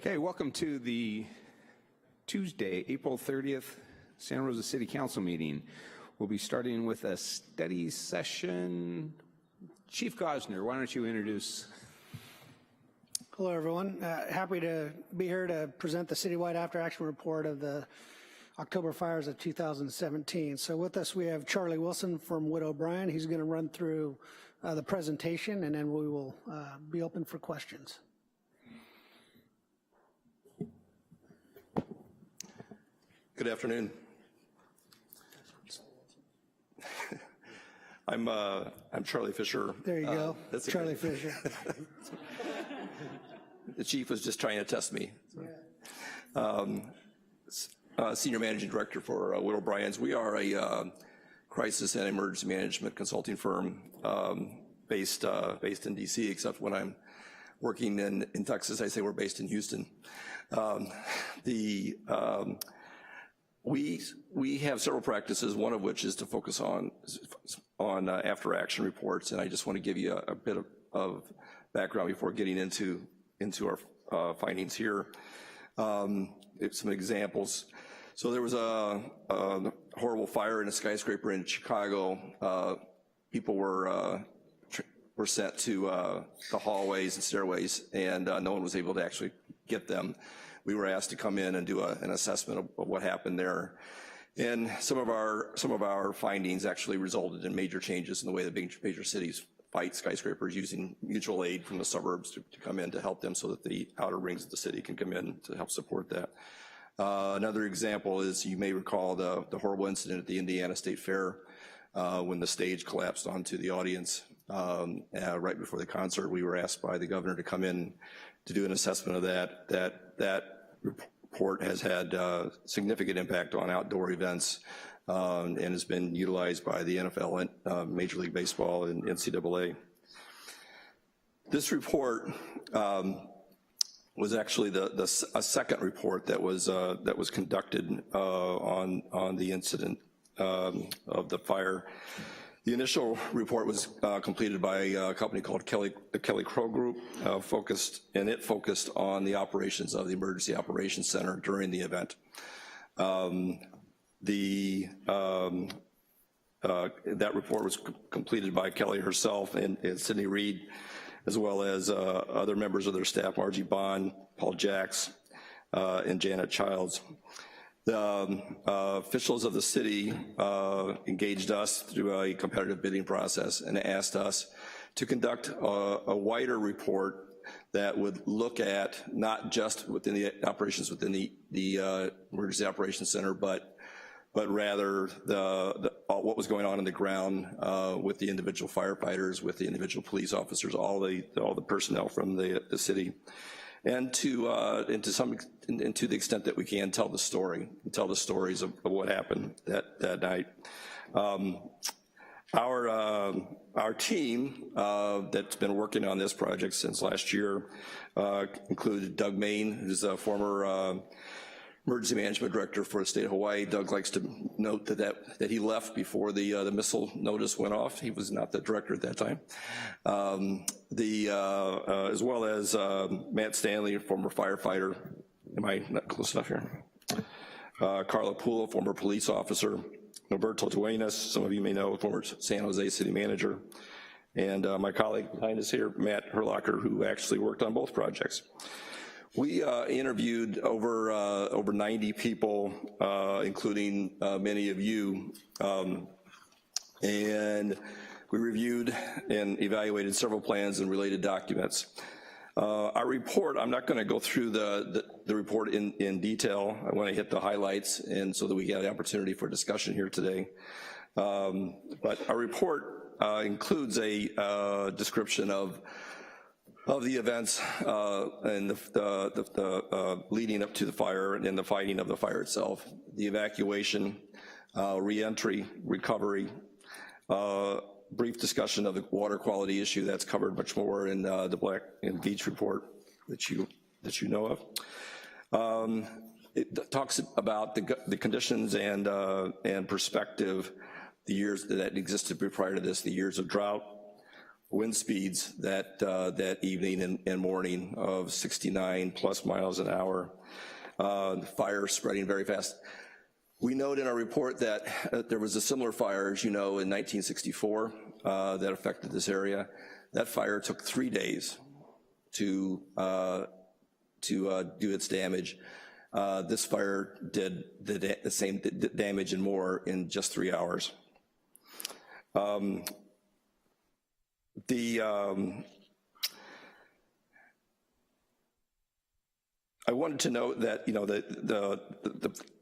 Okay, welcome to the Tuesday, April 30th, Santa Rosa City Council meeting. We'll be starting with a study session. Chief Gosner, why don't you introduce? Hello, everyone. Happy to be here to present the citywide after-action report of the October fires of 2017. So with us, we have Charlie Wilson from Wood O'Brien. He's going to run through the presentation, and then we will be open for questions. Good afternoon. I'm Charlie Fisher. There you go, that's Charlie Fisher. The chief was just trying to test me. Senior Managing Director for Wood O'Brien's. We are a crisis and emergency management consulting firm based in DC, except when I'm working in Texas, I say we're based in Houston. We have several practices, one of which is to focus on after-action reports, and I just want to give you a bit of background before getting into our findings here. Some examples. So there was a horrible fire in a skyscraper in Chicago. People were sent to the hallways and stairways, and no one was able to actually get them. We were asked to come in and do an assessment of what happened there. And some of our findings actually resulted in major changes in the way that major cities fight skyscrapers, using mutual aid from the suburbs to come in to help them so that the outer rings of the city can come in to help support that. Another example is, you may recall the horrible incident at the Indiana State Fair when the stage collapsed onto the audience right before the concert. We were asked by the governor to come in to do an assessment of that. That report has had significant impact on outdoor events and has been utilized by the NFL and Major League Baseball and NCAA. This report was actually a second report that was conducted on the incident of the fire. The initial report was completed by a company called the Kelly Crow Group, focused on the operations of the Emergency Operations Center during the event. That report was completed by Kelly herself and Sydney Reed, as well as other members of their staff, Margie Bond, Paul Jacks, and Janet Childs. The officials of the city engaged us through a competitive bidding process and asked us to conduct a wider report that would look at not just within the operations within the Emergency Operations Center, but rather what was going on the ground with the individual firefighters, with the individual police officers, all the personnel from the city. And to the extent that we can, tell the stories of what happened that night. Our team that's been working on this project since last year included Doug Main, who's a former emergency management director for the state of Hawaii. Doug likes to note that he left before the missile notice went off. He was not the director at that time. As well as Matt Stanley, a former firefighter. Am I not close enough here? Carla Pula, former police officer. Roberto Duenas, some of you may know, former San Jose city manager. And my colleague behind us here, Matt Herlocker, who actually worked on both projects. We interviewed over 90 people, including many of you, and we reviewed and evaluated several plans and related documents. Our report, I'm not going to go through the report in detail. I want to hit the highlights, and so that we get the opportunity for discussion here today. But our report includes a description of the events and the leading up to the fire and the fighting of the fire itself, the evacuation, re-entry, recovery, brief discussion of the water quality issue that's covered much more in the Black and Beach report that you know of. It talks about the conditions and perspective, the years that existed prior to this, the years of drought, wind speeds that evening and morning of 69 plus miles an hour. Fire spreading very fast. We note in our report that there was a similar fire, as you know, in 1964 that affected this area. That fire took 3 days to do its damage. This fire did the same damage and more in just 3 hours. I wanted to note that, you know,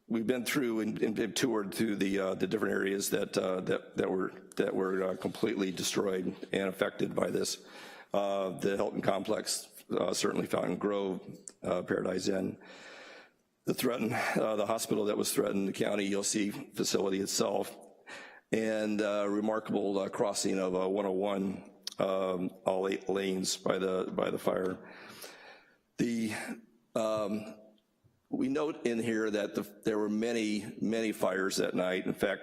we've been through and toured through the different areas that were completely destroyed and affected by this. The Hilton complex, certainly Fountain Grove, Paradise Inn, the hospital that was threatened, the county ELC facility itself, and remarkable crossing of 101, all 8 lanes by the fire. We note in here that there were many fires that night. In fact,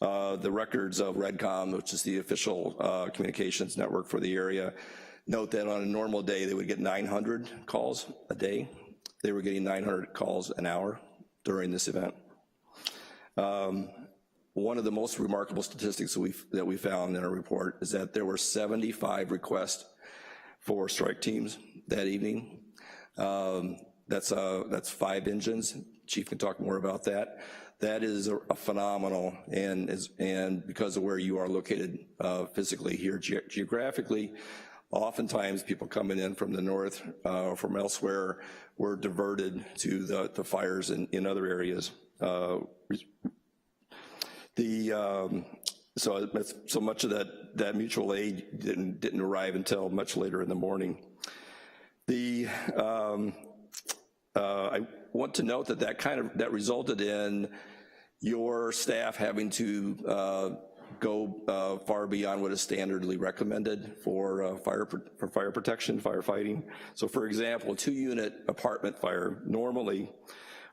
the records of Redcom, which is the official communications network for the area, note that on a normal day they would get 900 calls a day. They were getting 900 calls an hour during this event. One of the most remarkable statistics that we found in our report is that there were 75 requests for strike teams that evening. That's 5 engines. Chief can talk more about that. That is a phenomenal, and because of where you are located physically here, geographically, oftentimes people coming in from the north or from elsewhere were diverted to the fires in other areas. So much of that mutual aid didn't arrive until much later in the morning. I want to note that resulted in your staff having to go far beyond what is standardly recommended for fire protection, firefighting. So for example, a 2-unit apartment fire normally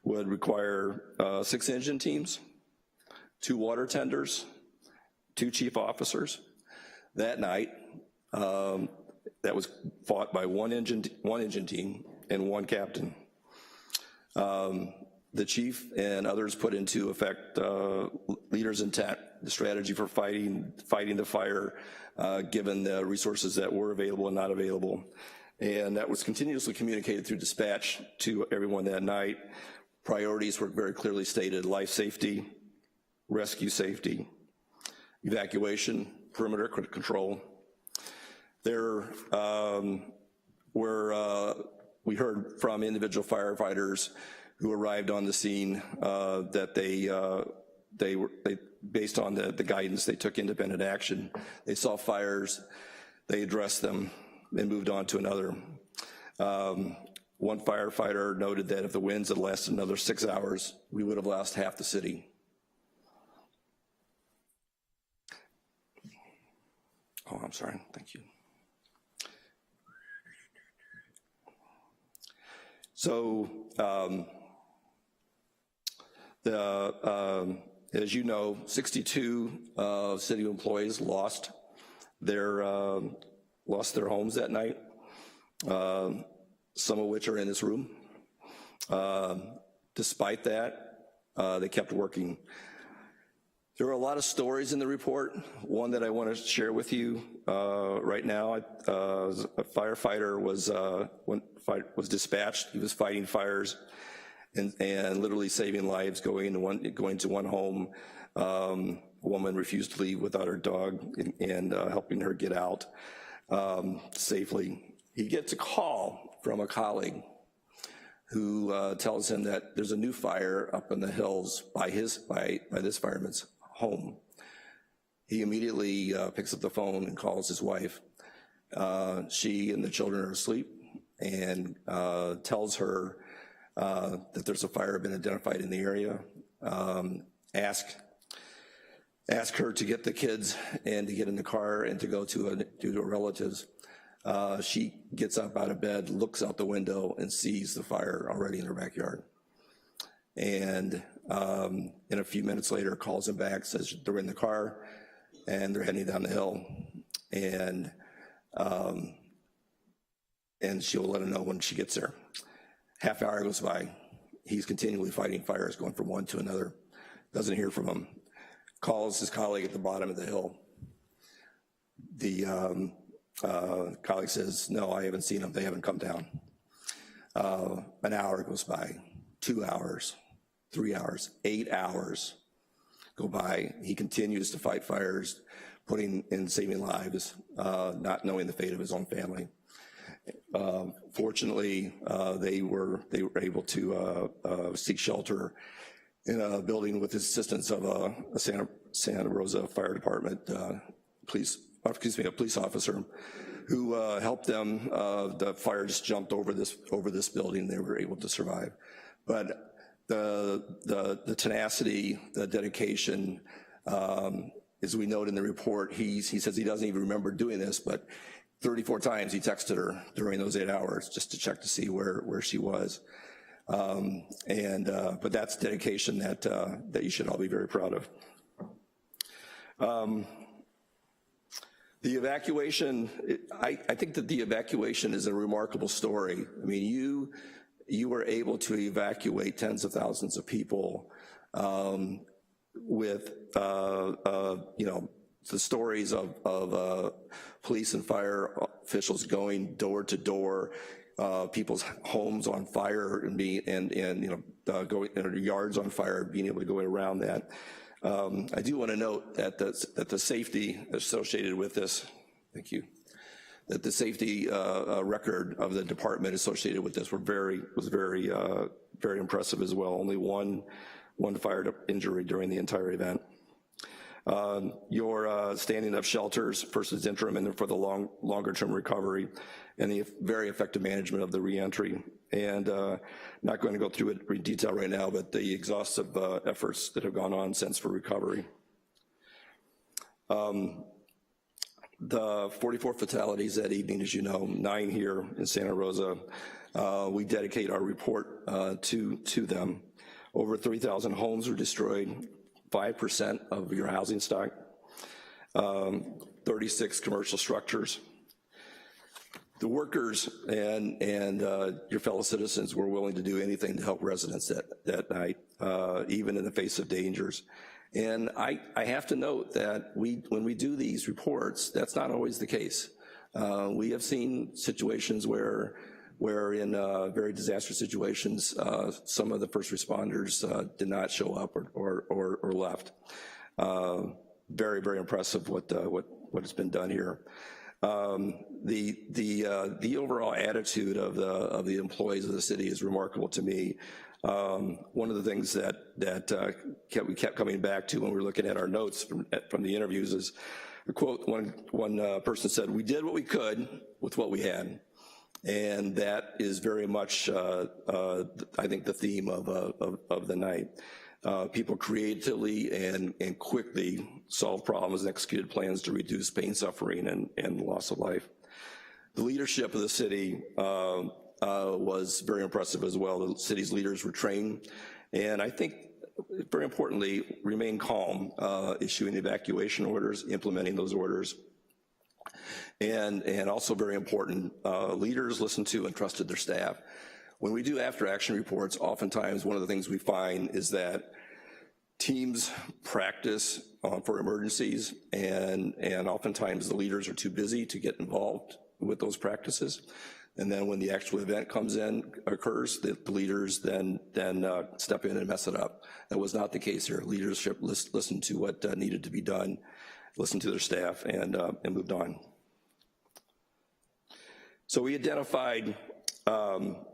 would require 6 engine teams, 2 water tenders, 2 chief officers. That night, that was fought by one engine team and 1 captain. The chief and others put into effect leaders' intent, the strategy for fighting the fire, given the resources that were available and not available. And that was continuously communicated through dispatch to everyone that night. Priorities were very clearly stated: life safety, rescue safety, evacuation, perimeter control. We heard from individual firefighters who arrived on the scene that they based on the guidance, they took independent action. They saw fires, they addressed them, and moved on to another. One firefighter noted that if the winds had lasted another 6 hours, we would have lost half the city. Oh, I'm sorry, thank you. So, as you know, 62 city employees lost their homes that night, some of which are in this room. Despite that, they kept working. There are a lot of stories in the report. One that I want to share with you right now, a firefighter was dispatched. He was fighting fires and literally saving lives, going to one home. A woman refused to leave without her dog and helping her get out safely. He gets a call from a colleague who tells him that there's a new fire up in the hills by this fireman's home. He immediately picks up the phone and calls his wife. She and the children are asleep, and tells her that there's a fire been identified in the area. Ask her to get the kids and to get in the car and to go to her relatives. She gets up out of bed, looks out the window, and sees the fire already in her backyard. And in a few minutes later, calls him back, says they're in the car and they're heading down the hill. And and she'll let him know when she gets there. Half hour goes by. He's continually fighting fires, going from one to another. Doesn't hear from him. Calls his colleague at the bottom of the hill. The colleague says, no, I haven't seen them. They haven't come down. An hour goes by, 2 hours, 3 hours, 8 hours go by. He continues to fight fires, putting in saving lives, not knowing the fate of his own family. Fortunately, they were able to seek shelter in a building with the assistance of a Santa Rosa Fire Department a police officer who helped them. The fire just jumped over this building. They were able to survive. But the tenacity, the dedication, as we note in the report, he says he doesn't even remember doing this, but 34 times he texted her during those 8 hours just to check to see where she was. But that's dedication that you should all be very proud of. The evacuation, I think that the evacuation is a remarkable story. I mean, you were able to evacuate tens of thousands of people with, the stories of police and fire officials going door to door, people's homes on fire and going yards on fire, being able to go around that. I do want to note that the safety associated with this, thank you, that the safety record of the department associated with this was very impressive as well. Only one fire injury during the entire event. Your standing up shelters versus interim and for the longer term recovery, and the very effective management of the reentry. And not going to go through it in detail right now, but the exhaustive efforts that have gone on since for recovery. The 44 fatalities that evening, as you know, 9 here in Santa Rosa. We dedicate our report to them. Over 3,000 homes were destroyed, 5% of your housing stock, 36 commercial structures. The workers and your fellow citizens were willing to do anything to help residents that night, even in the face of dangers. And I have to note that when we do these reports, that's not always the case. We have seen situations where in very disastrous situations, some of the first responders did not show up or left. Very, very impressive what has been done here. The overall attitude of the employees of the city is remarkable to me. One of the things that we kept coming back to when we were looking at our notes from the interviews is a quote. One person said, "We did what we could with what we had." And that is very much, I think, the theme of the night. People creatively and quickly solved problems and executed plans to reduce pain, suffering, and loss of life. The leadership of the city was very impressive as well. The city's leaders were trained, and I think, very importantly, remained calm, issuing evacuation orders, implementing those orders. And also very important, leaders listened to and trusted their staff. When we do after action reports, oftentimes one of the things we find is that teams practice for emergencies, and oftentimes the leaders are too busy to get involved with those practices. And then when the actual event occurs, the leaders then step in and mess it up. That was not the case here. Leadership listened to what needed to be done, listened to their staff, and moved on. So we identified, I'll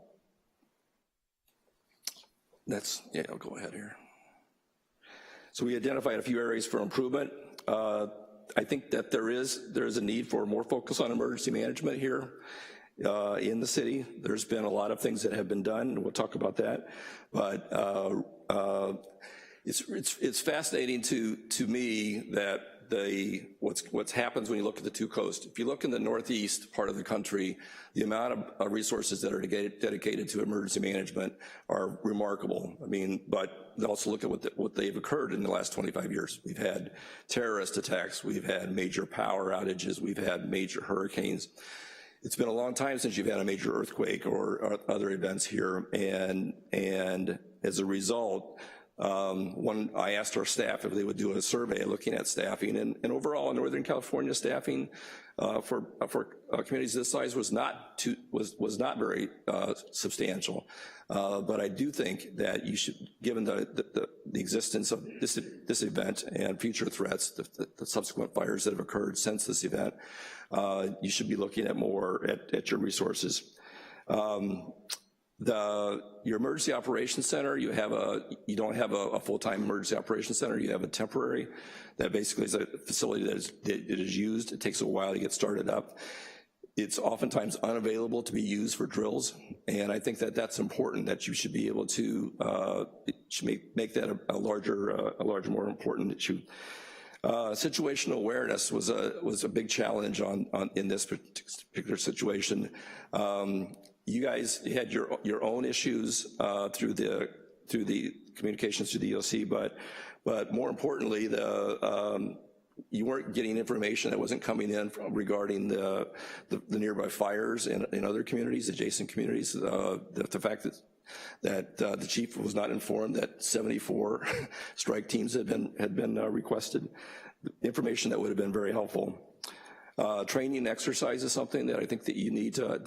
go ahead here. So we identified a few areas for improvement. I think that there is a need for more focus on emergency management here in the city. There's been a lot of things that have been done, and we'll talk about that. But it's fascinating to me that what happens when you look at the two coasts. If you look in the northeast part of the country, the amount of resources that are dedicated to emergency management are remarkable. I mean, but also look at what they've occurred in the last 25 years. We've had terrorist attacks, we've had major power outages, we've had major hurricanes. It's been a long time since you've had a major earthquake or other events here, and as a result, when I asked our staff if they would do a survey looking at staffing, and overall in Northern California, staffing for communities this size was not very substantial. But I do think that you should, given the existence of this event and future threats, the subsequent fires that have occurred since this event, you should be looking at more at your resources. Your emergency operations center, you don't have a full-time emergency operations center, you have a temporary that basically is a facility that is used. It takes a while to get started up. It's oftentimes unavailable to be used for drills, and I think that that's important, that you should be able to make that a larger, more important issue. Situational awareness was a big challenge in this particular situation. You guys had your own issues through the communications through the EOC, but more importantly, you weren't getting information that wasn't coming in regarding the nearby fires in other communities, adjacent communities. The fact that the chief was not informed that 74 strike teams had been requested, information that would have been very helpful. Training and exercise is something that I think that you need to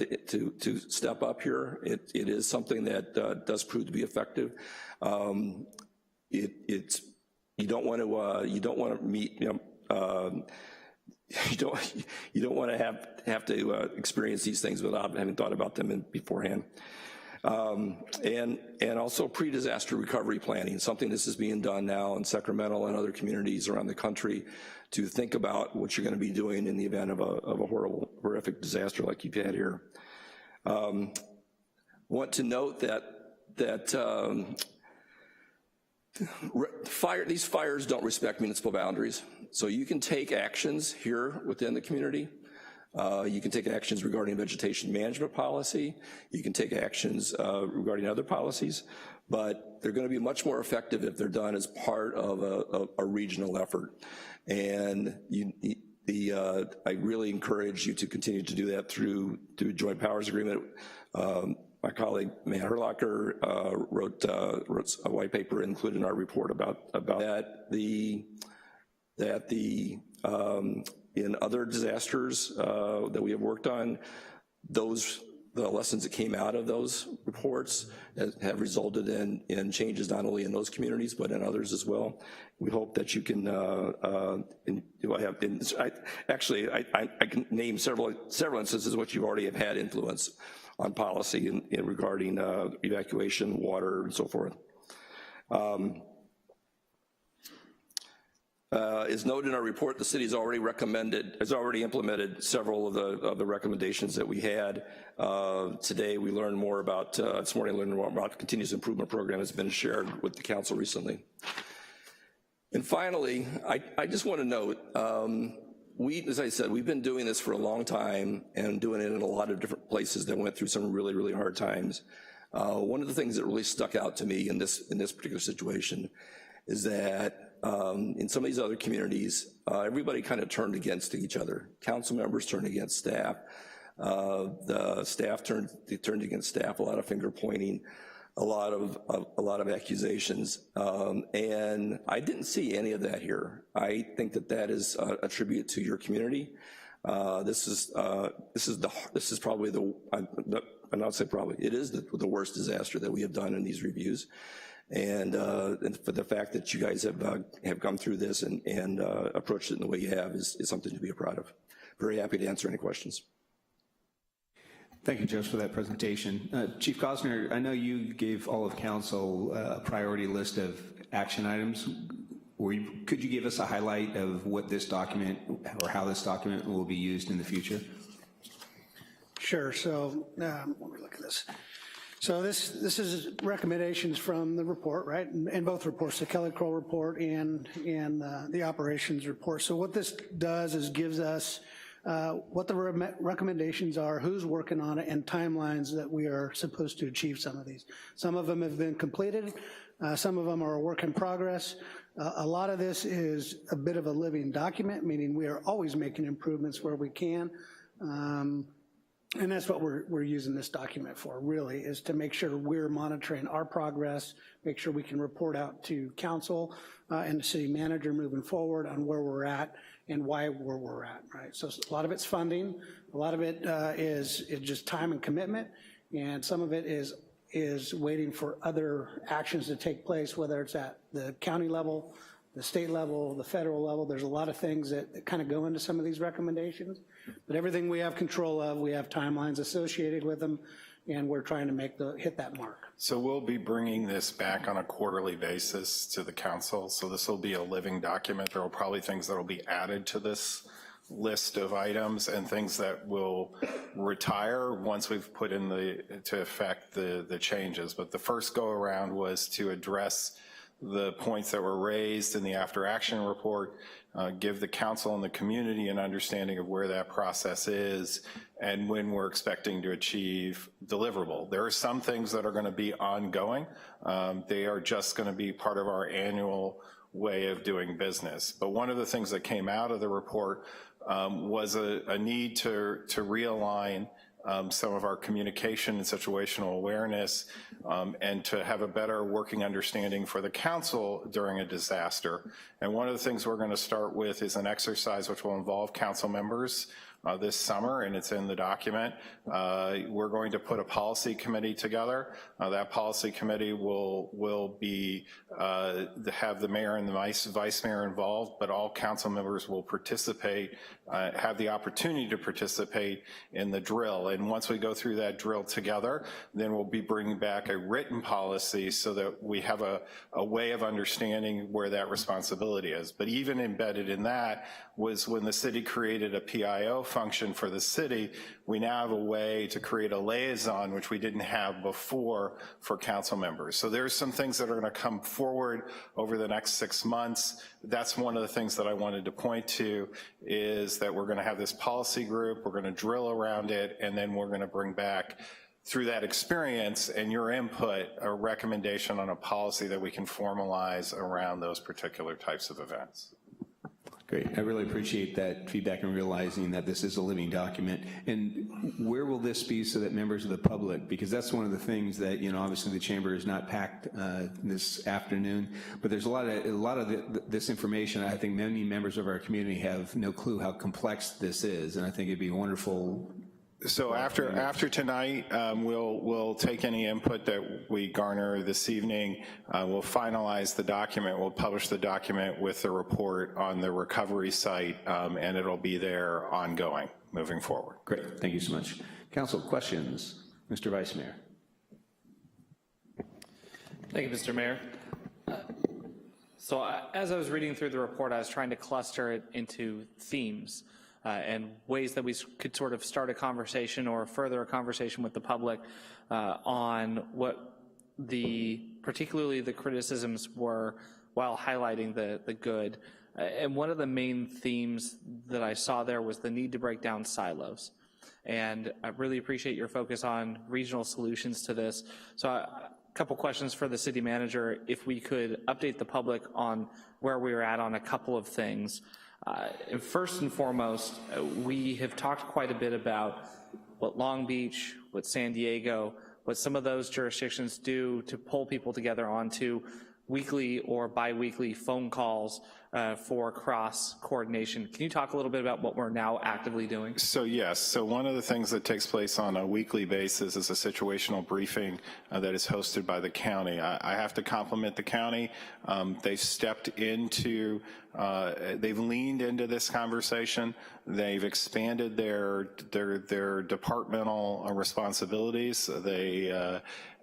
step up here. It is something that does prove to be effective. You don't want to meet, you don't want to have to experience these things without having thought about them beforehand. And also pre-disaster recovery planning, something this is being done now in Sacramento and other communities around the country, to think about what you're going to be doing in the event of a horrific disaster like you've had here. Want to note that these fires don't respect municipal boundaries. So you can take actions here within the community. You can take actions regarding vegetation management policy. You can take actions regarding other policies, but they're going to be much more effective if they're done as part of a regional effort. And I really encourage you to continue to do that through Joint Powers Agreement. My colleague, Matt Herlocker, wrote a white paper included in our report about that. In other disasters that we have worked on, the lessons that came out of those reports have resulted in changes not only in those communities but in others as well. We hope that you can. I can name several instances which you already have had influence on policy in regarding evacuation, water, and so forth. As noted in our report, the city has already implemented several of the recommendations that we had. Today we learned more about, this morning we learned more about the continuous improvement program that's been shared with the council recently. And finally, I just want to note, as I said, we've been doing this for a long time and doing it in a lot of different places that went through some really, really hard times. One of the things that really stuck out to me in this particular situation is that in some of these other communities, everybody kind of turned against each other. Council members turned against staff. The staff turned against staff. A lot of finger pointing, a lot of accusations, and I didn't see any of that here. I think that is a tribute to your community. This is probably it is the worst disaster that we have done in these reviews. And for the fact that you guys have come through this and approached it in the way you have is something to be proud of. Very happy to answer any questions. Thank you, Joseph, for that presentation. Chief Gosner, I know you gave all of council a priority list of action items. Could you give us a highlight of what this document or how this document will be used in the future? Sure. So let me look at this. So this is recommendations from the report, right? And both reports, the Kelly Kroll report and the operations report. So what this does is gives us what the recommendations are, who's working on it, and timelines that we are supposed to achieve some of these. Some of them have been completed. Some of them are a work in progress. A lot of this is a bit of a living document, meaning we are always making improvements where we can. And that's what we're using this document for, really, is to make sure we're monitoring our progress, make sure we can report out to council and the city manager moving forward on where we're at and why we're at, right? So a lot of it's funding, a lot of it is just time and commitment, and some of it is waiting for other actions to take place, whether it's at the county level, the state level, the federal level. There's a lot of things that kind of go into some of these recommendations, but everything we have control of, we have timelines associated with them, and we're trying to hit that mark. So we'll be bringing this back on a quarterly basis to the council. So this will be a living document. There will probably things that will be added to this list of items and things that will retire once we've put to effect the changes. But the first go around was to address the points that were raised in the after action report, give the council and the community an understanding of where that process is and when we're expecting to achieve deliverable. There are some things that are going to be ongoing. They are just going to be part of our annual way of doing business. But one of the things that came out of the report was a need to realign some of our communication and situational awareness, and to have a better working understanding for the council during a disaster. And one of the things we're going to start with is an exercise which will involve council members this summer, and it's in the document. We're going to put a policy committee together. That policy committee will be have the mayor and the vice mayor involved, but all council members will participate, have the opportunity to participate in the drill. And once we go through that drill together, then we'll be bringing back a written policy so that we have a way of understanding where that responsibility is. But even embedded in that was when the city created a PIO function for the city, we now have a way to create a liaison, which we didn't have before, for council members. So there's some things that are going to come forward over the next 6 months. That's one of the things that I wanted to point to, is that we're going to have this policy group, we're going to drill around it, and then we're going to bring back, through that experience and your input, a recommendation on a policy that we can formalize around those particular types of events. Great, I really appreciate that feedback and realizing that this is a living document. And where will this be so that members of the public, because that's one of the things that, you know, obviously the chamber is not packed this afternoon, but there's a lot of this information. I think many members of our community have no clue how complex this is, and I think it'd be wonderful. So after tonight, we'll take any input that we garner this evening. We'll finalize the document. We'll publish the document with the report on the recovery site, and it'll be there ongoing moving forward. Great, thank you so much. Council, questions? Mr. Vice Mayor. Thank you, Mr. Mayor. So as I was reading through the report, I was trying to cluster it into themes. And ways that we could sort of start a conversation or further a conversation with the public on what particularly the criticisms were, while highlighting the good. And one of the main themes that I saw there was the need to break down silos. And I really appreciate your focus on regional solutions to this. So a couple questions for the city manager, if we could update the public on where we are at on a couple of things. And first and foremost, we have talked quite a bit about what Long Beach, what San Diego, what some of those jurisdictions do to pull people together onto weekly or bi-weekly phone calls for cross coordination. Can you talk a little bit about what we're now actively doing? So yes, so one of the things that takes place on a weekly basis is a situational briefing that is hosted by the county. I have to compliment the county. They've stepped into, they've leaned into this conversation. They've expanded their departmental responsibilities. They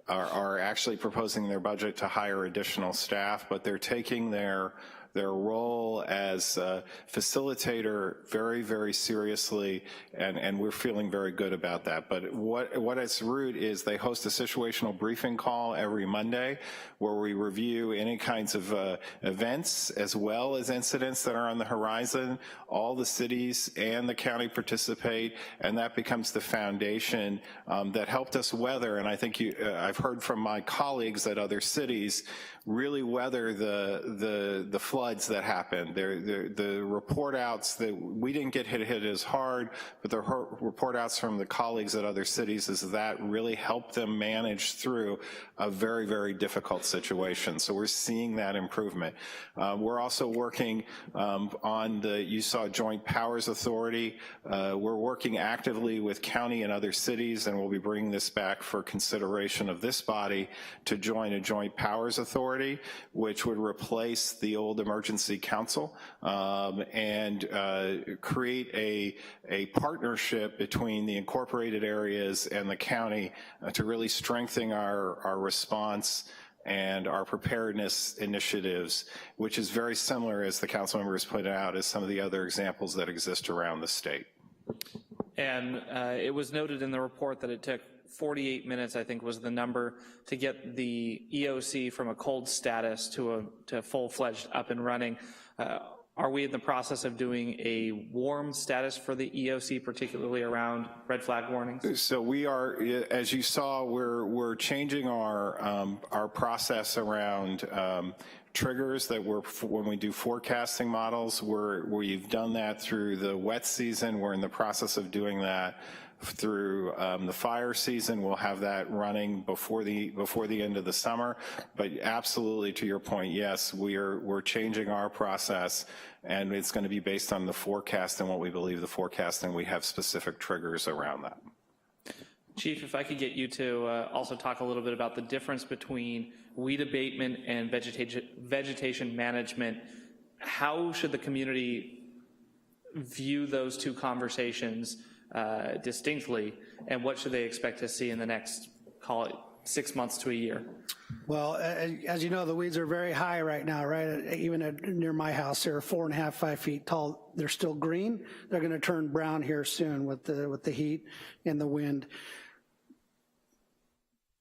are actually proposing their budget to hire additional staff, but they're taking their role as a facilitator very, very seriously, and we're feeling very good about that. But what its root is, they host a situational briefing call every Monday where we review any kinds of events as well as incidents that are on the horizon. All the cities and the county participate, and that becomes the foundation that helped us weather, and I think I've heard from my colleagues at other cities, really weather the floods that happened. The report outs that we didn't get hit as hard, but the report outs from the colleagues at other cities is that really helped them manage through a very, very difficult situation. So we're seeing that improvement. We're also working on you saw Joint Powers Authority. We're working actively with county and other cities, and we'll be bringing this back for consideration of this body to join a Joint Powers Authority, which would replace the old Emergency Council and create a partnership between the incorporated areas and the county to really strengthen our response and our preparedness initiatives, which is very similar, as the council members pointed out, as some of the other examples that exist around the state. And it was noted in the report that it took 48 minutes, I think was the number, to get the EOC from a cold status to full-fledged up and running. Are we in the process of doing a warm status for the EOC, particularly around red flag warnings? So we are, as you saw, we're changing our process around triggers that when we do forecasting models. We've done that through the wet season. We're in the process of doing that through the fire season. We'll have that running before the end of the summer. But absolutely, to your point, yes, we're changing our process, and it's going to be based on the forecast and what we believe the forecast, and we have specific triggers around that. Chief, if I could get you to also talk a little bit about the difference between weed abatement and vegetation management. How should the community view those two conversations distinctly, and what should they expect to see in the next, call it, 6 months to a year? Well, as you know, the weeds are very high right now, right? Even near my house, they're 4.5, 5 feet tall. They're still green. They're going to turn brown here soon with the heat and the wind.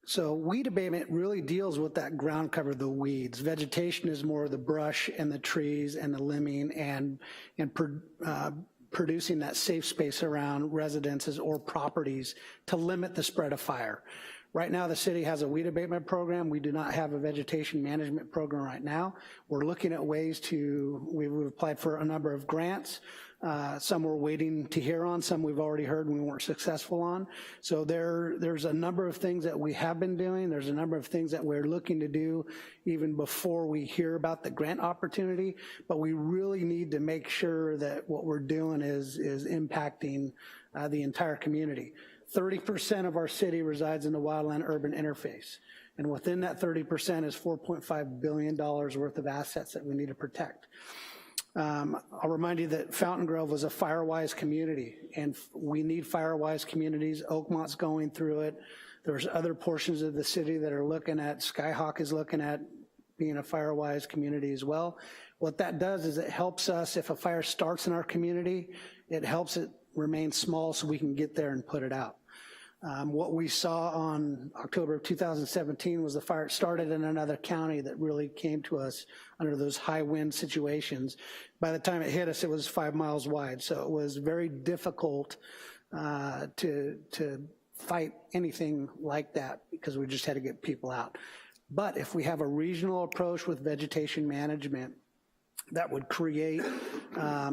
So weed abatement really deals with that ground cover, the weeds. Vegetation is more the brush and the trees and the limbing and producing that safe space around residences or properties to limit the spread of fire. Right now, the city has a weed abatement program. We do not have a vegetation management program right now. We're looking at ways we've applied for a number of grants. Some we're waiting to hear on, some we've already heard and we weren't successful on. So there's a number of things that we have been doing. There's a number of things that we're looking to do even before we hear about the grant opportunity, but we really need to make sure that what we're doing is impacting the entire community. 30% of our city resides in the wildland-urban interface, and within that 30% is $4.5 billion worth of assets that we need to protect. I'll remind you that Fountain Grove was a fire-wise community, and we need fire-wise communities. Oakmont's going through it. There's other portions of the city that are looking at, Skyhawk is looking at being a fire-wise community as well. What that does is it helps us, if a fire starts in our community, it helps it remain small so we can get there and put it out. What we saw on October of 2017 was the fire started in another county that really came to us under those high wind situations. By the time it hit us, it was 5 miles wide. So it was very difficult to fight anything like that because we just had to get people out. But if we have a regional approach with vegetation management, that would create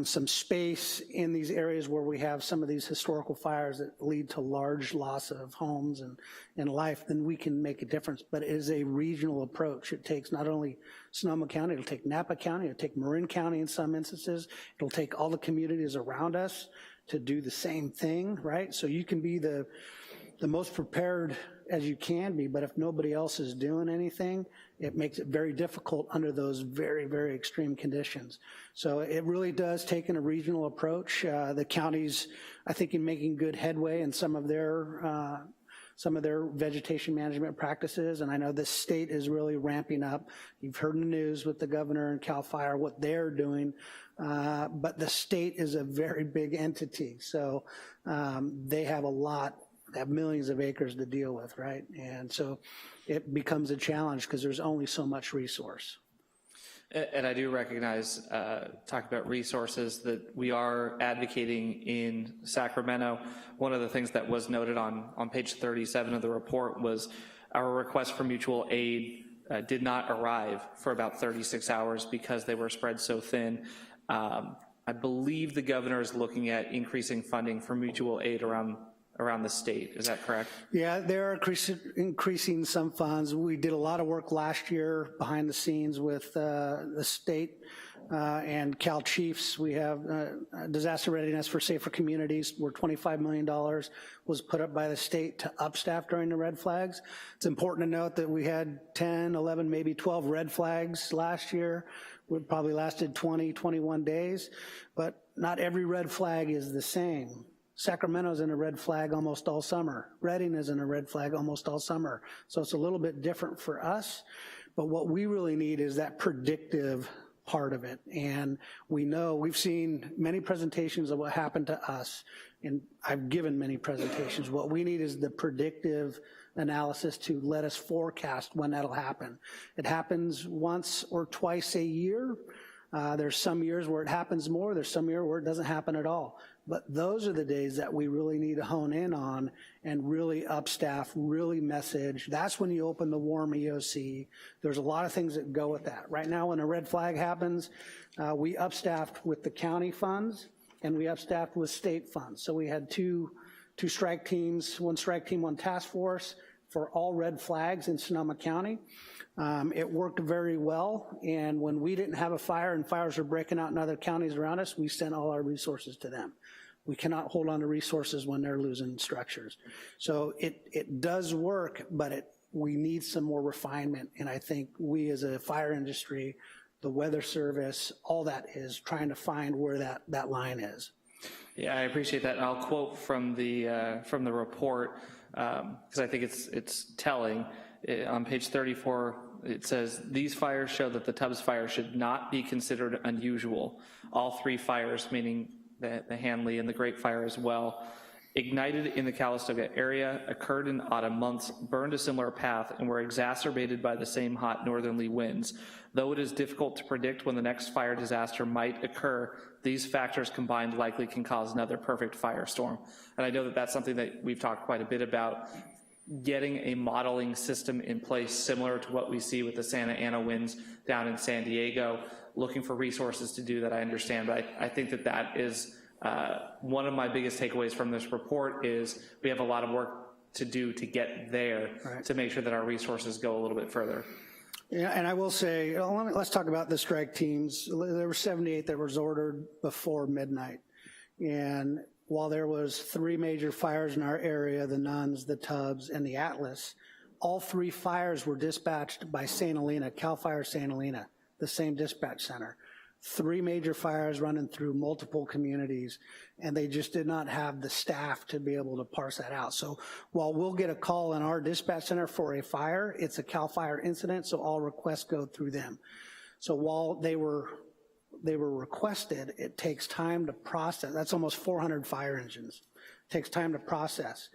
some space in these areas where we have some of these historical fires that lead to large loss of homes and life, then we can make a difference. But it is a regional approach. It takes not only Sonoma County, it'll take Napa County, it'll take Marin County in some instances, it'll take all the communities around us to do the same thing, right? So you can be the most prepared as you can be, but if nobody else is doing anything, it makes it very difficult under those very, very extreme conditions. So it really does take a regional approach. The county's, I think, in making good headway in some of their some of their vegetation management practices, and I know this state is really ramping up. You've heard in the news with the governor and CAL FIRE what they're doing, but the state is a very big entity, so they have they have millions of acres to deal with, right? And so it becomes a challenge because there's only so much resource. And I do recognize, talk about resources, that we are advocating in Sacramento. One of the things that was noted on page 37 of the report was our request for mutual aid did not arrive for about 36 hours because they were spread so thin. I believe the governor is looking at increasing funding for mutual aid around the state. Is that correct? Yeah, they're increasing some funds. We did a lot of work last year behind the scenes with the state and Cal Chiefs. We have disaster readiness for safer communities, where $25 million was put up by the state to upstaff during the red flags. It's important to note that we had 10, 11, maybe 12 red flags last year. It probably lasted 20, 21 days, but not every red flag is the same. Sacramento's in a red flag almost all summer. Redding is in a red flag almost all summer. So it's a little bit different for us, but what we really need is that predictive part of it. And we know, we've seen many presentations of what happened to us, and I've given many presentations. What we need is the predictive analysis to let us forecast when that'll happen. It happens once or twice a year. There's some years where it happens more, there's some years where it doesn't happen at all. But those are the days that we really need to hone in on and really upstaff, really message. That's when you open the warm EOC. There's a lot of things that go with that. Right now when a red flag happens, we upstaffed with the county funds and we upstaffed with state funds. So we had two strike teams, one strike team, one task force for all red flags in Sonoma County. It worked very well, and when we didn't have a fire and fires were breaking out in other counties around us, we sent all our resources to them. We cannot hold on to resources when they're losing structures. So it does work, but we need some more refinement, and I think we as a fire industry, the Weather Service, all that is trying to find where that line is. Yeah, I appreciate that, and I'll quote from the report, because I think it's telling. On page 34, it says, "These fires show that the Tubbs fire should not be considered unusual. All three fires," meaning the Hanley and the Great Fire as well, "ignited in the Calistoga area, occurred in autumn months, burned a similar path, and were exacerbated by the same hot northerly winds. Though it is difficult to predict when the next fire disaster might occur, these factors combined likely can cause another perfect firestorm." And I know that that's something that we've talked quite a bit about, getting a modeling system in place similar to what we see with the Santa Ana winds down in San Diego, looking for resources to do that, I understand. But I think that is one of my biggest takeaways from this report is we have a lot of work to do to get there, right, to make sure that our resources go a little bit further. Yeah, and I will say, let's talk about the strike teams. There were 78 that was ordered before midnight. And while there was 3 major fires in our area, the Nuns, the Tubbs, and the Atlas, all 3 fires were dispatched by St. Helena, CAL FIRE St. Helena, the same dispatch center. 3 major fires running through multiple communities, and they just did not have the staff to be able to parse that out. So while we'll get a call in our dispatch center for a fire, it's a CAL FIRE incident, so all requests go through them. So while they were requested, it takes time to process. That's almost 400 fire engines. It takes time to process.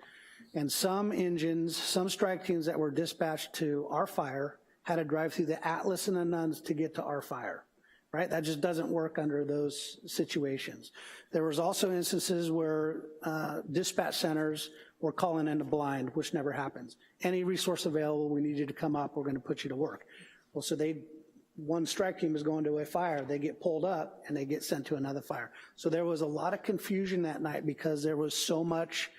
And some engines, some strike teams that were dispatched to our fire had to drive through the Atlas and the Nuns to get to our fire, right? That just doesn't work under those situations. There was also instances where dispatch centers were calling in a blind, which never happens. Any resource available, we need you to come up, we're gonna put you to work. Well, so one strike team is going to a fire, they get pulled up and they get sent to another fire. So there was a lot of confusion that night because there was so much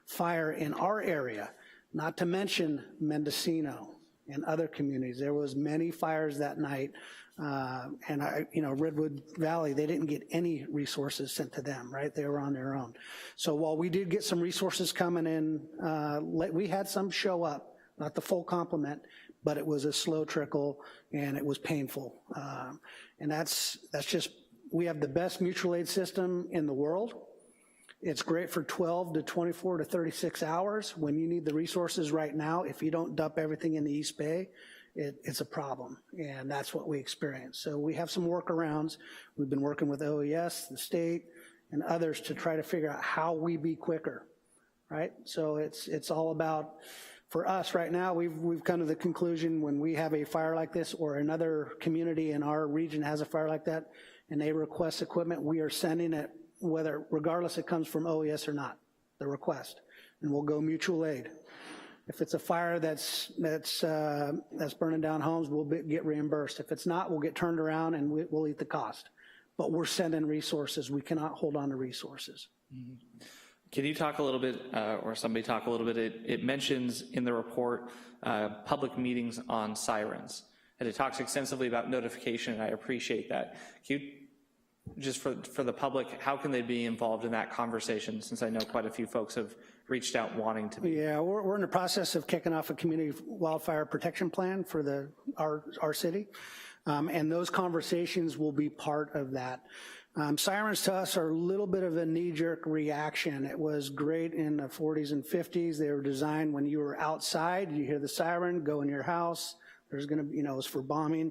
fire in our area, not to mention Mendocino and other communities. There was many fires that night, and Redwood Valley, they didn't get any resources sent to them, right? They were on their own. So while we did get some resources coming in, we had some show up, not the full complement, but it was a slow trickle and it was painful. And that's just, we have the best mutual aid system in the world. It's great for 12 to 24 to 36 hours. When you need the resources right now, if you don't dump everything in the East Bay, it's a problem, and that's what we experience. So we have some workarounds. We've been working with OES, the state, and others to try to figure out how we be quicker, right? So it's all about, for us right now, we've come to the conclusion when we have a fire like this or another community in our region has a fire like that and they request equipment, we are sending it, regardless it comes from OES or not, the request, and we'll go mutual aid. If it's a fire that's burning down homes, we'll get reimbursed. If it's not, we'll get turned around and we'll eat the cost. But we're sending resources. We cannot hold on to resources. Mm-hmm. Can you talk a little bit, or somebody talk a little bit, it mentions in the report public meetings on sirens, and it talks extensively about notification, and I appreciate that. Can you, just for the public, how can they be involved in that conversation, since I know quite a few folks have reached out wanting to be? Yeah, we're in the process of kicking off a community wildfire protection plan for our city, and those conversations will be part of that. Sirens to us are a little bit of a knee-jerk reaction. It was great in the 40s and 50s. They were designed when you were outside, you hear the siren, go in your house. There's gonna be, it's for bombing.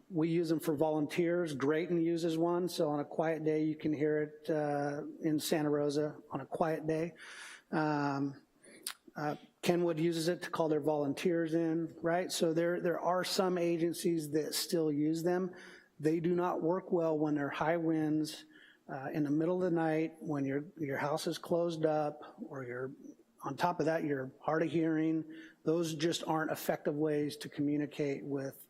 We use them for volunteers. Drayton uses one, so on a quiet day you can hear it in Santa Rosa on a quiet day. Kenwood uses it to call their volunteers in, right? So there are some agencies that still use them. They do not work well when there are high winds in the middle of the night, when your house is closed up, or you're on top of that, you're hard of hearing. Those just aren't effective ways to communicate with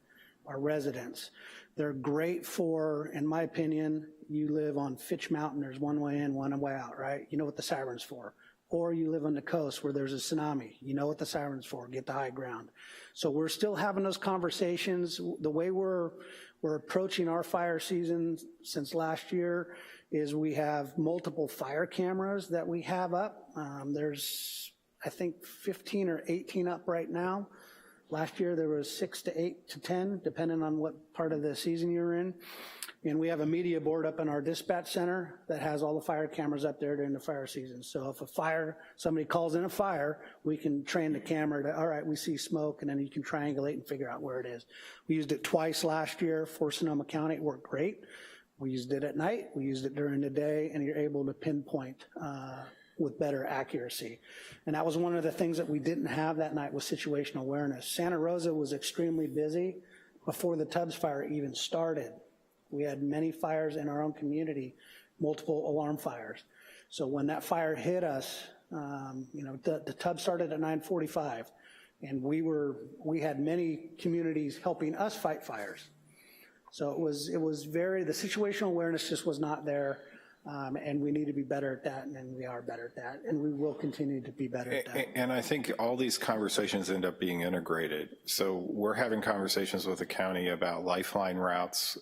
our residents. They're great for, in my opinion, you live on Fitch Mountain, there's one way in, one way out, right? You know what the siren's for. Or you live on the coast where there's a tsunami, you know what the siren's for, get to high ground. So we're still having those conversations. The way we're approaching our fire season since last year is we have multiple fire cameras that we have up. There's, I think, 15 or 18 up right now. Last year there was 6 to 8 to 10, depending on what part of the season you're in. And we have a media board up in our dispatch center that has all the fire cameras up there during the fire season. So if somebody calls in a fire, we can train the camera to, all right, we see smoke, and then you can triangulate and figure out where it is. We used it twice last year for Sonoma County. It worked great. We used it at night, we used it during the day, and you're able to pinpoint with better accuracy. And that was one of the things that we didn't have that night was situational awareness. Santa Rosa was extremely busy before the Tubbs fire even started. We had many fires in our own community, multiple alarm fires. So when that fire hit us, the Tubbs started at 9:45, and we had many communities helping us fight fires. So it was very, the situational awareness just was not there. And we need to be better at that, and we are better at that, and we will continue to be better at that. And I think all these conversations end up being integrated. So we're having conversations with the county about lifeline routes,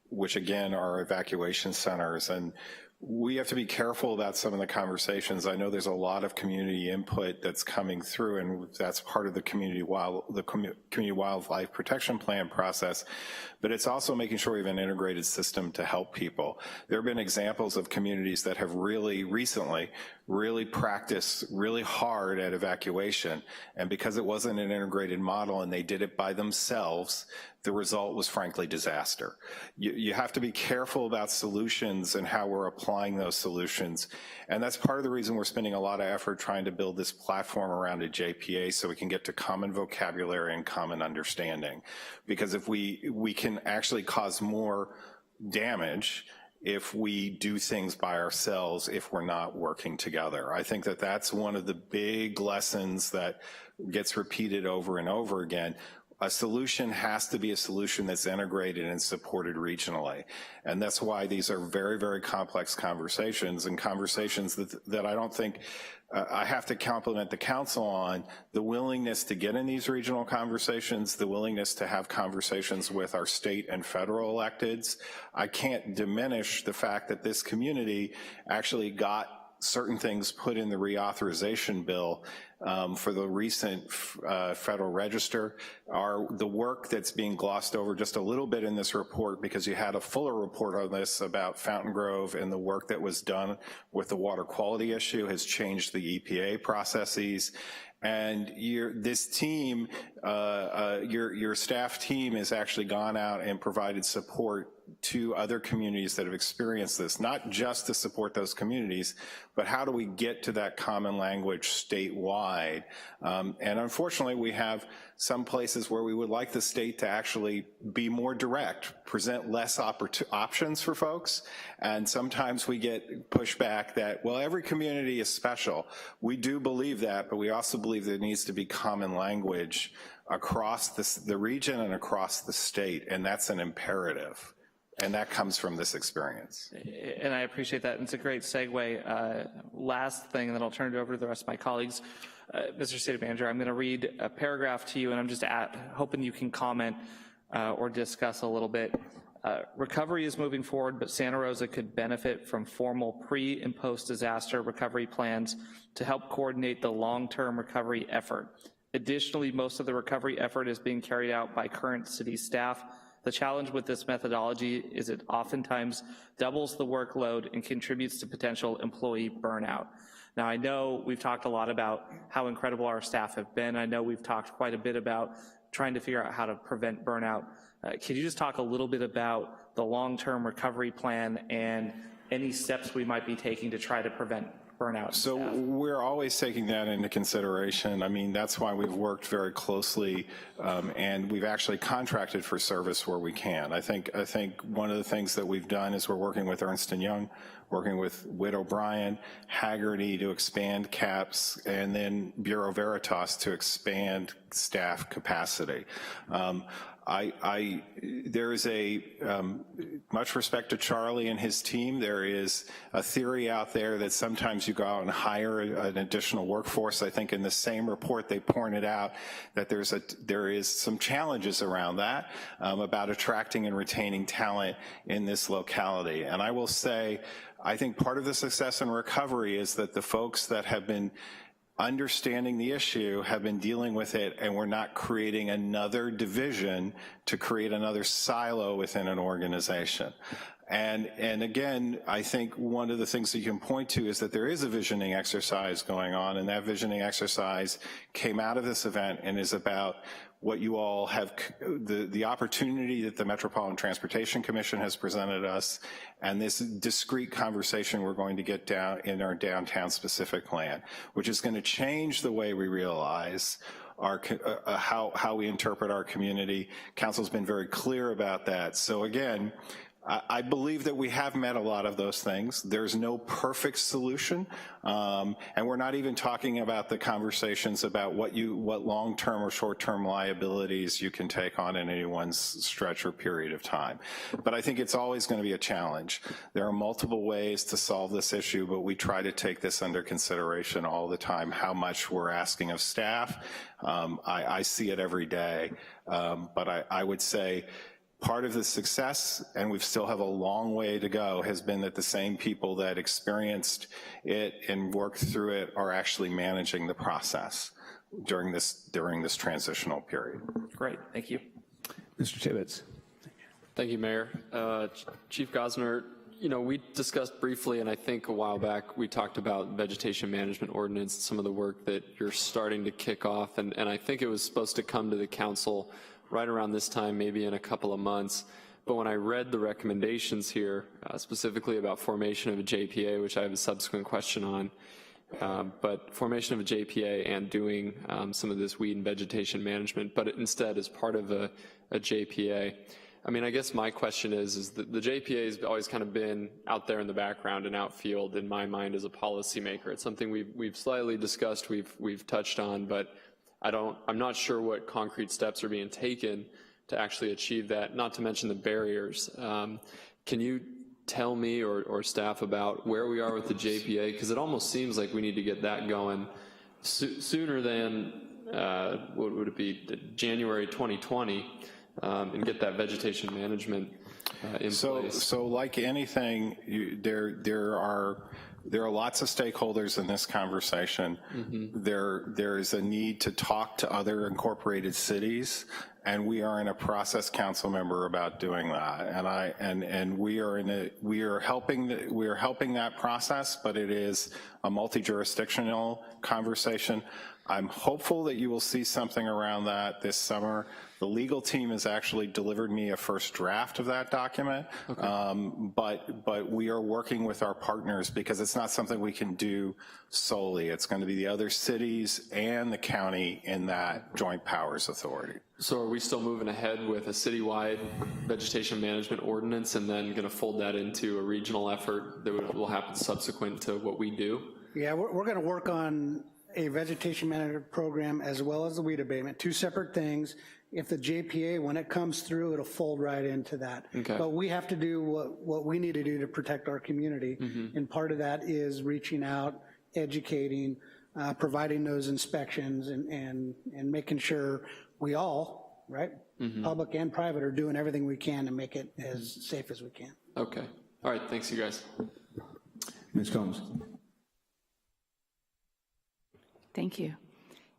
which again are evacuation centers, and we have to be careful about some of the conversations. I know there's a lot of community input that's coming through, and that's part of the community wildlife protection plan process, but it's also making sure we have an integrated system to help people. There have been examples of communities that have really recently practiced really hard at evacuation, and because it wasn't an integrated model and they did it by themselves, the result was frankly disaster. You have to be careful about solutions and how we're applying those solutions, and that's part of the reason we're spending a lot of effort trying to build this platform around a JPA so we can get to common vocabulary and common understanding. Because if we can actually cause more damage if we do things by ourselves if we're not working together. I think that that's one of the big lessons that gets repeated over and over again. A solution has to be a solution that's integrated and supported regionally. And that's why these are very, very complex conversations, and conversations that I don't think I have to compliment the council on, the willingness to get in these regional conversations, the willingness to have conversations with our state and federal electeds. I can't diminish the fact that this community actually got certain things put in the reauthorization bill for the recent Federal Register are the work that's being glossed over just a little bit in this report, because you had a fuller report on this about Fountain Grove, and the work that was done with the water quality issue has changed the EPA processes. And this team, your staff team has actually gone out and provided support to other communities that have experienced this, not just to support those communities, but how do we get to that common language statewide? And unfortunately, we have some places where we would like the state to actually be more direct, present less options for folks, and sometimes we get pushback that, well, every community is special. We do believe that, but we also believe there needs to be common language across the region and across the state, and that's an imperative. And that comes from this experience. And I appreciate that. And it's a great segue. Last thing, and then I'll turn it over to the rest of my colleagues. Mr. City Manager, I'm going to read a paragraph to you, and I'm just hoping you can comment or discuss a little bit. Recovery is moving forward, but Santa Rosa could benefit from formal pre- and post-disaster recovery plans to help coordinate the long-term recovery effort. Additionally, most of the recovery effort is being carried out by current city staff. The challenge with this methodology is it oftentimes doubles the workload and contributes to potential employee burnout. Now, I know we've talked a lot about how incredible our staff have been. I know we've talked quite a bit about trying to figure out how to prevent burnout. Can you just talk a little bit about the long-term recovery plan and any steps we might be taking to try to prevent burnout? So we're always taking that into consideration. I mean, that's why we've worked very closely, and we've actually contracted for service where we can. I think one of the things that we've done is we're working with Ernst & Young, working with Witt O'Brien, Haggerty to expand CAPS, and then Bureau Veritas to expand staff capacity. There is much respect to Charlie and his team. There is a theory out there that sometimes you go out and hire an additional workforce. I think in the same report they pointed out that there is some challenges around that, about attracting and retaining talent in this locality. And I will say, I think part of the success in recovery is that the folks that have been understanding the issue have been dealing with it, and we're not creating another division to create another silo within an organization. And again, I think one of the things that you can point to is that there is a visioning exercise going on, and that visioning exercise came out of this event and is about what you all have, the opportunity that the Metropolitan Transportation Commission has presented us, and this discrete conversation we're going to get down in our downtown specific plan, which is going to change the way we realize how we interpret our community. Council's been very clear about that. So again, I believe that we have met a lot of those things. There's no perfect solution, and we're not even talking about the conversations about what long-term or short-term liabilities you can take on in any one stretch or period of time. But I think it's always going to be a challenge. There are multiple ways to solve this issue, but we try to take this under consideration all the time, how much we're asking of staff. I see it every day, but I would say, part of the success, and we still have a long way to go, has been that the same people that experienced it and worked through it are actually managing the process during this transitional period. Great, thank you. Mr. Tibbetts. Thank you, Mayor. Chief Gosner, we discussed briefly, and I think a while back, we talked about vegetation management ordinance, some of the work that you're starting to kick off, and I think it was supposed to come to the council right around this time, maybe in a couple of months. But when I read the recommendations here, specifically about formation of a JPA, which I have a subsequent question on, but formation of a JPA and doing some of this weed and vegetation management, but instead as part of a JPA. I mean, I guess my question is that the JPA has always kind of been out there in the background and outfield in my mind as a policymaker. It's something we've slightly discussed, we've touched on, but I'm not sure what concrete steps are being taken to actually achieve that, not to mention the barriers. Can you tell me or staff about where we are with the JPA? Because it almost seems like we need to get that going sooner than, what would it be, January 2020, and get that vegetation management in place. So like anything, there are there are lots of stakeholders in this conversation. There is a need to talk to other incorporated cities, and we are in a process, council member, about doing that. And we are helping that process, but it is a multi-jurisdictional conversation. I'm hopeful that you will see something around that this summer. The legal team has actually delivered me a first draft of that document, but we are working with our partners because it's not something we can do solely. It's going to be the other cities and the county in that joint powers authority. So are we still moving ahead with a citywide vegetation management ordinance and then going to fold that into a regional effort that will happen subsequent to what we do? Yeah, we're going to work on a vegetation management program as well as the weed abatement, two separate things. If the JPA, when it comes through, it'll fold right into that. Okay. But we have to do what we need to do to protect our community. And part of that is reaching out, educating, providing those inspections and making sure we all, right, public and private, are doing everything we can to make it as safe as we can. Okay. All right. Thanks, you guys. Ms. Combs. Thank you.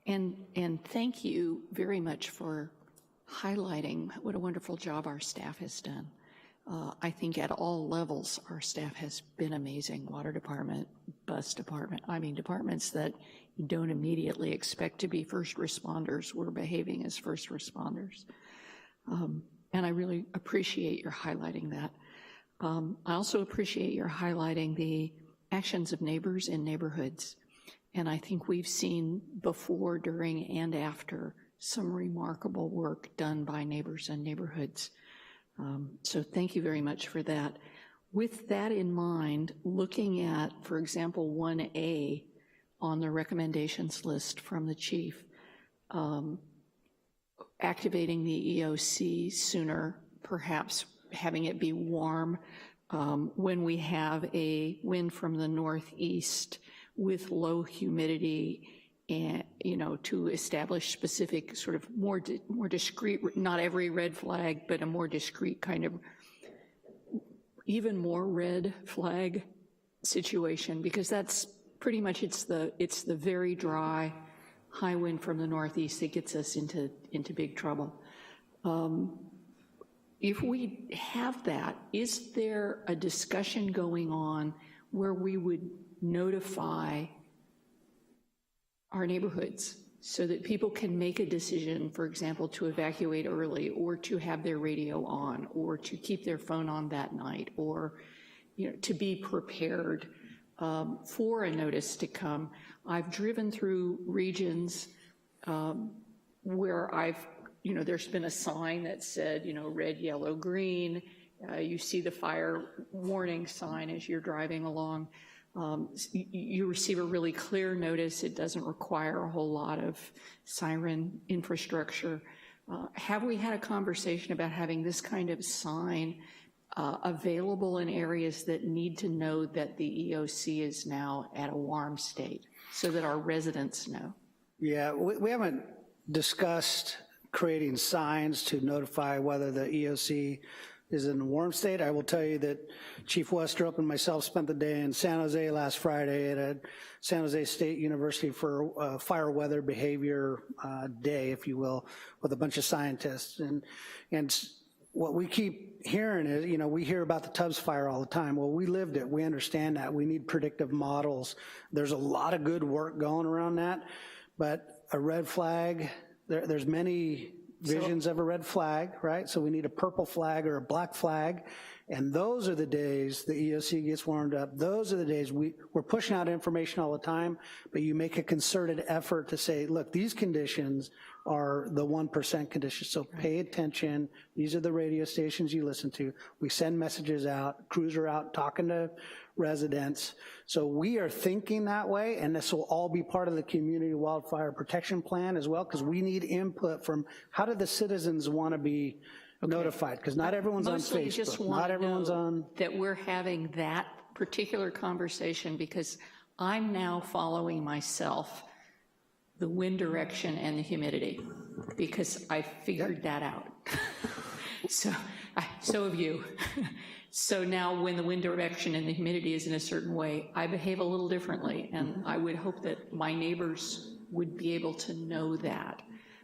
And thank you very much for highlighting what a wonderful job our staff has done. I think at all levels, our staff has been amazing. Water department, bus department, I mean, departments that you don't immediately expect to be first responders were behaving as first responders. And I really appreciate your highlighting that. I also appreciate your highlighting the actions of neighbors in neighborhoods. And I think we've seen before, during, and after some remarkable work done by neighbors and neighborhoods. So thank you very much for that. With that in mind, looking at, for example, 1A on the recommendations list from the chief, activating the EOC sooner, perhaps having it be warm when we have a wind from the northeast with low humidity, and, you know, to establish specific sort of more discrete, not every red flag, but a more discrete kind of even more red flag situation, because that's pretty much, it's the very dry high wind from the northeast that gets us into big trouble. If we have that, is there a discussion going on where we would notify our neighborhoods so that people can make a decision, for example, to evacuate early, or to have their radio on, or to keep their phone on that night, or, you know, to be prepared for a notice to come? I've driven through regions where you know, there's been a sign that said, you know, red, yellow, green. You see the fire warning sign as you're driving along. You receive a really clear notice. It doesn't require a whole lot of siren infrastructure. Have we had a conversation about having this kind of sign available in areas that need to know that the EOC is now at a warm state, so that our residents know? Yeah, we haven't discussed creating signs to notify whether the EOC is in a warm state. I will tell you that Chief Westrup and myself spent the day in San Jose last Friday at a San Jose State University for a fire weather behavior day, if you will, with a bunch of scientists. And what we keep hearing is, you know, we hear about the Tubbs fire all the time. Well, we lived it. We understand that. We need predictive models. There's a lot of good work going around that, but a red flag, there's many visions of a red flag, right? So we need a purple flag or a black flag, and those are the days the EOC gets warmed up. Those are the days we're pushing out information all the time, but you make a concerted effort to say, look, these conditions are the 1% conditions, so pay attention. These are the radio stations you listen to. We send messages out, crews are out talking to residents. So we are thinking that way, and this will all be part of the community wildfire protection plan as well, because we need input from how do the citizens want to be notified, because not everyone's Mostly on Facebook. Just not everyone's on. That we're having that particular conversation, because I'm now following myself the wind direction and the humidity, because I figured that out. So have you. So now when the wind direction and the humidity is in a certain way, I behave a little differently, and I would hope that my neighbors would be able to know that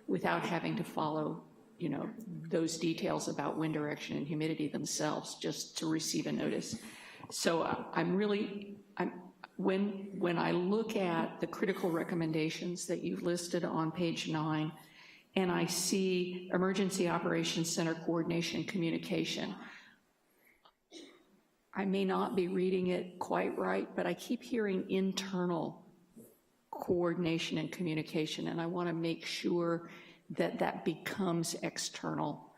without having to follow, you know, those details about wind direction and humidity themselves just to receive a notice. So when I look at the critical recommendations that you've listed on page 9, and I see Emergency Operations Center coordination communication, I may not be reading it quite right, but I keep hearing internal coordination and communication, and I want to make sure that that becomes external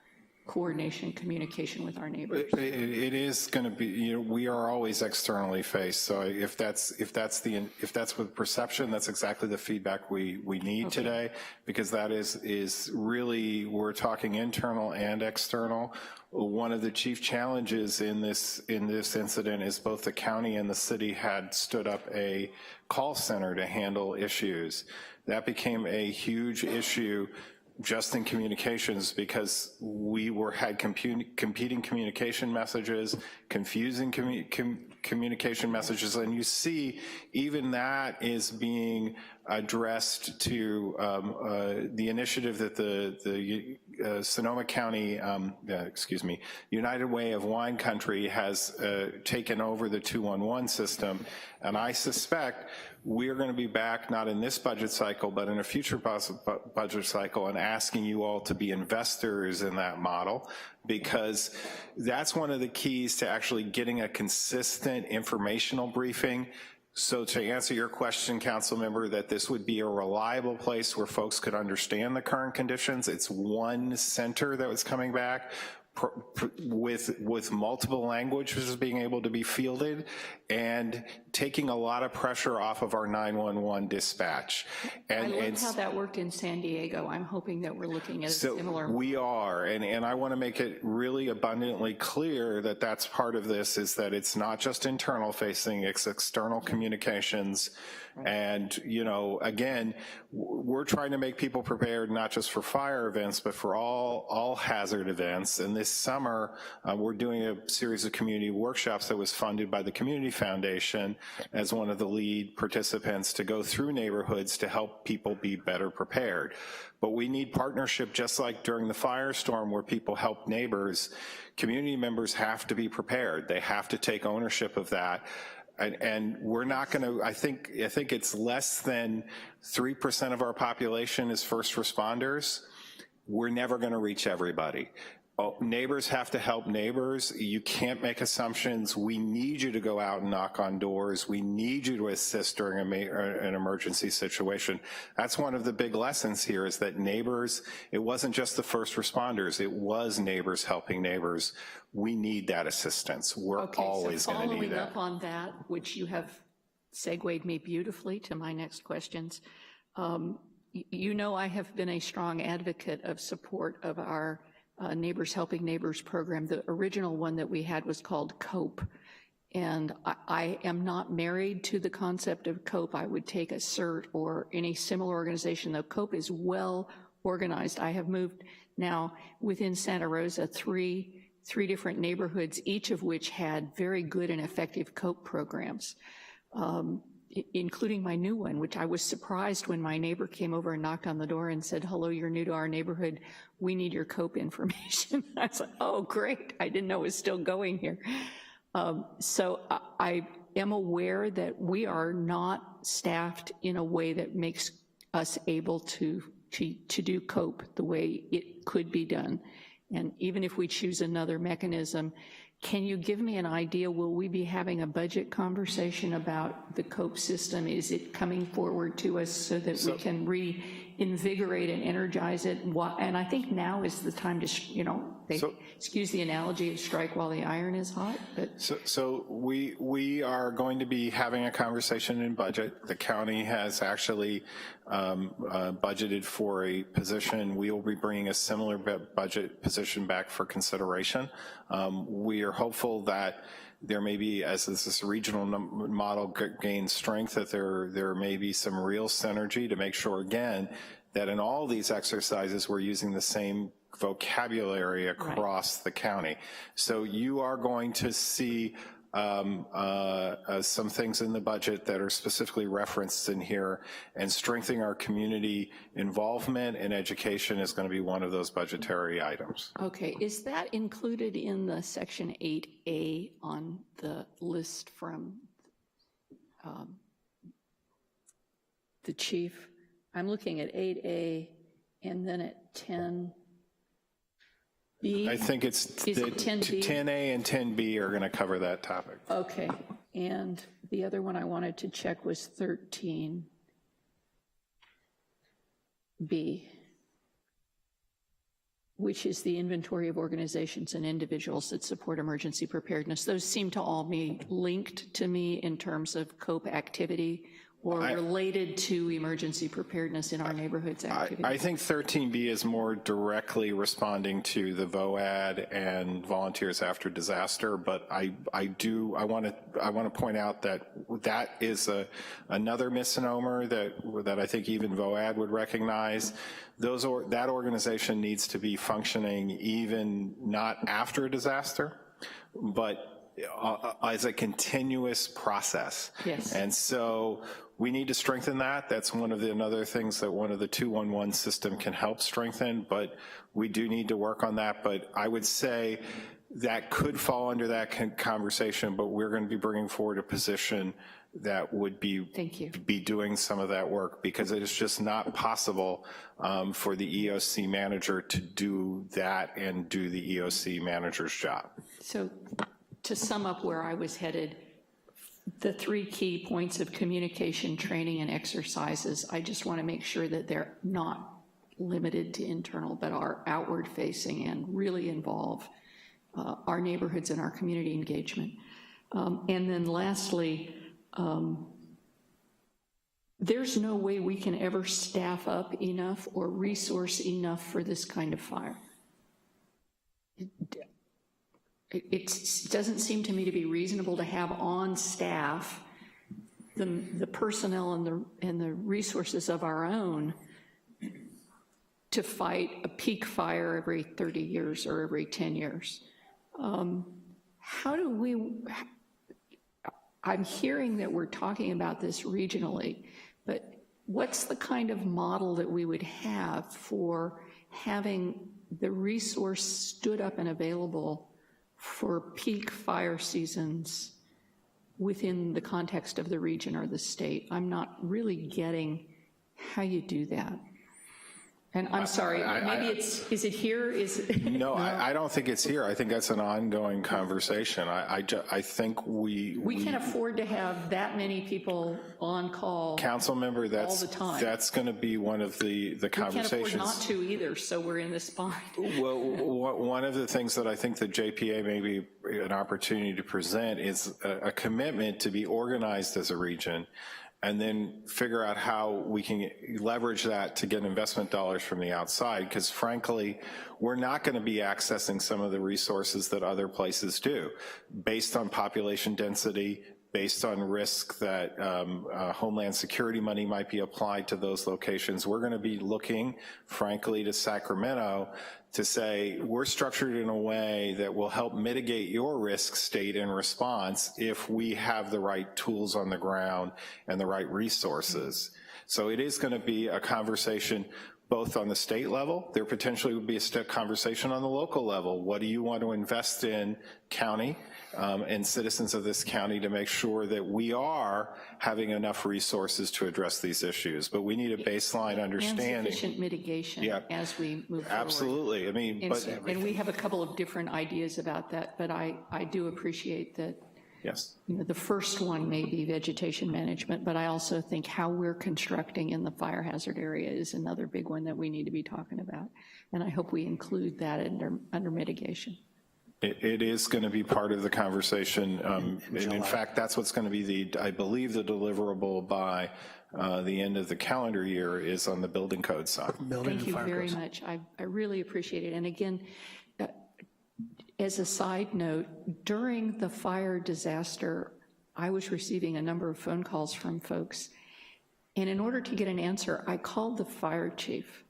coordination and communication with our neighbors. It is going to be, you know, we are always externally faced. So if that's with perception, that's exactly the feedback we need today, because that is really, we're talking internal and external. One of the chief challenges in this incident is both the county and the city had stood up a call center to handle issues. That became a huge issue just in communications, because we had competing communication messages, confusing communication messages, and you see even that is being addressed to the initiative that the Sonoma County, United Way of Wine Country has taken over the 211 system, and I suspect we're going to be back, not in this budget cycle, but in a future budget cycle, and asking you all to be investors in that model, because that's one of the keys to actually getting a consistent informational briefing. So to answer your question, council member, that this would be a reliable place where folks could understand the current conditions. It's one center that was coming back with multiple languages being able to be fielded, and taking a lot of pressure off of our 911 dispatch. And I love how that worked in San Diego. I'm hoping that we're looking at a similar. We are, and I want to make it really abundantly clear that that's part of this, is that it's not just internal facing, it's external communications. And, you know, again, we're trying to make people prepared not just for fire events, but for all hazard events. And this summer, we're doing a series of community workshops that was funded by the Community Foundation as one of the lead participants to go through neighborhoods to help people be better prepared. But we need partnership, just like during the firestorm where people help neighbors. Community members have to be prepared. They have to take ownership of that. And we're not going to, I think it's less than 3% of our population is first responders. We're never going to reach everybody. Neighbors have to help neighbors. You can't make assumptions. We need you to go out and knock on doors. We need you to assist during an emergency situation. That's one of the big lessons here, is that neighbors, it wasn't just the first responders, it was neighbors helping neighbors. We need that assistance. We're always going to need that. Following up on that, which you have segued me beautifully to my next questions, you know I have been a strong advocate of support of our Neighbors Helping Neighbors program. The original one that we had was called COPE, and I am not married to the concept of COPE. I would take a CERT or any similar organization, though COPE is well organized. I have moved now within Santa Rosa three different neighborhoods, each of which had very good and effective COPE programs, including my new one, which I was surprised when my neighbor came over and knocked on the door and said, "Hello, you're new to our neighborhood. We need your COPE information." I was like, oh, great. I didn't know it was still going here. So I am aware that we are not staffed in a way that makes us able to do COPE the way it could be done. And even if we choose another mechanism, can you give me an idea, will we be having a budget conversation about the COPE system? Is it coming forward to us so that we can reinvigorate and energize it? And I think now is the time to, excuse the analogy of strike while the iron is hot. But. So we are going to be having a conversation in budget. The county has actually budgeted for a position. We will be bringing a similar budget position back for consideration. We are hopeful that there may be, as this regional model gains strength, that there may be some real synergy to make sure, again, that in all these exercises we're using the same vocabulary across the county. So you are going to see some things in the budget that are specifically referenced in here, and strengthening our community involvement and education is going to be one of those budgetary items. Okay, is that included in the section 8A on the list from the chief? I'm looking at 8A and then at 10B. I think it's Is it 10B? 10A and 10B are going to cover that topic. Okay, and the other one I wanted to check was 13B, which is the inventory of organizations and individuals that support emergency preparedness. Those seem to all be linked to me in terms of COPE activity or related to emergency preparedness in our neighborhoods activity. I think 13B is more directly responding to the VOAD and volunteers after disaster, but I want to point out that that is another misnomer that I think even VOAD would recognize. That organization needs to be functioning even not after a disaster, but as a continuous process. Yes. And so we need to strengthen that. That's one of the another things that one of the 211 system can help strengthen, but we do need to work on that. But I would say that could fall under that conversation, but we're going to be bringing forward a position that would be doing some of that work, because it is just not possible for the EOC manager to do that and do the EOC manager's job. So to sum up where I was headed, the 3 key points of communication, training, and exercises, I just want to make sure that they're not limited to internal, but are outward facing and really involve our neighborhoods and our community engagement. And then lastly, there's no way we can ever staff up enough or resource enough for this kind of fire. It doesn't seem to me to be reasonable to have on staff the personnel and the resources of our own to fight a peak fire every 30 years or every 10 years. How do we, I'm hearing that we're talking about this regionally, but what's the kind of model that we would have for having the resource stood up and available for peak fire seasons within the context of the region or the state? I'm not really getting how you do that. And I'm sorry, maybe is it here? No, I don't think it's here. I think that's an ongoing conversation. I think we can't afford to have that many people on call. Council member, that's all the time. That's going to be one of the conversations. We can't afford not to either, so we're in this bind. Well, one of the things that I think the JPA may be an opportunity to present is a commitment to be organized as a region, and then figure out how we can leverage that to get investment dollars from the outside, because frankly, we're not going to be accessing some of the resources that other places do, based on population density, based on risk that Homeland Security money might be applied to those locations. We're going to be looking, frankly, to Sacramento to say, we're structured in a way that will help mitigate your risk state in response if we have the right tools on the ground and the right resources. So it is going to be a conversation both on the state level. There potentially would be a conversation on the local level. What do you want to invest in, county, and citizens of this county, to make sure that we are having enough resources to address these issues? But we need a baseline understanding. And sufficient mitigation as we move forward. Absolutely. I mean, and we have a couple of different ideas about that, but I do appreciate that. Yes. You know, the first one may be vegetation management, but I also think how we're constructing in the fire hazard area is another big one that we need to be talking about. And I hope we include that under mitigation. It is going to be part of the conversation. And in fact, that's what's going to be I believe the deliverable by the end of the calendar year is on the building code side. Thank you very much. I really appreciate it. And again, as a side note, during the fire disaster, I was receiving a number of phone calls from folks, and in order to get an answer, I called the fire chief.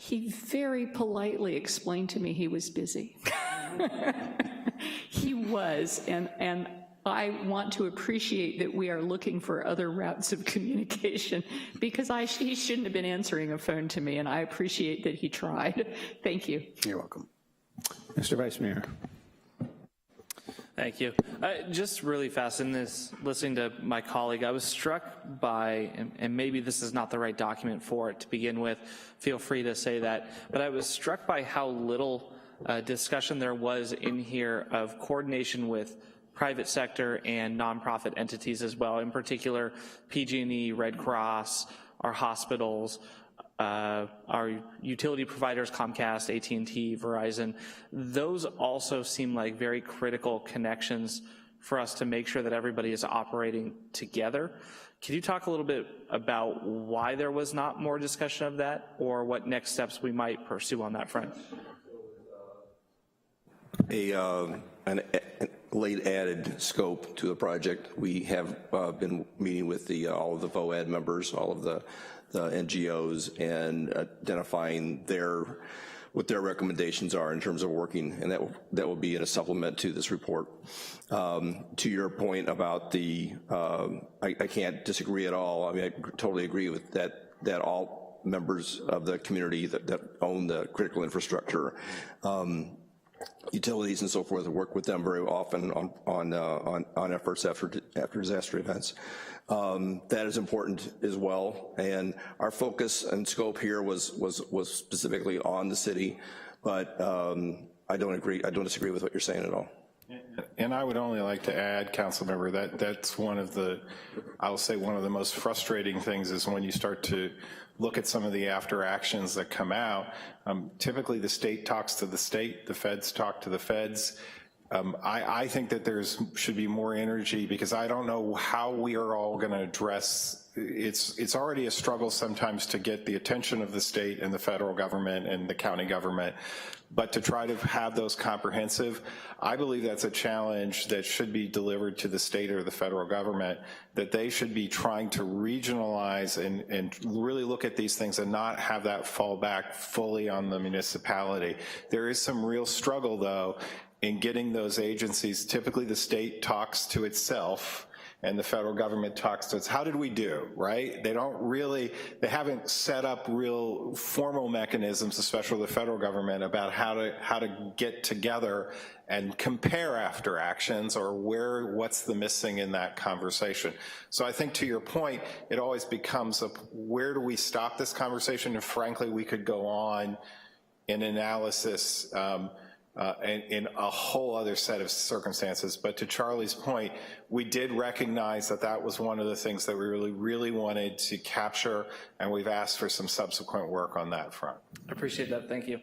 He very politely explained to me he was busy. He was, and I want to appreciate that we are looking for other routes of communication, because he shouldn't have been answering a phone to me, and I appreciate that he tried. Thank you. You're welcome. Mr. Vice Mayor. Thank you. Just really fast in this, listening to my colleague, I was struck by, and maybe this is not the right document for it to begin with, feel free to say that, but I was struck by how little discussion there was in here of coordination with private sector and nonprofit entities as well, in particular PG&E, Red Cross, our hospitals, our utility providers, Comcast, AT&T, Verizon. Those also seem like very critical connections for us to make sure that everybody is operating together. Can you talk a little bit about why there was not more discussion of that, or what next steps we might pursue on that front? An late added scope to the project. We have been meeting with all of the VOAD members, all of the NGOs, and identifying what their recommendations are in terms of working, and that will be in a supplement to this report. To your point about I can't disagree at all. I mean, I totally agree with that all members of the community that own the critical infrastructure, utilities and so forth, work with them very often on efforts after disaster events. That is important as well, and our focus and scope here was specifically on the city, but I don't disagree with what you're saying at all. And I would only like to add, Councilmember, that's one of the most frustrating things is when you start to look at some of the after actions that come out. Typically the state talks to the state, the feds talk to the feds. I think that should be more energy, because I don't know how we are all going to address, it's already a struggle sometimes to get the attention of the state and the federal government and the county government, but to try to have those comprehensive, I believe that's a challenge that should be delivered to the state or the federal government, that they should be trying to regionalize and really look at these things and not have that fall back fully on the municipality. There is some real struggle though in getting those agencies. Typically the state talks to itself and the federal government talks to us. How did we do, right? They haven't set up real formal mechanisms, especially the federal government, about how to get together and compare after actions, or what's the missing in that conversation. So I think to your point, it always becomes where do we stop this conversation? And frankly, we could go on in analysis in a whole other set of circumstances. But to Charlie's point, we did recognize that was one of the things that we really wanted to capture, and we've asked for some subsequent work on that front. I appreciate that, thank you.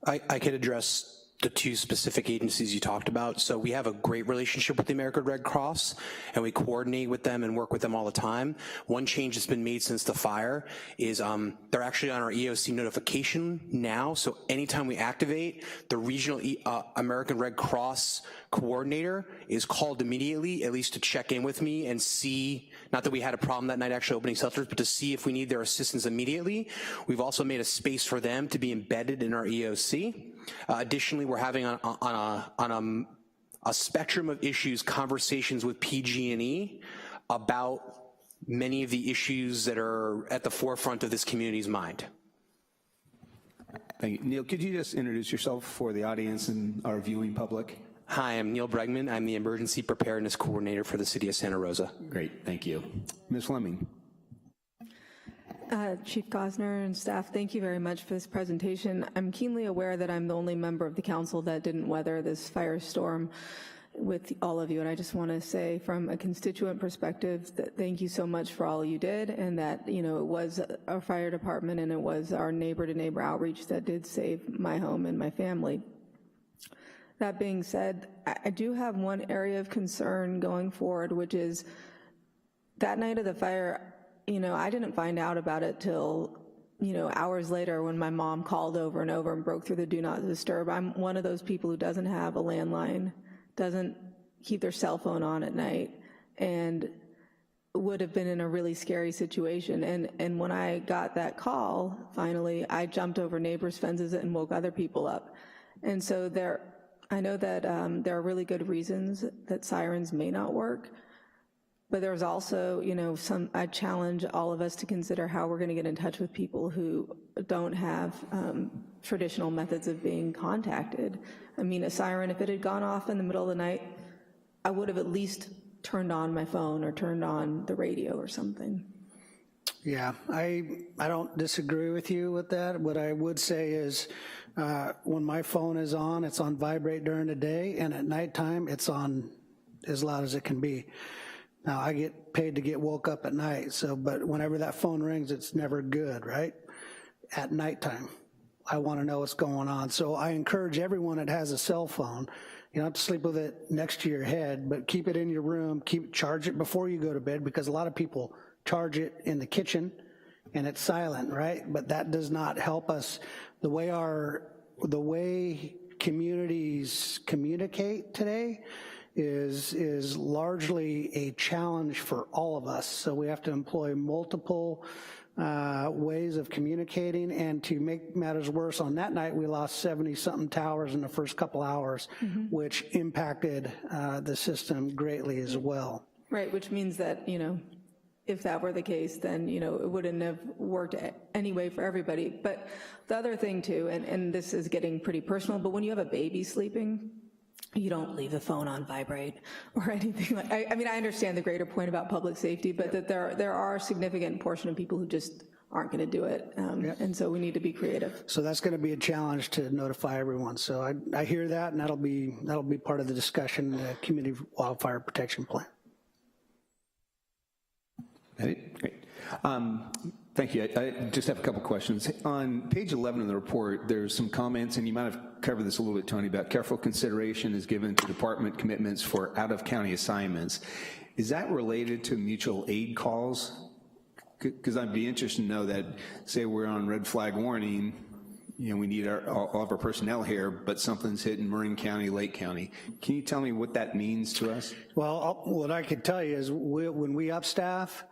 I could address the two specific agencies you talked about. So we have a great relationship with the American Red Cross, and we coordinate with them and work with them all the time. One change that's been made since the fire is they're actually on our EOC notification now, so anytime we activate, the regional American Red Cross coordinator is called immediately, at least to check in with me and see, not that we had a problem that night actually opening shelters, but to see if we need their assistance immediately. We've also made a space for them to be embedded in our EOC. Additionally, we're having on a spectrum of issues conversations with PG&E about many of the issues that are at the forefront of this community's mind. Thank you. Neil, could you just introduce yourself for the audience and our viewing public? Hi, I'm Neil Bregman. I'm the Emergency Preparedness Coordinator for the City of Santa Rosa. Great, thank you. Ms. Fleming. Chief Gosner and staff, thank you very much for this presentation. I'm keenly aware that I'm the only member of the council that didn't weather this firestorm with all of you, and I just want to say from a constituent perspective that thank you so much for all you did, and that, you know, it was our fire department and it was our neighbor-to-neighbor outreach that did save my home and my family. That being said, I do have one area of concern going forward, which is that night of the fire, you know, I didn't find out about it till, you know, hours later when my mom called over and over and broke through the do not disturb. I'm one of those people who doesn't have a landline, doesn't keep their cell phone on at night. And would have been in a really scary situation. And when I got that call, finally, I jumped over neighbors' fences and woke other people up. And so I know that there are really good reasons that sirens may not work, but there's also, I challenge all of us to consider how we're gonna get in touch with people who don't have traditional methods of being contacted. I mean, a siren, if it had gone off in the middle of the night, I would have at least turned on my phone or turned on the radio or something. Yeah, I don't disagree with you with that. What I would say is when my phone is on, it's on vibrate during the day, and at nighttime, it's on as loud as it can be. Now, I get paid to get woke up at night, but whenever that phone rings, it's never good, right? At nighttime, I want to know what's going on. So I encourage everyone that has a cell phone, you don't have to sleep with it next to your head, but keep it in your room, charge it before you go to bed, because a lot of people charge it in the kitchen and it's silent, right? But that does not help us. The way communities communicate today is largely a challenge for all of us. So we have to employ multiple ways of communicating, and to make matters worse, on that night we lost 70-something towers in the first couple hours, which impacted the system greatly as well. Right, which means that, if that were the case, then, it wouldn't have worked anyway for everybody. But the other thing too, and this is getting pretty personal, but when you have a baby sleeping, you don't leave the phone on vibrate or anything like. I mean, I understand the greater point about public safety, but that there are a significant portion of people who just aren't going to do it, and so we need to be creative. So that's going to be a challenge to notify everyone. So I hear that, and that'll be part of the discussion, the community wildfire protection plan. Great. Thank you. I just have a couple questions. On page 11 of the report, there's some comments, and you might have covered this a little bit, Tony, about careful consideration is given to department commitments for out-of-county assignments. Is that related to mutual aid calls? Because I'd be interested to know that, say we're on red flag warning, we need all of our personnel here, but something's hit in Marin County, Lake County. Can you tell me what that means to us? Well, what I could tell you is when we up staff,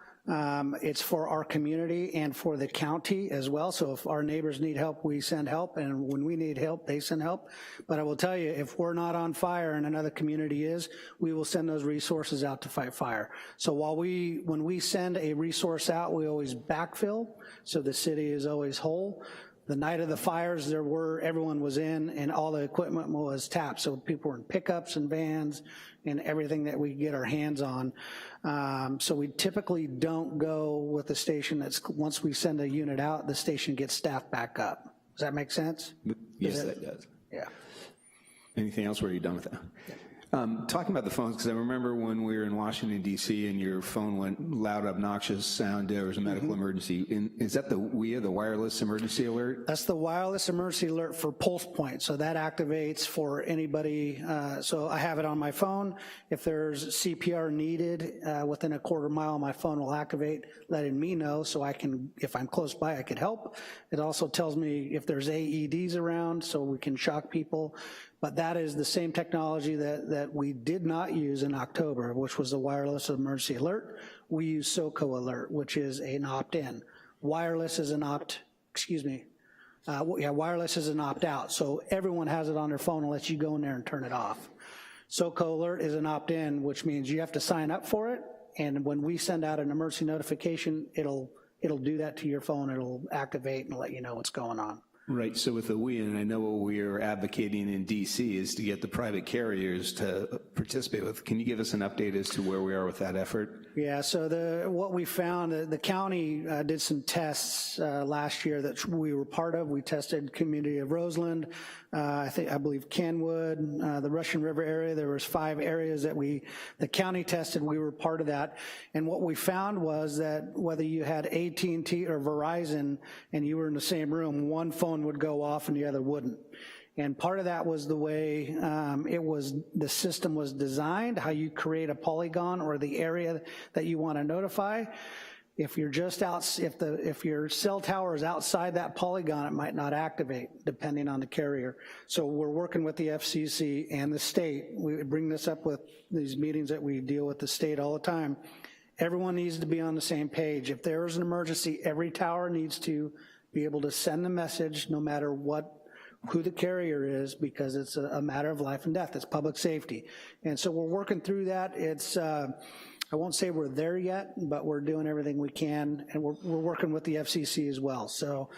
it's for our community and for the county as well. So if our neighbors need help, we send help, and when we need help, they send help. But I will tell you, if we're not on fire and another community is, we will send those resources out to fight fire. So when we send a resource out, we always backfill, so the city is always whole. The night of the fires, everyone was in, and all the equipment was tapped. So people were in pickups and vans and everything that we get our hands on. So we typically don't go with the station once we send a unit out, the station gets staffed back up. Does that make sense? Yes, that does. Yeah. Anything else, or are you done with that? Yeah. Talking about the phones, because I remember when we were in Washington, D.C., and your phone went loud, obnoxious sound, there was a medical emergency. Is that the WIA, the wireless emergency alert? That's the wireless emergency alert for Pulse Point. So that activates for anybody. So I have it on my phone. If there's CPR needed within a quarter mile, my phone will activate, letting me know so I can, if I'm close by, I could help. It also tells me if there's AEDs around so we can shock people. But that is the same technology that we did not use in October, which was the wireless emergency alert. We use SOCO alert, which is an opt-in. Wireless is an wireless is an opt-out. So everyone has it on their phone unless you go in there and turn it off. SOCO alert is an opt-in, which means you have to sign up for it. And when we send out an emergency notification, it'll do that to your phone. It'll activate and let you know what's going on. Right, so with the WIA, and I know what we're advocating in DC is to get the private carriers to participate with. Can you give us an update as to where we are with that effort? Yeah, so what we found, the county did some tests last year that we were part of. We tested community of Roseland, I believe Kenwood, the Russian River area. There was 5 areas that the county tested. We were part of that. And what we found was that whether you had AT&T or Verizon and you were in the same room, one phone would go off and the other wouldn't. And part of that was the way the system was designed, how you create a polygon or the area that you want to notify. If you're just out, if your cell tower is outside that polygon, it might not activate, depending on the carrier. So we're working with the FCC and the state. We bring this up with these meetings that we deal with the state all the time. everyone needs to be on the same page. If there is an emergency, every tower needs to be able to send a message no matter who the carrier is, because it's a matter of life and death. It's public safety. And so we're working through that. It's, I won't say we're there yet, but we're doing everything we can, and we're working with the FCC as well. So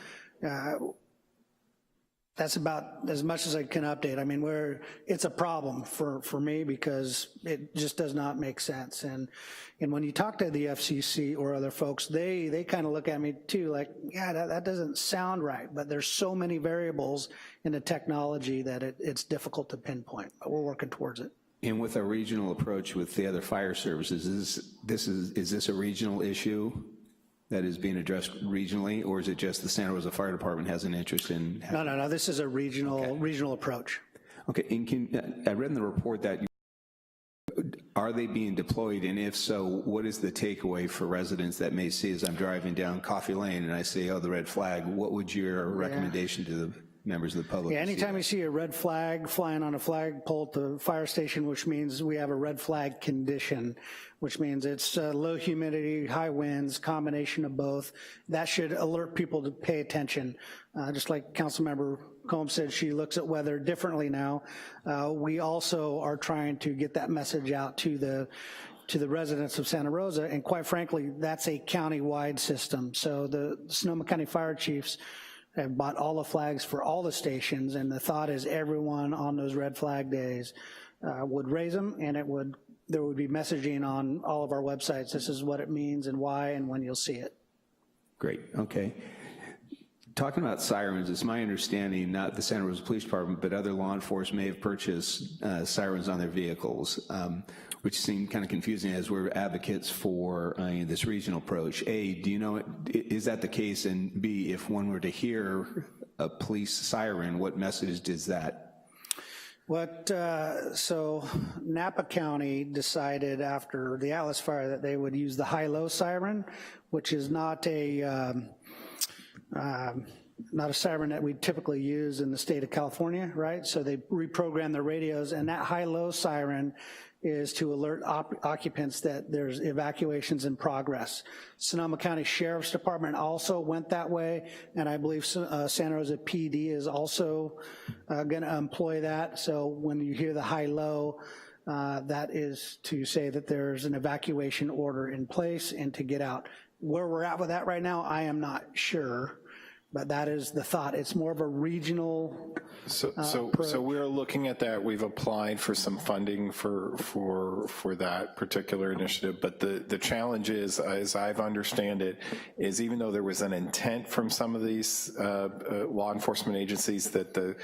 that's about as much as I can update. I mean, it's a problem for me because it just does not make sense. And when you talk to the FCC or other folks, they kind of look at me too like, yeah, that doesn't sound right. But there's so many variables in the technology that it's difficult to pinpoint, but we're working towards it. And with our regional approach with the other fire services, is this a regional issue that is being addressed regionally, or is it just the Santa Rosa Fire Department has an interest in? No, this is a regional approach. Okay, and I read in the report that are they being deployed, and if so, what is the takeaway for residents that may see as I'm driving down Coffee Lane and I say, oh, the red flag, what would your recommendation to the members of the public? Yeah, anytime you see a red flag flying on a flagpole at the fire station, which means we have a red flag condition, which means it's low humidity, high winds, combination of both. That should alert people to pay attention. Just like Councilmember Combs said, she looks at weather differently now. We also are trying to get that message out to the residents of Santa Rosa, and quite frankly, that's a county-wide system. So the Sonoma County Fire Chiefs have bought all the flags for all the stations, and the thought is everyone on those red flag days would raise them, and there would be messaging on all of our websites. This is what it means and why and when you'll see it. Great, okay. Talking about sirens, it's my understanding, not the Santa Rosa Police Department, but other law enforcement may have purchased sirens on their vehicles, which seemed kind of confusing as we're advocates for this regional approach. A, do you know, is that the case? And B, if one were to hear a police siren, what message is that? So Napa County decided after the Atlas fire that they would use the high-low siren, which is not a siren that we typically use in the state of California, right? So they reprogrammed their radios, and that high-low siren is to alert occupants that there's evacuations in progress. Sonoma County Sheriff's Department also went that way, and I believe Santa Rosa PD is also gonna employ that. So when you hear the high-low, that is to say that there's an evacuation order in place and to get out. Where we're at with that right now, I am not sure, but that is the thought. It's more of a regional So we're looking at that. We've applied for some funding for that particular initiative, but the challenge is, as I've understand it, is even though there was an intent from some of these law enforcement agencies that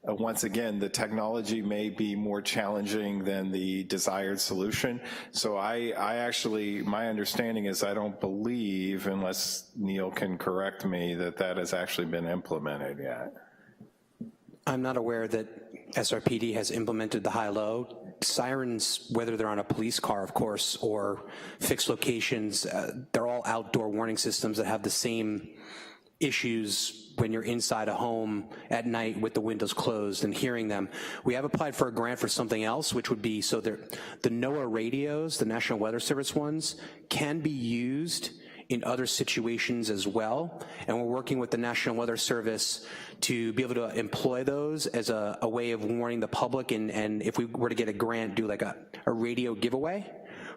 once again, the technology may be more challenging than the desired solution. So I actually, my understanding is I don't believe, unless Neil can correct me, that has actually been implemented yet. I'm not aware that SRPD has implemented the high-low. Sirens, whether they're on a police car, of course, or fixed locations, they're all outdoor warning systems that have the same issues when you're inside a home at night with the windows closed and hearing them. We have applied for a grant for something else, which would be, so the NOAA radios, the National Weather Service ones, can be used in other situations as well, and we're working with the National Weather Service to be able to employ those as a way of warning the public, and if we were to get a grant, do like a radio giveaway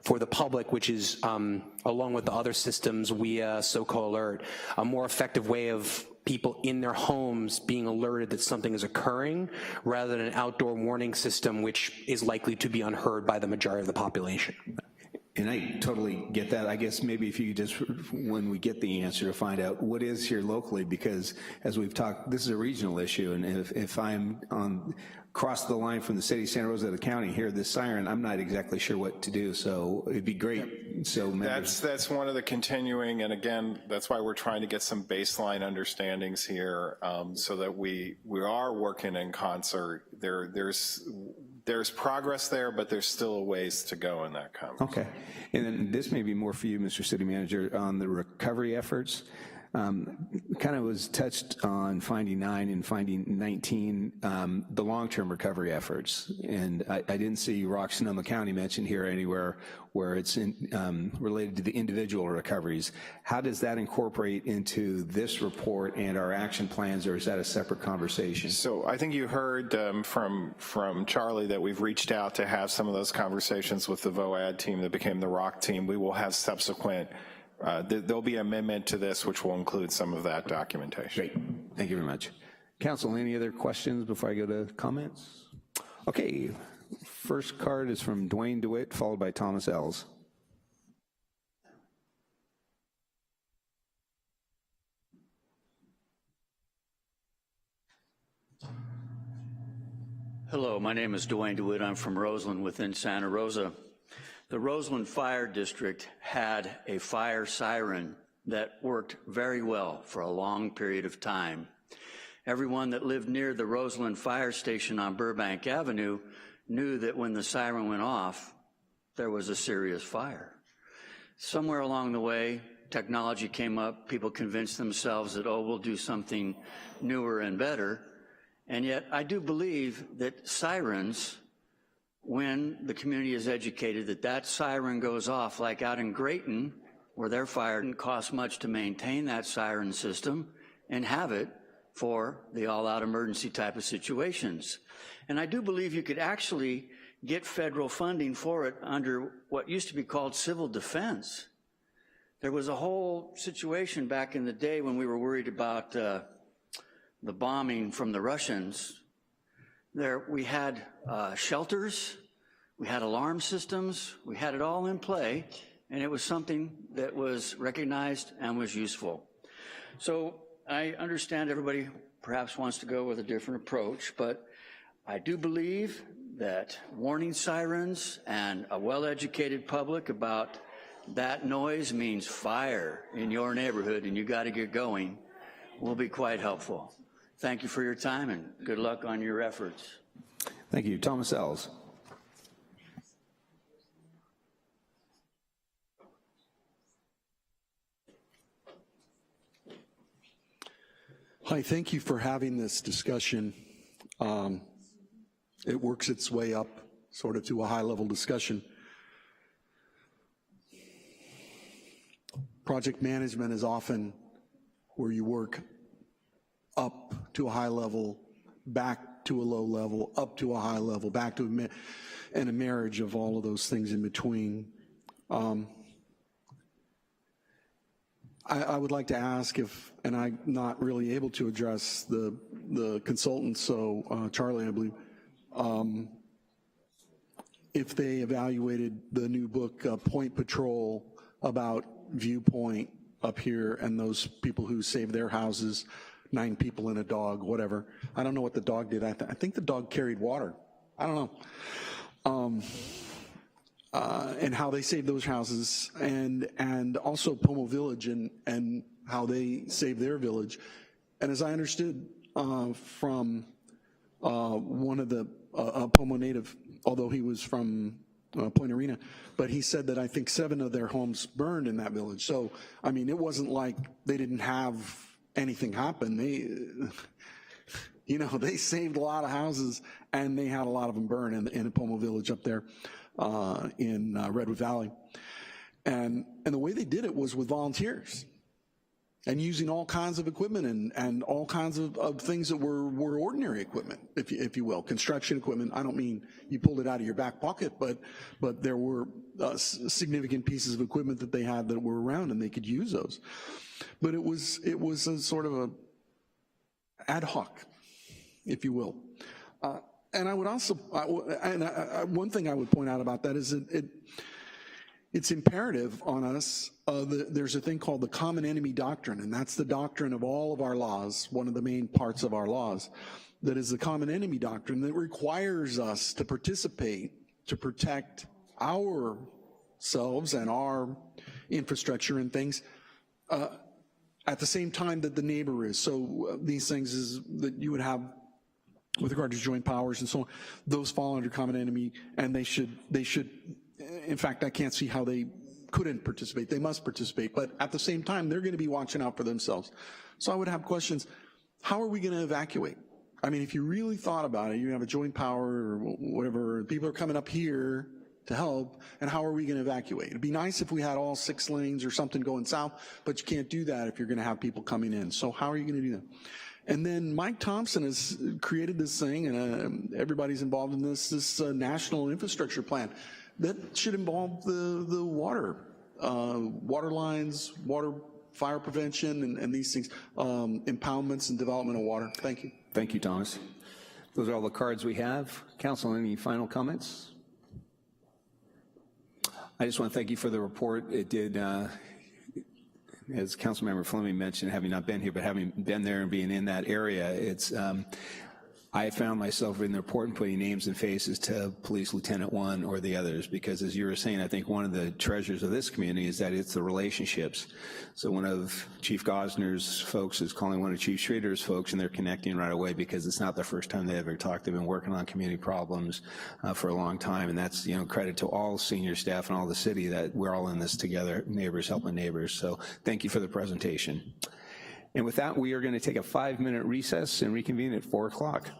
for the public, which is, along with the other systems, WIA, SoCo Alert, a more effective way of people in their homes being alerted that something is occurring, rather than an outdoor warning system, which is likely to be unheard by the majority of the population. And I totally get that. I guess maybe if you could just, when we get the answer, to find out what is here locally, because as we've talked, this is a regional issue, and if I'm across the line from the city of Santa Rosa to the county, hear this siren, I'm not exactly sure what to do, so it'd be great. Yep. So that's one of the continuing, and again, that's why we're trying to get some baseline understandings here, so that we are working in concert. There's progress there, but there's still a ways to go in that conversation. Okay, and then this may be more for you, Mr. City Manager, on the recovery efforts. Kind of was touched on finding 9 and finding 19, the long-term recovery efforts. And I didn't see Rock Sonoma County mentioned here anywhere where it's related to the individual recoveries. How does that incorporate into this report and our action plans, or is that a separate conversation? So I think you heard from Charlie that we've reached out to have some of those conversations with the VOAD team that became the ROC team. We will have subsequent, there'll be an amendment to this which will include some of that documentation. Great, thank you very much. Council, any other questions before I go to comments? Okay, first card is from Dwayne DeWitt, followed by Thomas Ells. Hello, my name is Dwayne DeWitt. I'm from Roseland within Santa Rosa. The Roseland Fire District had a fire siren that worked very well for a long period of time. Everyone that lived near the Roseland Fire Station on Burbank Avenue knew that when the siren went off, there was a serious fire. Somewhere along the way, technology came up, people convinced themselves that, oh, we'll do something newer and better. And yet I do believe that sirens, when the community is educated, that siren goes off, like out in Grayton, where their fire didn't cost much to maintain that siren system and have it for the all-out emergency type of situations. And I do believe you could actually get federal funding for it under what used to be called civil defense. There was a whole situation back in the day when we were worried about the bombing from the Russians. There we had shelters, we had alarm systems, we had it all in play, and it was something that was recognized and was useful. So I understand everybody perhaps wants to go with a different approach, but I do believe that warning sirens and a well-educated public about that noise means fire in your neighborhood and you got to get going will be quite helpful. Thank you for your time and good luck on your efforts. Thank you. Thomas Ells. Hi, thank you for having this discussion. It works its way up sort of to a high-level discussion. Project management is often where you work up to a high level, back to a low level, up to a high level, back to and a marriage of all of those things in between. I would like to ask if, and I'm not really able to address the consultant, so Charlie, I believe, if they evaluated the new book, Point Patrol, about Viewpoint up here and those people who saved their houses, 9 people and a dog, whatever. I don't know what the dog did. I think the dog carried water. I don't know. And how they saved those houses, and also Pomo Village and how they saved their village. And as I understood from one of the Pomo native, although he was from Point Arena, but he said that I think 7 of their homes burned in that village. So, I mean, it wasn't like they didn't have anything happen. They, you know, they saved a lot of houses and they had a lot of them burn in a Pomo Village up there in Redwood Valley. And the way they did it was with volunteers and using all kinds of equipment and all kinds of things that were ordinary equipment, if you will, construction equipment. I don't mean you pulled it out of your back pocket, but there were significant pieces of equipment that they had that were around and they could use those. But it was a sort of a ad hoc, if you will. And I would also, one thing I would point out about that is that it's imperative on us. There's a thing called the common enemy doctrine, and that's the doctrine of all of our laws, one of the main parts of our laws, that is the common enemy doctrine that requires us to participate to protect ourselves and our infrastructure and things at the same time that the neighbor is. So these things is that you would have with regard to joint powers and so on, those fall under common enemy, and they should, in fact, I can't see how they couldn't participate. They must participate, but at the same time, they're going to be watching out for themselves. So I would have questions. How are we going to evacuate? I mean, if you really thought about it, you have a joint power or whatever, people are coming up here to help, and how are we going to evacuate? It'd be nice if we had all 6 lanes or something going south, but you can't do that if you're going to have people coming in. So how are you going to do that? And then Mike Thompson has created this thing, and everybody's involved in this national infrastructure plan that should involve the water lines, water fire prevention, and these things, impoundments and development of water. Thank you. Thank you, Thomas. Those are all the cards we have. Council, any final comments? I just want to thank you for the report. It did, as Councilmember Fleming mentioned, having not been here, but having been there and being in that area, it's, I found myself in the report and putting names and faces to Police Lieutenant one or the others, because as you were saying, I think one of the treasures of this community is that it's the relationships. So one of Chief Gosner's folks is calling one of Chief Schrader's folks, and they're connecting right away because it's not the first time they ever talked. They've been working on community problems for a long time, and that's, you know, credit to all senior staff and all the city that we're all in this together, neighbors helping neighbors. So thank you for the presentation. And with that, we are going to take a 5-minute recess and reconvene at 4 o'clock.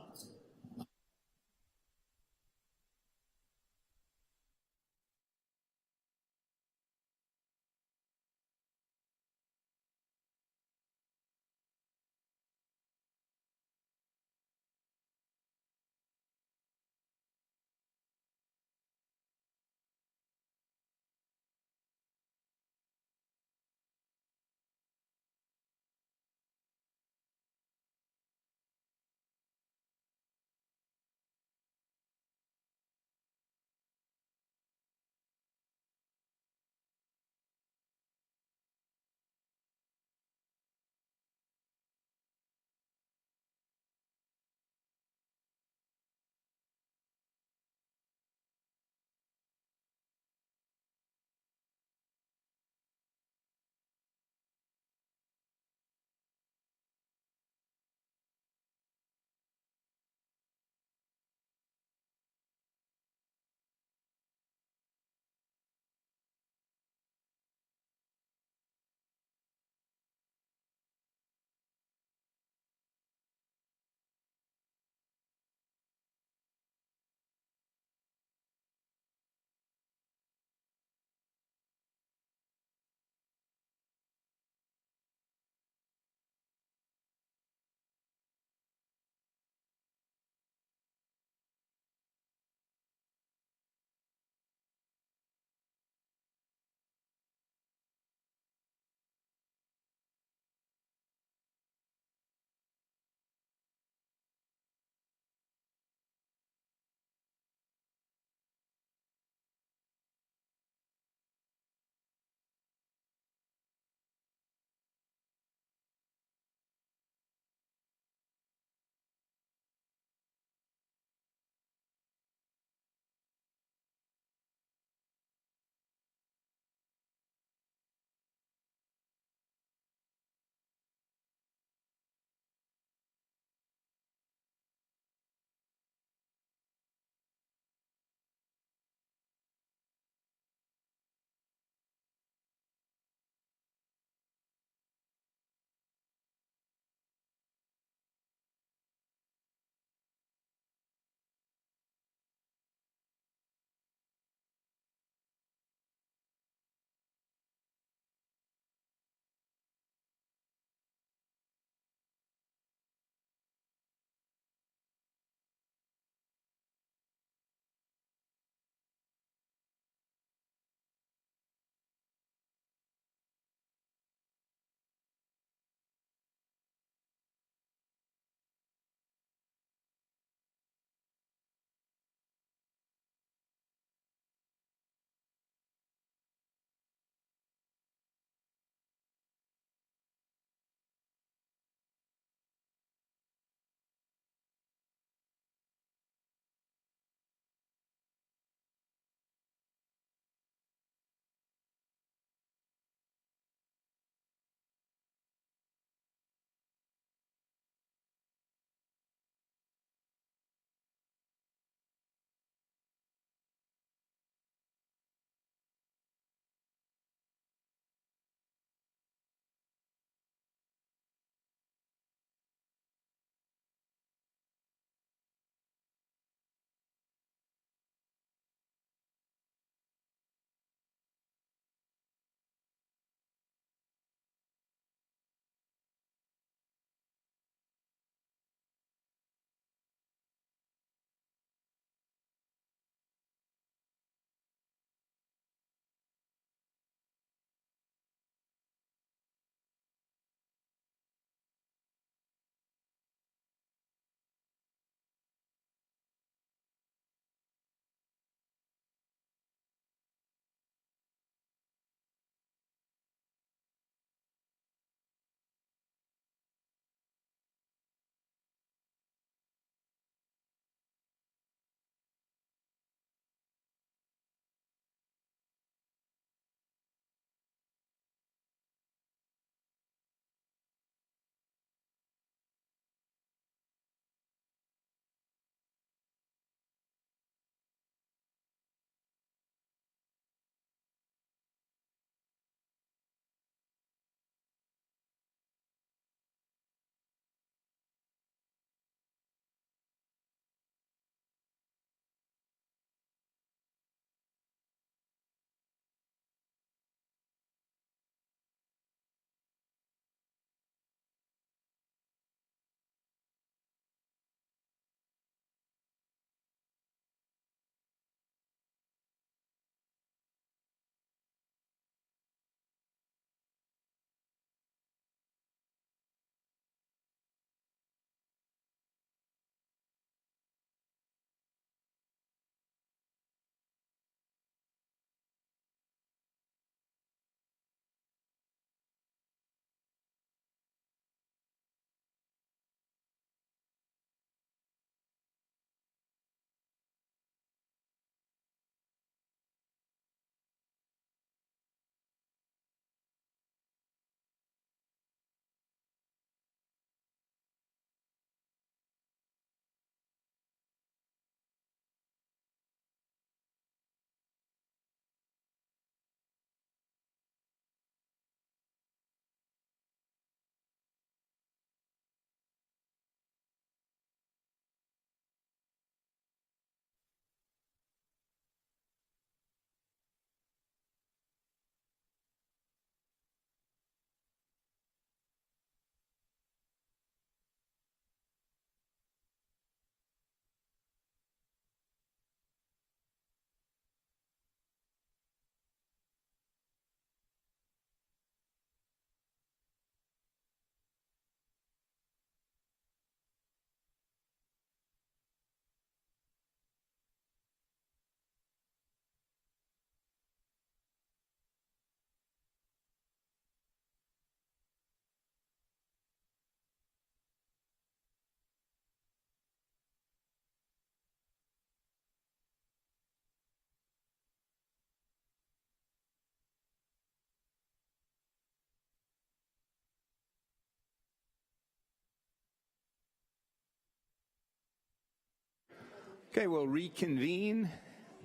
Okay, we'll reconvene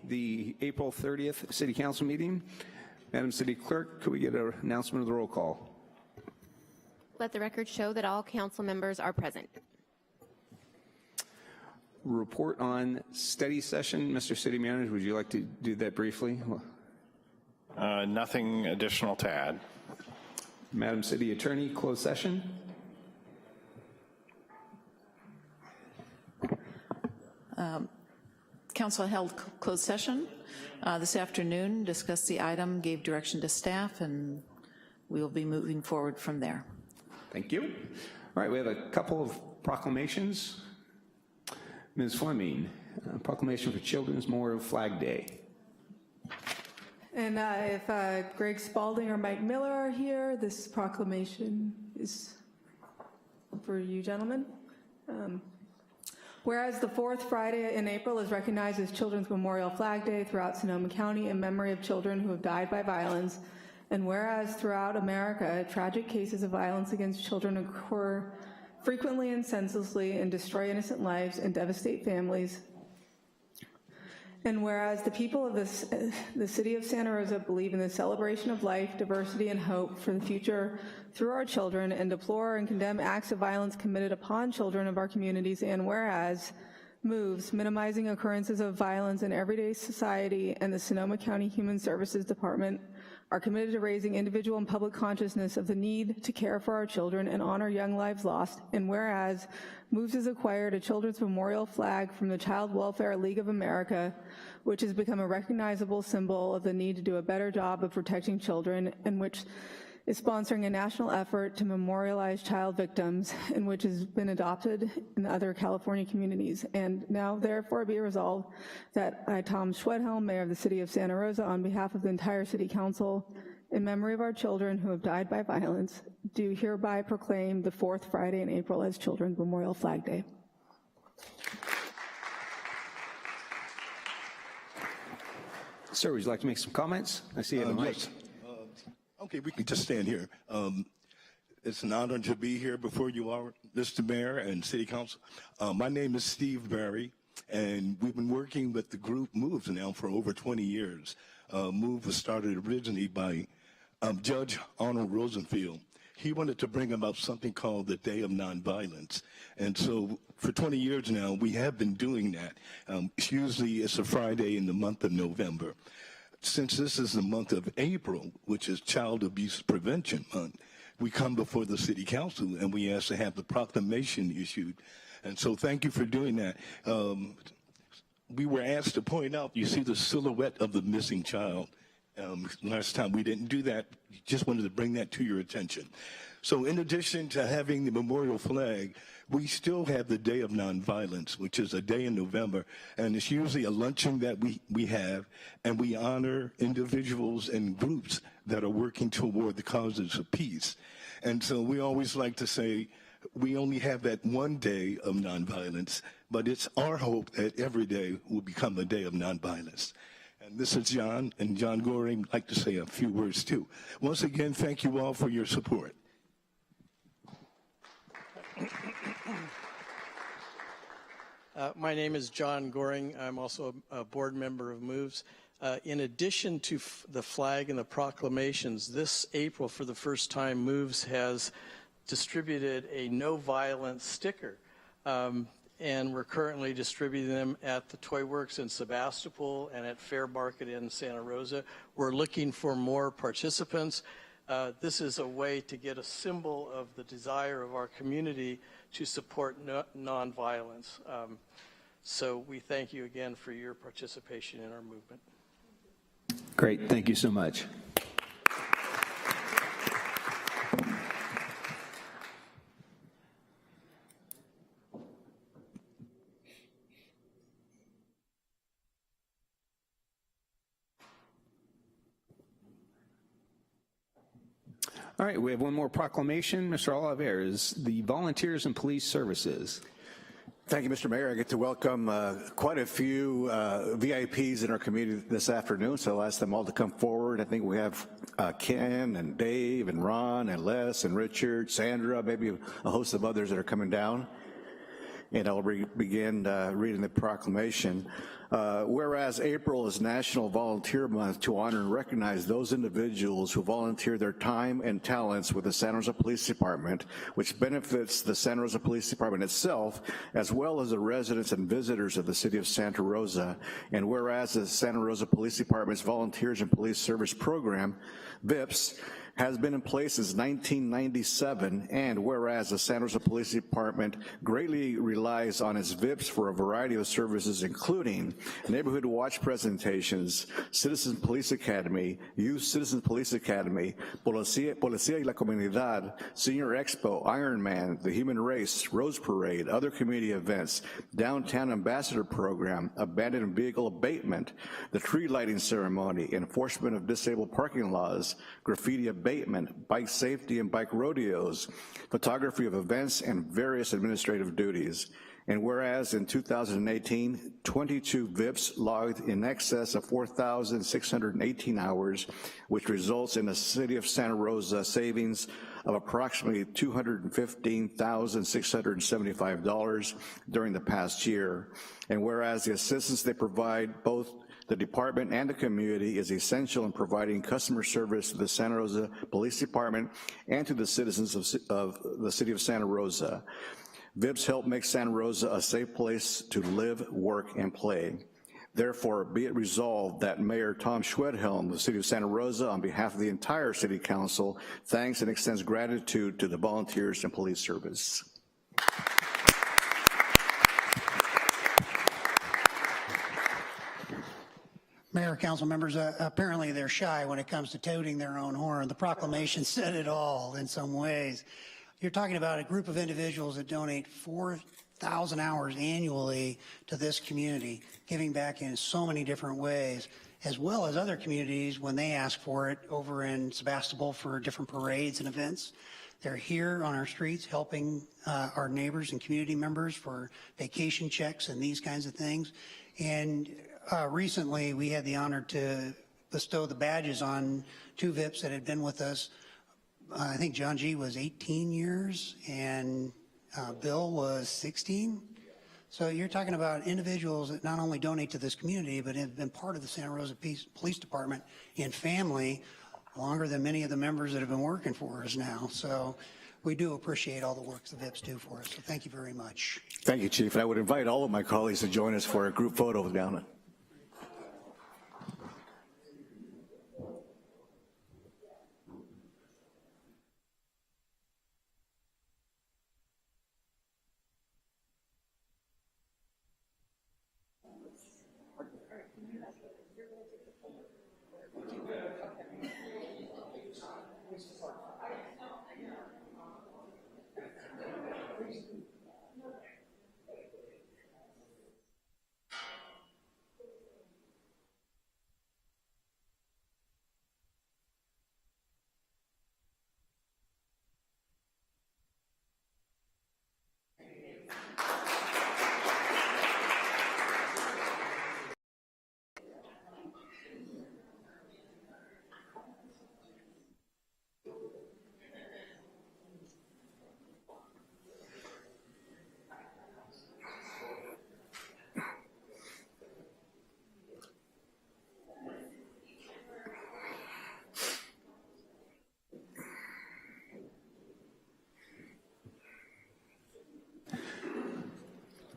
the April 30th City Council meeting. Madam City Clerk, could we get an announcement of the roll call? Let the record show that all council members are present. Report on study session. Mr. City Manager, would you like to do that briefly? Nothing additional to add. Madam City Attorney, closed session. Council held closed session this afternoon, discussed the item, gave direction to staff, and we will be moving forward from there. Thank you. All right, we have a couple of proclamations. Ms. Fleming, proclamation for Children's Memorial Flag Day. And if Greg Spalding or Mike Miller are here, this proclamation is for you gentlemen. Whereas the fourth Friday in April is recognized as Children's Memorial Flag Day throughout Sonoma County in memory of children who have died by violence, and whereas throughout America, tragic cases of violence against children occur frequently and senselessly and destroy innocent lives and devastate families, and whereas the people of the city of Santa Rosa believe in the celebration of life, diversity, and hope for the future through our children, and deplore and condemn acts of violence committed upon children of our communities, and whereas moves minimizing occurrences of violence in everyday society and the Sonoma County Human Services Department are committed to raising individual and public consciousness of the need to care for our children and honor young lives lost, and whereas moves has acquired a children's memorial flag from the Child Welfare League of America, which has become a recognizable symbol of the need to do a better job of protecting children, and which is sponsoring a national effort to memorialize child victims, and which has been adopted in other California communities. And now therefore be resolved that I, Tom Schwedhelm, Mayor of the City of Santa Rosa, on behalf of the entire City Council, in memory of our children who have died by violence, do hereby proclaim the fourth Friday in April as Children's Memorial Flag Day. Sir, would you like to make some comments? I see you have a mic. Yes. Okay, we can just stand here. It's an honor to be here before you all, Mr. Mayor and City Council. My name is Steve Barry, and we've been working with the group Moves now for over 20 years. Move was started originally by Judge Arnold Rosenfield. He wanted to bring about something called the Day of Nonviolence. And so for 20 years now, we have been doing that. Usually it's a Friday in the month of November. Since this is the month of April, which is Child Abuse Prevention Month, we come before the City Council and we ask to have the proclamation issued. And so thank you for doing that. We were asked to point out, you see the silhouette of the missing child. Last time we didn't do that, just wanted to bring that to your attention. So in addition to having the memorial flag, we still have the Day of Nonviolence, which is a day in November, and it's usually a luncheon that we have, and we honor individuals and groups that are working toward the causes of peace. And so we always like to say, we only have that one day of nonviolence, but it's our hope that every day will become a day of nonviolence. And this is John, and John Goring would like to say a few words too. Once again, thank you all for your support. My name is John Goring. I'm also a board member of Moves. In addition to the flag and the proclamations, this April, for the first time, Moves has distributed a no violence sticker. And we're currently distributing them at the Toy Works in Sebastopol and at Fair Market in Santa Rosa. We're looking for more participants. This is a way to get a symbol of the desire of our community to support nonviolence. So we thank you again for your participation in our movement. Great, thank you so much. All right, we have one more proclamation. Mr. Oliveras, the Volunteers and Police Services. Thank you, Mr. Mayor. I get to welcome quite a few VIPs in our community this afternoon, so I'll ask them all to come forward. I think we have Ken and Dave and Ron and Les and Richard, Sandra, maybe a host of others that are coming down. and I'll begin reading the proclamation. Whereas April is National Volunteer Month to honor and recognize those individuals who volunteer their time and talents with the Santa Rosa Police Department, which benefits the Santa Rosa Police Department itself, as well as the residents and visitors of the city of Santa Rosa. And whereas the Santa Rosa Police Department's Volunteers and Police Service Program, VIPS, has been in place since 1997, and whereas the Santa Rosa Police Department greatly relies on its VIPs for a variety of services, including neighborhood watch presentations, Citizen Police Academy, Youth Citizen Police Academy, Policía y la Comunidad, Senior Expo, Ironman, the Human Race, Rose Parade, other community events, Downtown Ambassador Program, Abandoned Vehicle Abatement, the Tree Lighting Ceremony, Enforcement of Disabled Parking Laws, Graffiti Abatement, bike safety and bike rodeos, photography of events, and various administrative duties. And whereas in 2018, 22 VIPs logged in excess of 4,618 hours, which results in the city of Santa Rosa savings of approximately $215,675 during the past year. And whereas the assistance they provide both the department and the community is essential in providing customer service to the Santa Rosa Police Department and to the citizens of the city of Santa Rosa. VIPs help make Santa Rosa a safe place to live, work, and play. Therefore, be it resolved that Mayor Tom Schwedhelm of the city of Santa Rosa, on behalf of the entire city council, thanks and extends gratitude to the volunteers and police service. Mayor, council members, apparently they're shy when it comes to toting their own horn. The proclamation said it all in some ways. You're talking about a group of individuals that donate 4,000 hours annually to this community, giving back in so many different ways, as well as other communities when they ask for it over in Sebastopol for different parades and events. They're here on our streets helping our neighbors and community members for vacation checks and these kinds of things. And recently, we had the honor to bestow the badges on 2 VIPs that had been with us. I think John G. was 18 years and Bill was 16. So you're talking about individuals that not only donate to this community, but have been part of the Santa Rosa Police Department and family longer than many of the members that have been working for us now. So we do appreciate all the work the VIPs do for us. So thank you very much. Thank you, Chief. And I would invite all of my colleagues to join us for a group photo down it.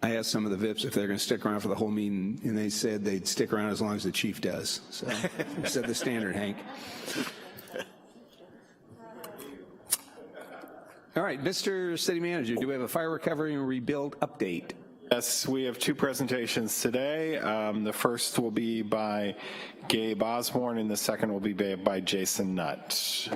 I asked some of the VIPs if they're going to stick around for the whole meeting, and they said they'd stick around as long as the chief does. So said the standard, Hank. All right, Mr. City Manager, do we have a fire recovery and rebuild update? Yes, we have 2 presentations today. The first will be by Gabe Osborne, and the second will be by Jason Nutt.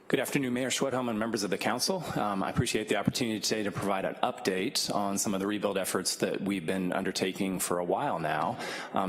Good Good afternoon, Mayor Schwedhelm and members of the council. I appreciate the opportunity today to provide an update on some of the rebuild efforts that we've been undertaking for a while now.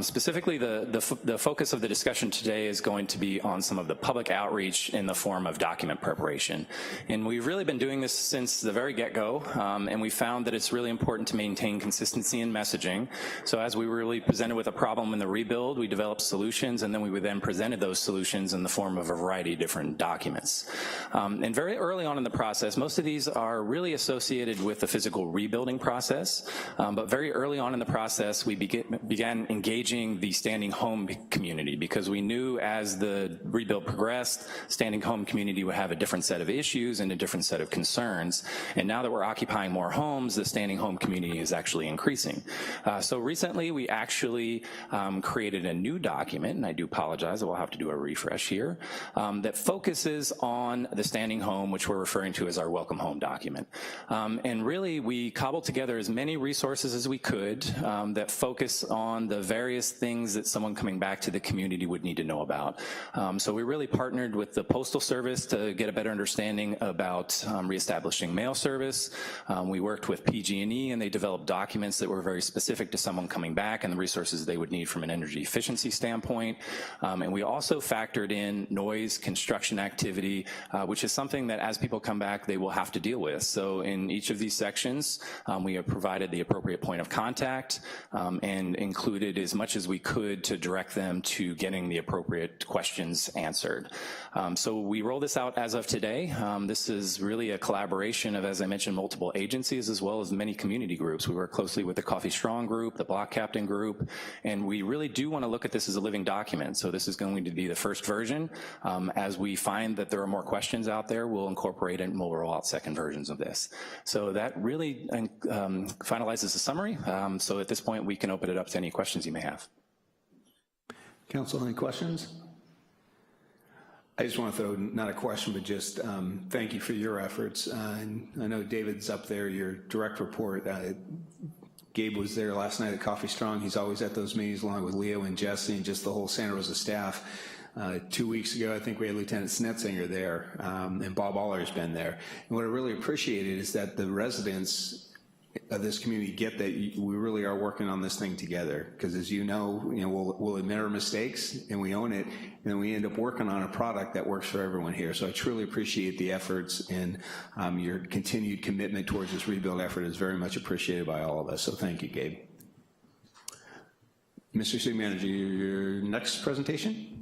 Specifically, the focus of the discussion today is going to be on some of the public outreach in the form of document preparation. And we've really been doing this since the very get-go, and we found that it's really important to maintain consistency in messaging. So as we were really presented with a problem in the rebuild, we developed solutions, and then we then presented those solutions in the form of a variety of different documents. And very early on in the process, most of these are really associated with the physical rebuilding process, but very early on in the process, we began engaging the standing home community because we knew as the rebuild progressed, standing home community would have a different set of issues and a different set of concerns. And now that we're occupying more homes, the standing home community is actually increasing. So recently, we actually created a new document, and I do apologize, I will have to do a refresh here, that focuses on the standing home, which we're referring to as our welcome home document. And really, we cobbled together as many resources as we could that focus on the various things that someone coming back to the community would need to know about. So we really partnered with the Postal Service to get a better understanding about reestablishing mail service. We worked with PG&E, and they developed documents that were very specific to someone coming back and the resources they would need from an energy efficiency standpoint. And we also factored in noise, construction activity, which is something that as people come back, they will have to deal with. So in each of these sections, we have provided the appropriate point of contact and included as much as we could to direct them to getting the appropriate questions answered. So we roll this out as of today. This is really a collaboration of, as I mentioned, multiple agencies as well as many community groups. We work closely with the Coffee Strong group, the Block Captain group, and we really do want to look at this as a living document. So this is going to be the first version. As we find that there are more questions out there, we'll incorporate it and we'll roll out second versions of this. So that really finalizes the summary. So at this point, we can open it up to any questions you may have. Council, any questions? I just want to throw, not a question, but just thank you for your efforts. And I know David's up there, your direct report. Gabe was there last night at Coffee Strong. He's always at those meetings along with Leo and Jesse and just the whole Santa Rosa staff. 2 weeks ago, I think we had Lieutenant Snetzinger there, and Bob Aller's been there. And what I really appreciated is that the residents of this community get that we really are working on this thing together. Because as you know, we'll admit our mistakes and we own it, and then we end up working on a product that works for everyone here. So I truly appreciate the efforts, and your continued commitment towards this rebuild effort is very much appreciated by all of us. So thank you, Gabe. Mr. City Manager, your next presentation?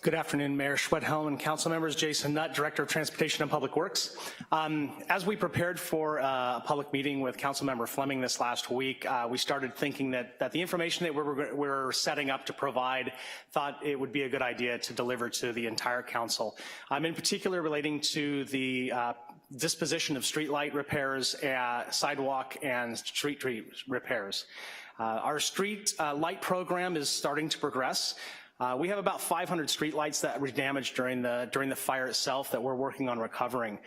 Good afternoon, Mayor Schwedhelm and council members. Jason Nutt, Director of Transportation and Public Works. As we prepared for a public meeting with Councilmember Fleming this last week, we started thinking that the information that we're setting up to provide, thought it would be a good idea to deliver to the entire council. In particular relating to the disposition of streetlight repairs, sidewalk and street tree repairs. Our street light program is starting to progress. We have about 500 streetlights that were damaged during the fire itself that we're working on recovering.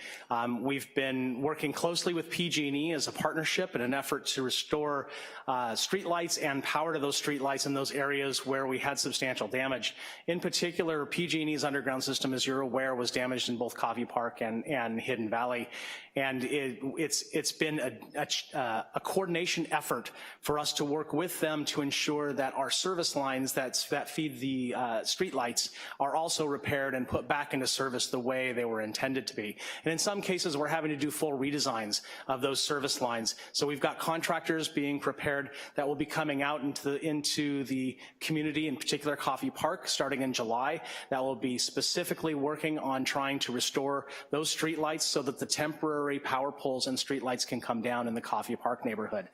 We've been working closely with PG&E as a partnership in an effort to restore streetlights and power to those streetlights in those areas where we had substantial damage. In particular, PG&E's underground system, as you're aware, was damaged in both Coffee Park and Hidden Valley. And it's been a coordination effort for us to work with them to ensure that our service lines that feed the streetlights are also repaired and put back into service the way they were intended to be. And in some cases, we're having to do full redesigns of those service lines. So we've got contractors being prepared that will be coming out into the community, in particular Coffee Park, starting in July, that will be specifically working on trying to restore those streetlights so that the temporary power poles and streetlights can come down in the Coffee Park neighborhood.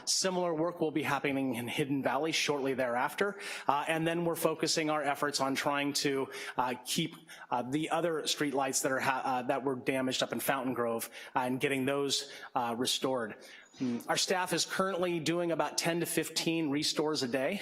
Similar work will be happening in Hidden Valley shortly thereafter, and then we're focusing our efforts on trying to keep the other streetlights that were damaged up in Fountain Grove and getting those restored. Our staff is currently doing about 10 to 15 restores a day.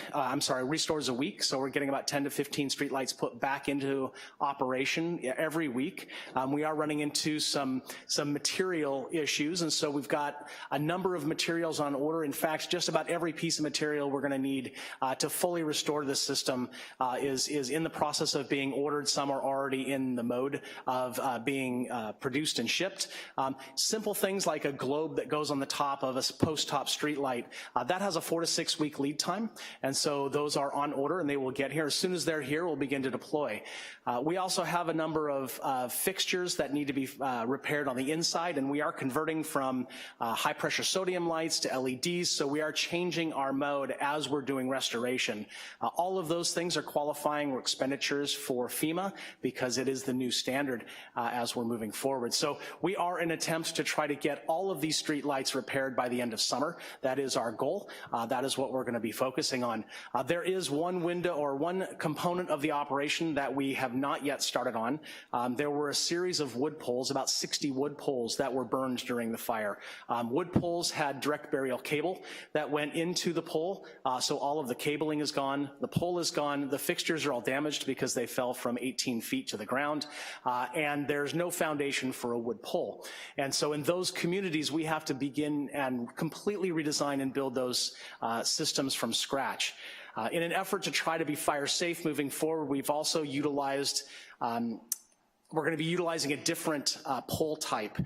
Restores a week. So we're getting about 10 to 15 streetlights put back into operation every week. We are running into some material issues, and so we've got a number of materials on order. In fact, just about every piece of material we're going to need to fully restore this system is in the process of being ordered. Some are already in the mode of being produced and shipped. Simple things like a globe that goes on the top of a post-top street light, that has a 4 to 6 week lead time, and so those are on order and they will get here. As soon as they're here, we'll begin to deploy. We also have a number of fixtures that need to be repaired on the inside, and we are converting from high pressure sodium lights to LEDs, so we are changing our mode as we're doing restoration. All of those things are qualifying expenditures for FEMA because it is the new standard as we're moving forward. So we are in attempts to try to get all of these street lights repaired by the end of summer. That is our goal. That is what we're going to be focusing on. There is one window or one component of the operation that we have not yet started on. There were a series of wood poles, about 60 wood poles that were burned during the fire. Wood poles had direct burial cable that went into the pole, so all of the cabling is gone, the pole is gone, the fixtures are all damaged because they fell from 18 feet to the ground, and there's no foundation for a wood pole. And so in those communities, we have to begin and completely redesign and build those systems from scratch. In an effort to try to be fire safe moving forward, we've also utilized we're going to be utilizing a different pole type.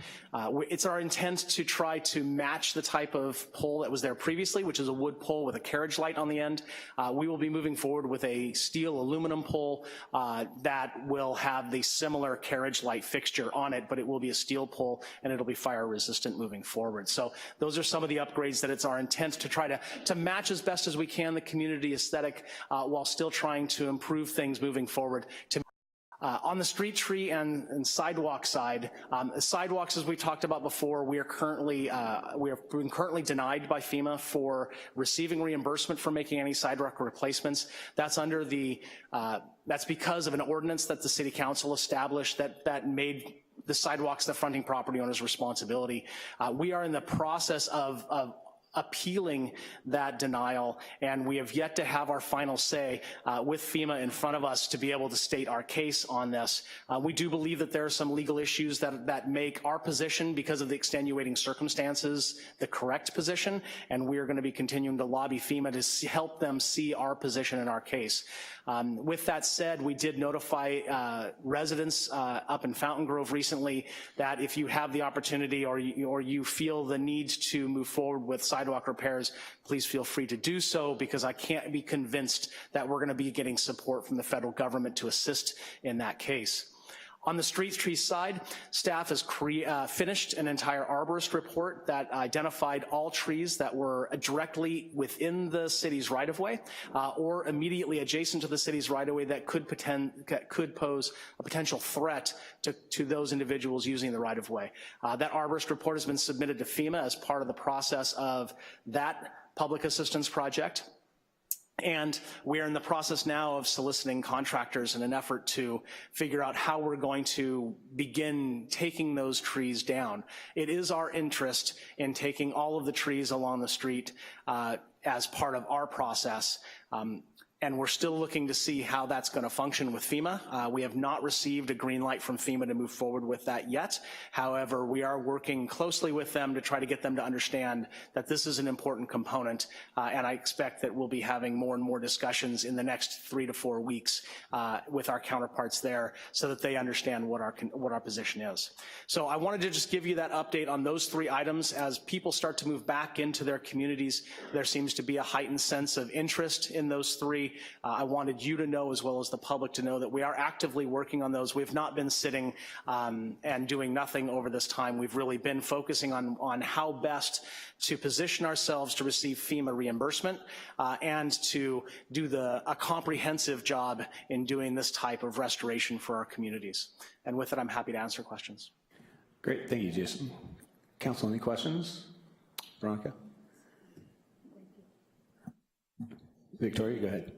It's our intent to try to match the type of pole that was there previously, which is a wood pole with a carriage light on the end. We will be moving forward with a steel aluminum pole that will have the similar carriage light fixture on it, but it will be a steel pole and it'll be fire resistant moving forward. So those are some of the upgrades that it's our intent to try to match as best as we can the community aesthetic while still trying to improve things moving forward. On the street tree and sidewalk side, sidewalks, as we talked about before, we are currently denied by FEMA for receiving reimbursement for making any sidewalk replacements. That's under that's because of an ordinance that the City Council established that made the sidewalks the fronting property owner's responsibility. We are in the process of appealing that denial, and we have yet to have our final say with FEMA in front of us to be able to state our case on this. We do believe that there are some legal issues that make our position, because of the extenuating circumstances, the correct position, and we are going to be continuing to lobby FEMA to help them see our position in our case. With that said, we did notify residents up in Fountain Grove recently that if you have the opportunity or you feel the need to move forward with sidewalk repairs, please feel free to do so, because I can't be convinced that we're going to be getting support from the federal government to assist in that case. On the street tree side, staff has finished an entire arborist report that identified all trees that were directly within the city's right-of-way or immediately adjacent to the city's right-of-way that could pose a potential threat to those individuals using the right-of-way. That arborist report has been submitted to FEMA as part of the process of that public assistance project. And we are in the process now of soliciting contractors in an effort to figure out how we're going to begin taking those trees down. It is our interest in taking all of the trees along the street as part of our process. And we're still looking to see how that's going to function with FEMA. We have not received a green light from FEMA to move forward with that yet. However, we are working closely with them to try to get them to understand that this is an important component, and I expect that we'll be having more and more discussions in the next 3 to 4 weeks with our counterparts there, so that they understand what our position is. So I wanted to just give you that update on those 3 items. As people start to move back into their communities, there seems to be a heightened sense of interest in those 3. I wanted you to know, as well as the public to know, that we are actively working on those. We've not been sitting and doing nothing over this time. We've really been focusing on how best to position ourselves to receive FEMA reimbursement and to do a comprehensive job in doing this type of restoration for our communities. And with it, I'm happy to answer questions. Great, thank you, Jason. Council, any questions? Veronica? Victoria, go ahead.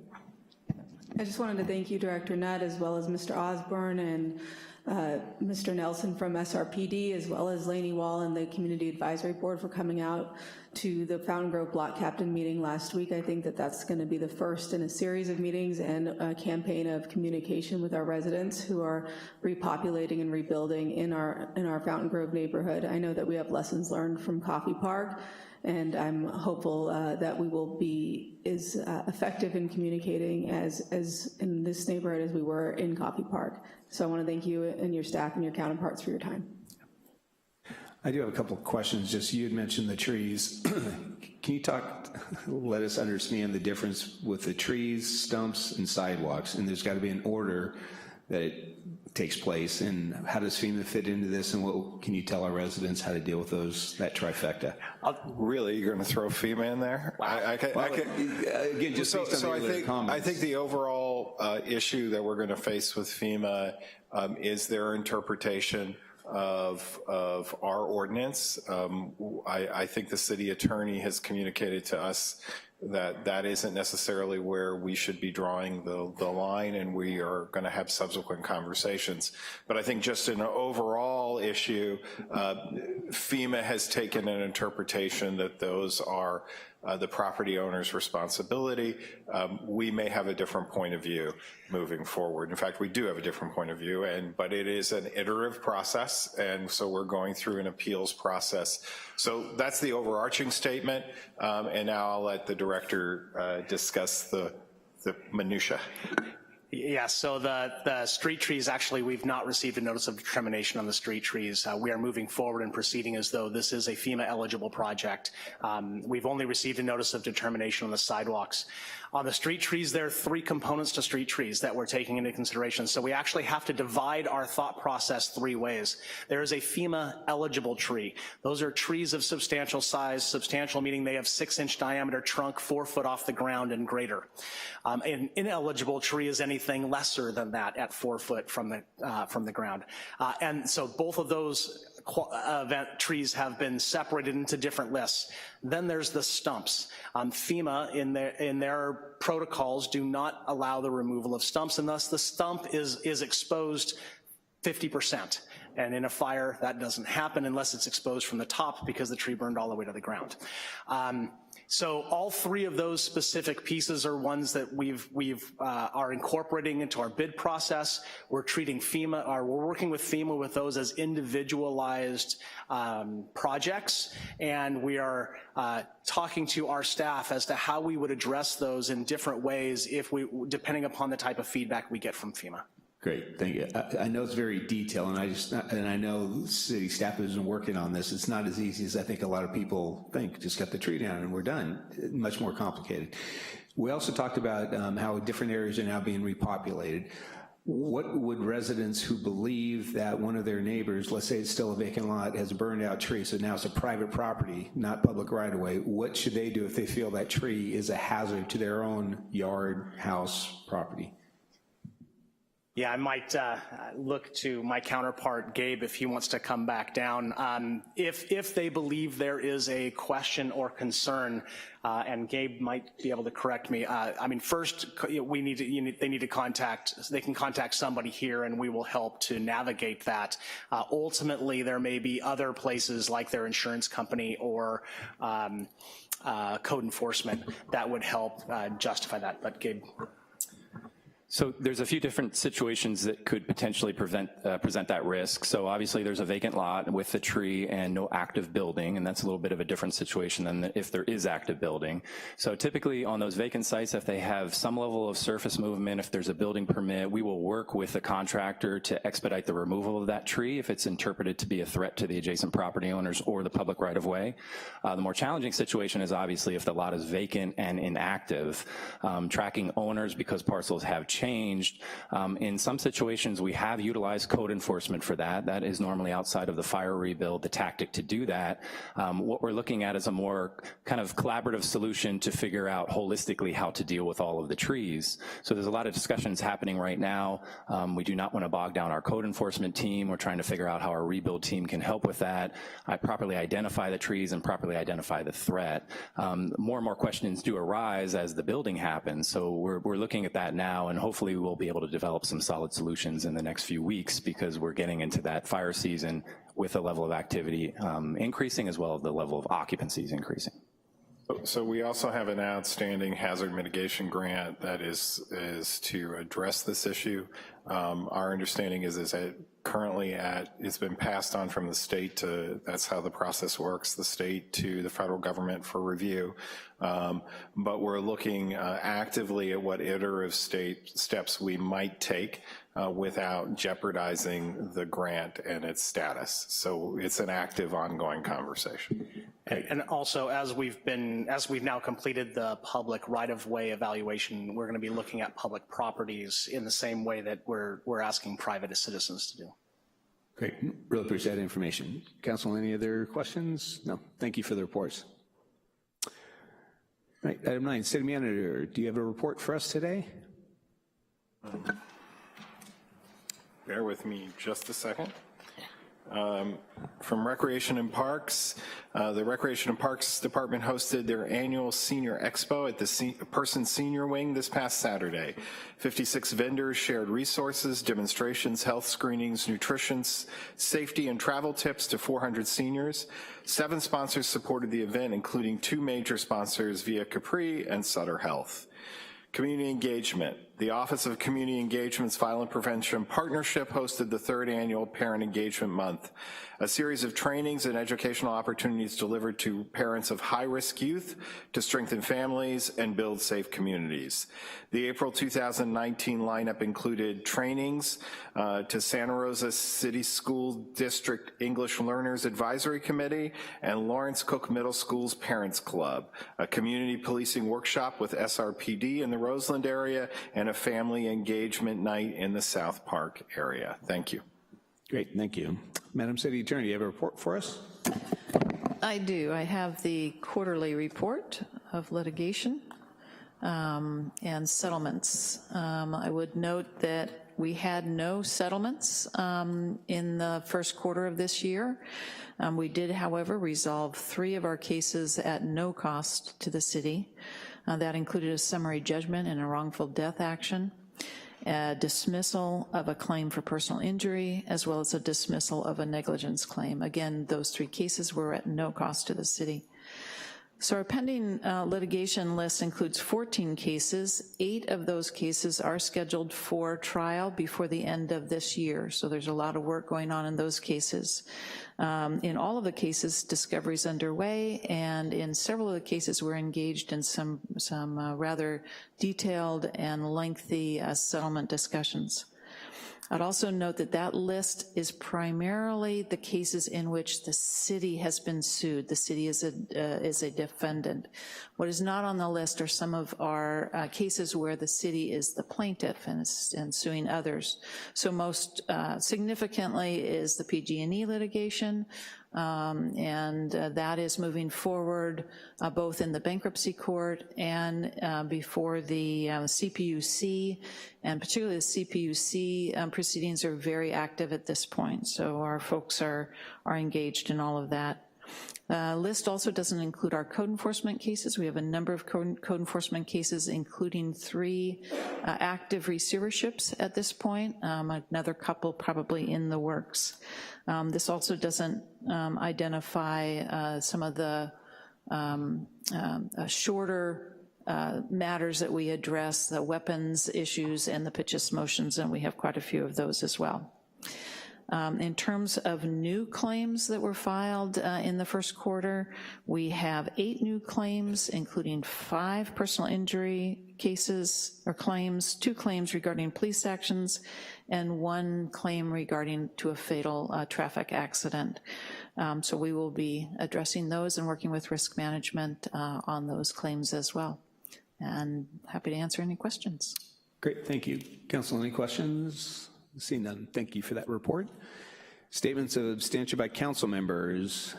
I just wanted to thank you, Director Nutt, as well as Mr. Osborne and Mr. Nelson from SRPD, as well as Laney Wall and the Community Advisory Board for coming out to the Fountain Grove Block Captain meeting last week. I think that that's going to be the first in a series of meetings and a campaign of communication with our residents who are repopulating and rebuilding in our Fountain Grove neighborhood. I know that we have lessons learned from Coffee Park, and I'm hopeful that we will be as effective in communicating as in this neighborhood as we were in Coffee Park. So I want to thank you and your staff and your counterparts for your time. I do have a couple of questions. Just you had mentioned the trees. Can you let us understand the difference with the trees, stumps, and sidewalks? And there's got to be an order that it takes place. And how does FEMA fit into this? And what can you tell our residents how to deal with that trifecta? Really, you're going to throw FEMA in there? Wow. Again, just based on the comments. I think the overall issue that we're going to face with FEMA is their interpretation of our ordinance. I think the city attorney has communicated to us that that isn't necessarily where we should be drawing the line, and we are going to have subsequent conversations. But I think just an overall issue, FEMA has taken an interpretation that those are the property owner's responsibility. We may have a different point of view moving forward. In fact, we do have a different point of view, but it is an iterative process, and so we're going through an appeals process. So that's the overarching statement, and now I'll let the director discuss the minutia. Yeah, so the street trees, actually, we've not received a notice of determination on the street trees. We are moving forward and proceeding as though this is a FEMA eligible project. We've only received a notice of determination on the sidewalks. On the street trees, there are 3 components to street trees that we're taking into consideration. So we actually have to divide our thought process 3 ways. There is a FEMA eligible tree. Those are trees of substantial size, substantial meaning they have 6-inch diameter trunk, 4 foot off the ground and greater. An ineligible tree is anything lesser than that at 4 foot from the ground. And so both of those trees have been separated into different lists. Then there's the stumps. FEMA in their protocols do not allow the removal of stumps, and thus the stump is exposed 50%. And in a fire, that doesn't happen unless it's exposed from the top because the tree burned all the way to the ground. So all 3 of those specific pieces are ones that we are incorporating into our bid process. We're treating FEMA, or we're working with FEMA with those as individualized projects, and we are talking to our staff as to how we would address those in different ways depending upon the type of feedback we get from FEMA. Great, thank you. I know it's very detailed, and I know city staff has been working on this. It's not as easy as I think a lot of people think. Just cut the tree down and we're done. Much more complicated. We also talked about how different areas are now being repopulated. What would residents who believe that one of their neighbors, let's say it's still a vacant lot, has a burned out tree, so now it's a private property, not public right of way, what should they do if they feel that tree is a hazard to their own yard, house, property? Yeah, I might look to my counterpart, Gabe, if he wants to come back down. If they believe there is a question or concern, and Gabe might be able to correct me. I mean, first, they can contact somebody here and we will help to navigate that. Ultimately, there may be other places like their insurance company or code enforcement that would help justify that, but Gabe. So there's a few different situations that could potentially present that risk. So obviously there's a vacant lot with a tree and no active building, and that's a little bit of a different situation than if there is active building. So typically on those vacant sites, if they have some level of surface movement, if there's a building permit, we will work with the contractor to expedite the removal of that tree if it's interpreted to be a threat to the adjacent property owners or the public right of way. The more challenging situation is obviously if the lot is vacant and inactive. Tracking owners because parcels have changed. In some situations, we have utilized code enforcement for that. That is normally outside of the fire rebuild, the tactic to do that. What we're looking at is a more kind of collaborative solution to figure out holistically how to deal with all of the trees. So there's a lot of discussions happening right now. We do not want to bog down our code enforcement team. We're trying to figure out how our rebuild team can help with that. Properly identify the trees and properly identify the threat. More and more questions do arise as the building happens. So we're looking at that now, and hopefully hopefully we'll be able to develop some solid solutions in the next few weeks, because we're getting into that fire season with the level of activity increasing, as well as the level of occupancies increasing. So we also have an outstanding hazard mitigation grant that is to address this issue. Our understanding is that currently it's been passed on from the state to, that's how the process works, the state to the federal government for review. But we're looking actively at what iterative steps we might take without jeopardizing the grant and its status. So it's an active, ongoing conversation. And also, as we've now completed the public right-of-way evaluation, we're going to be looking at public properties in the same way that we're asking private citizens to do. Great, really appreciate that information. Council, any other questions? No, thank you for the reports. All right, item 9, City Manager, do you have a report for us today? Bear with me just a second. From Recreation and Parks, the Recreation and Parks Department hosted their annual Senior Expo at the Person Senior Wing this past Saturday. 56 vendors shared resources, demonstrations, health screenings, nutrition, safety, and travel tips to 400 seniors. 7 sponsors supported the event, including 2 major sponsors, Via Capri and Sutter Health. Community engagement. The Office of Community Engagement's Violent Prevention Partnership hosted the 3rd annual Parent Engagement Month, a series of trainings and educational opportunities delivered to parents of high-risk youth to strengthen families and build safe communities. The April 2019 lineup included trainings to Santa Rosa City School District English Learners Advisory Committee and Lawrence Cook Middle School's Parents Club, a community policing workshop with SRPD in the Roseland area, and a family engagement night in the South Park area. Thank you. Great, thank you. Madam City Attorney, do you have a report for us? I do. I have the quarterly report of litigation and settlements. I would note that we had no settlements in the first quarter of this year. We did, however, resolve 3 of our cases at no cost to the city. That included a summary judgment and a wrongful death action, a dismissal of a claim for personal injury, as well as a dismissal of a negligence claim. Again, those 3 cases were at no cost to the city. So our pending litigation list includes 14 cases. 8 of those cases are scheduled for trial before the end of this year. So there's a lot of work going on in those cases. In all of the cases, discovery is underway, and in several of the cases, we're engaged in some rather detailed and lengthy settlement discussions. I'd also note that that list is primarily the cases in which the city has been sued. The city is a defendant. What is not on the list are some of our cases where the city is the plaintiff and suing others. So most significantly is the PG&E litigation, and that is moving forward both in the bankruptcy court and before the CPUC, and particularly the CPUC proceedings are very active at this point, so our folks are engaged in all of that. List also doesn't include our code enforcement cases. We have a number of code enforcement cases, including 3 active receiverships at this point, another couple probably in the works. This also doesn't identify some of the shorter matters that we address, the weapons issues and the pitches motions, and we have quite a few of those as well. In terms of new claims that were filed in the first quarter, we have 8 new claims, including 5 personal injury cases or claims, 2 claims regarding police actions, and 1 claim regarding to a fatal traffic accident. So we will be addressing those and working with risk management on those claims as well. And happy to answer any questions. Great, thank you. Council, any questions? Seeing none, thank you for that report. Statements of abstention by council members.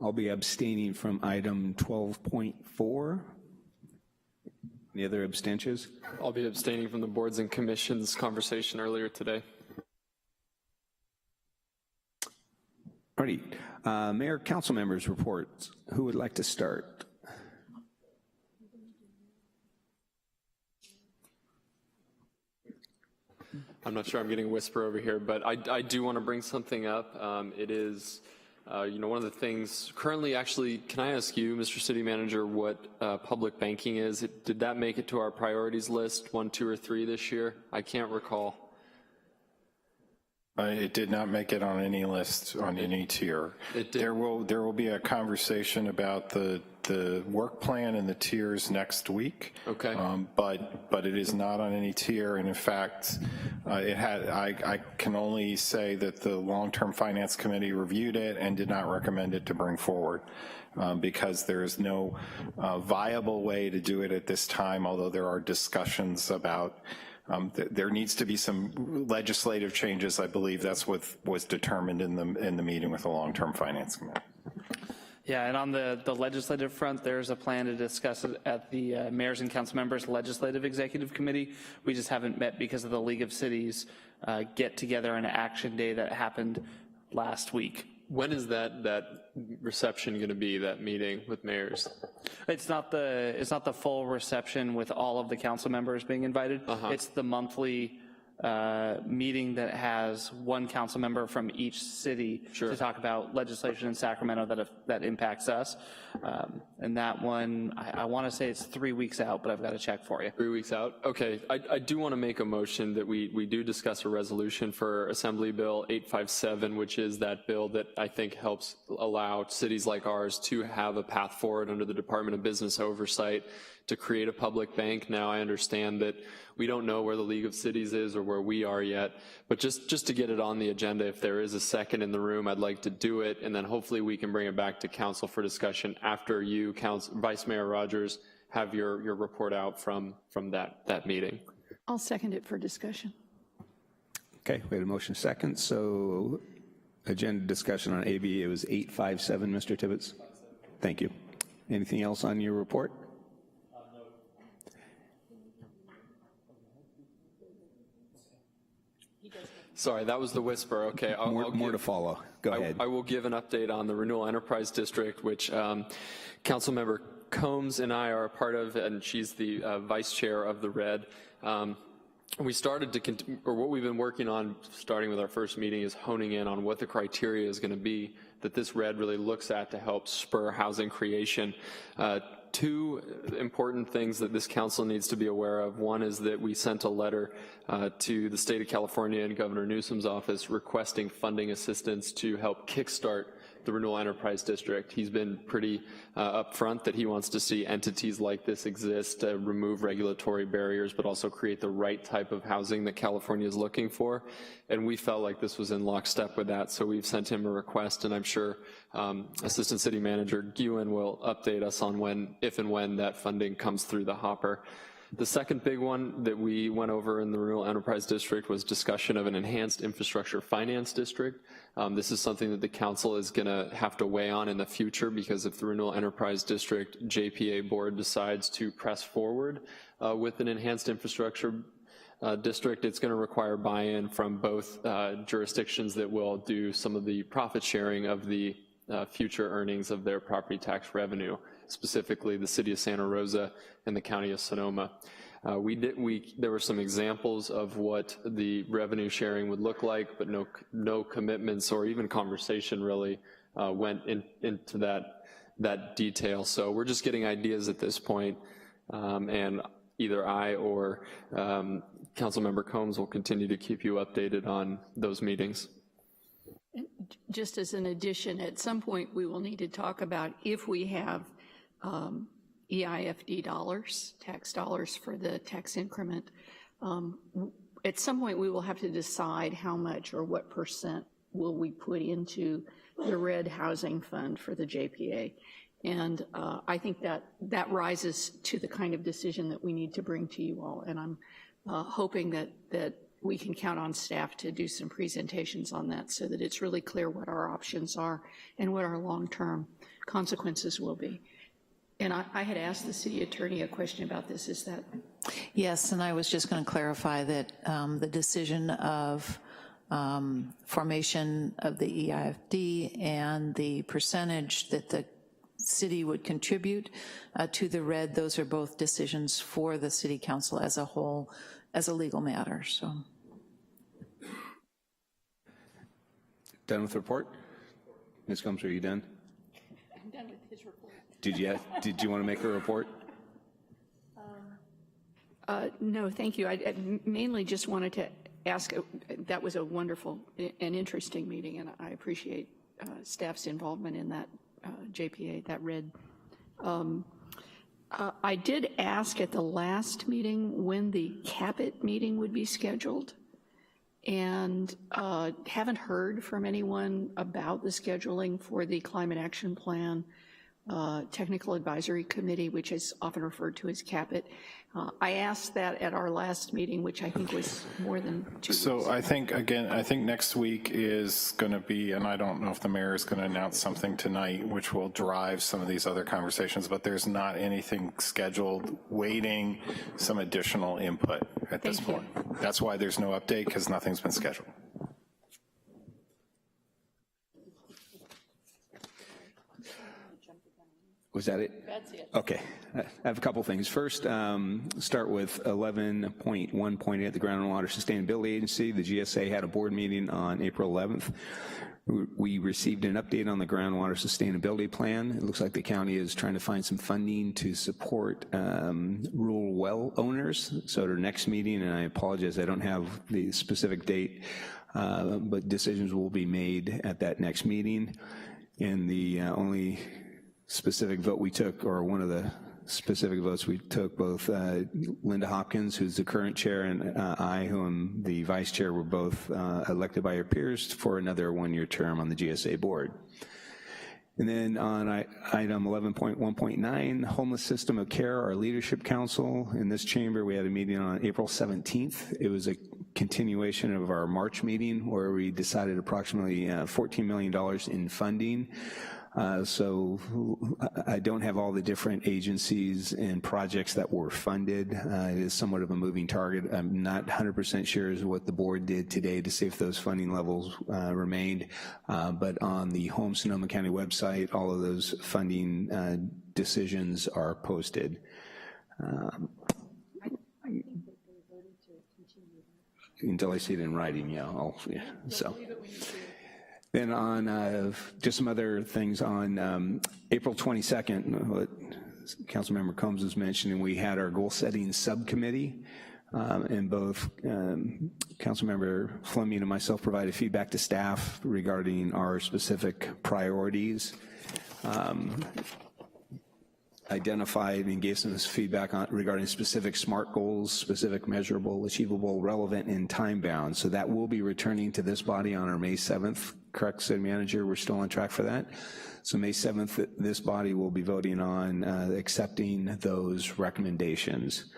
I'll be abstaining from item 12.4. Any other abstentions? I'll be abstaining from the boards and commissions conversation earlier today. Alrighty, Mayor, council members reports. Who would like to start? I'm not sure I'm getting a whisper over here, but I do want to bring something up. It is, one of the things currently, actually, can I ask you, Mr. City Manager, what public banking is? Did that make it to our priorities list, 1, 2, or 3 this year? I can't recall. It did not make it on any list, on any tier. There will be a conversation about the work plan and the tiers next week. Okay. But it is not on any tier, and in fact, I can only say that the long-term finance committee reviewed it and did not recommend it to bring forward. Because there is no viable way to do it at this time, although there are discussions about there needs to be some legislative changes. I believe that's what was determined in the meeting with the long-term finance committee. Yeah, and on the legislative front, there's a plan to discuss it at the Mayors and Council Members Legislative Executive Committee. We just haven't met because of the League of Cities get-together and action day that happened last week. When is that reception going to be, that meeting with mayors? It's not the full reception with all of the council members being invited. It's the monthly meeting that has one council member from each city to talk about legislation in Sacramento that impacts us. And that one, I want to say it's 3 weeks out, but I've got to check for you. 3 weeks out? Okay. I do want to make a motion that we do discuss a resolution for Assembly Bill 857, which is that bill that I think helps allow cities like ours to have a path forward under the Department of Business Oversight to create a public bank. Now I understand that we don't know where the League of Cities is or where we are yet, but just to get it on the agenda, if there is a second in the room, I'd like to do it, and then hopefully we can bring it back to council for discussion after you, Vice Mayor Rogers, have your report out from that meeting. I'll second it for discussion. Okay, we have a motion second, so agenda discussion on AB, it was 857, Mr. Tibbetts. Thank you. Anything else on your report? Sorry, that was the whisper. Okay. More to follow. Go ahead. I will give an update on the Renewal Enterprise District, which Councilmember Combs and I are a part of, and she's the vice chair of the RED. We started to, what we've been working on, starting with our first meeting, is honing in on what the criteria is going to be that this RED really looks at to help spur housing creation. Two important things that this council needs to be aware of. One is that we sent a letter to the state of California and Governor Newsom's office requesting funding assistance to help kickstart the Renewal Enterprise District. He's been pretty upfront that he wants to see entities like this exist, remove regulatory barriers, but also create the right type of housing that California is looking for. And we felt like this was in lockstep with that, so we've sent him a request, and I'm sure Assistant City Manager Guin will update us on if and when that funding comes through the hopper. The second big one that we went over in the Renewal Enterprise District was discussion of an enhanced infrastructure finance district. This is something that the council is going to have to weigh on in the future, because if the Renewal Enterprise District JPA board decides to press forward with an enhanced infrastructure district, it's going to require buy-in from both jurisdictions that will do some of the profit sharing of the future earnings of their property tax revenue, specifically the city of Santa Rosa and the county of Sonoma. There were some examples of what the revenue sharing would look like, but no commitments or even conversation really went into that detail. So we're just getting ideas at this point, and either I or Councilmember Combs will continue to keep you updated on those meetings. Just as an addition, at some point we will need to talk about if we have EIFD dollars, tax dollars for the tax increment. At some point we will have to decide how much or what percent will we put into the RED housing fund for the JPA. And I think that rises to the kind of decision that we need to bring to you all. And I'm hoping that we can count on staff to do some presentations on that so that it's really clear what our options are and what our long-term consequences will be. And I had asked the city attorney a question about this. Is that? Yes, and I was just going to clarify that the decision of formation of the EIFD and the percentage that the city would contribute to the RED, those are both decisions for the city council as a whole, as a legal matter. So Done with the report? Ms. Combs, are you done? I'm done with his report. Did you want to make a report? No, thank you. I mainly just wanted to ask, that was a wonderful and interesting meeting, and I appreciate staff's involvement in that JPA, that red. I did ask at the last meeting when the CAPIT meeting would be scheduled, and haven't heard from anyone about the scheduling for the Climate Action Plan Technical Advisory Committee, which is often referred to as CAPIT. I asked that at our last meeting, which I think was more than 2 weeks. So I think next week is going to be, and I don't know if the mayor is going to announce something tonight, which will drive some of these other conversations, but there's not anything scheduled, waiting some additional input at this point. That's why there's no update, because nothing's been scheduled. Was that it? That's it. Okay. I have a couple things. First, start with 11.1.8, the Groundwater Sustainability Agency. The GSA had a board meeting on April 11th. We received an update on the Groundwater Sustainability Plan. It looks like the county is trying to find some funding to support rural well owners. So at our next meeting, and I apologize, I don't have the specific date, but decisions will be made at that next meeting. And the only specific vote we took, or one of the specific votes we took, both Linda Hopkins, who's the current chair, and I, who am the vice chair, were both elected by your peers for another one-year term on the GSA board. And then on item 11.1.9, Homeless System of Care, our Leadership Council. In this chamber, we had a meeting on April 17th. It was a continuation of our March meeting where we decided approximately $14 million in funding. So I don't have all the different agencies and projects that were funded. It is somewhat of a moving target. I'm not 100% sure as what the board did today to see if those funding levels remained, but on the home Sonoma County website, all of those funding decisions are posted. Until I see it in writing, yeah. So. Then on just some other things, on April 22nd, what Councilmember Combs was mentioning, we had our goal setting subcommittee, and both Councilmember Fleming and myself provided feedback to staff regarding our specific priorities. Identified and gave some feedback on regarding specific SMART goals, specific, measurable, achievable, relevant, and time-bound. So that will be returning to this body on our May 7th, correct, City Manager? We're still on track for that. So May 7th, this body will be voting on accepting those recommendations.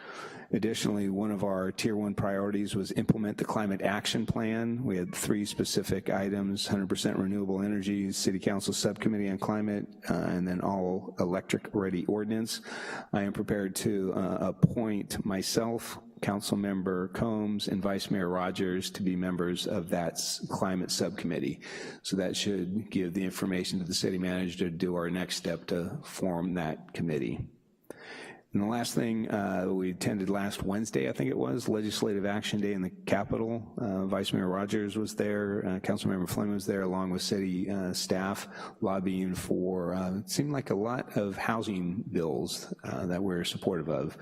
Additionally, one of our Tier 1 priorities was implement the Climate Action Plan. We had 3 specific items: 100% renewable energy, City Council Subcommittee on Climate, and then all electric ready ordinance. I am prepared to appoint myself, Councilmember Combs, and Vice Mayor Rogers to be members of that climate subcommittee. So that should give the information to the city manager to do our next step to form that committee. And the last thing, we attended last Wednesday, I think it was, Legislative Action Day in the Capitol. Vice Mayor Rogers was there, Councilmember Fleming was there, along with city staff, lobbying for, it seemed like a lot of housing bills that we're supportive of.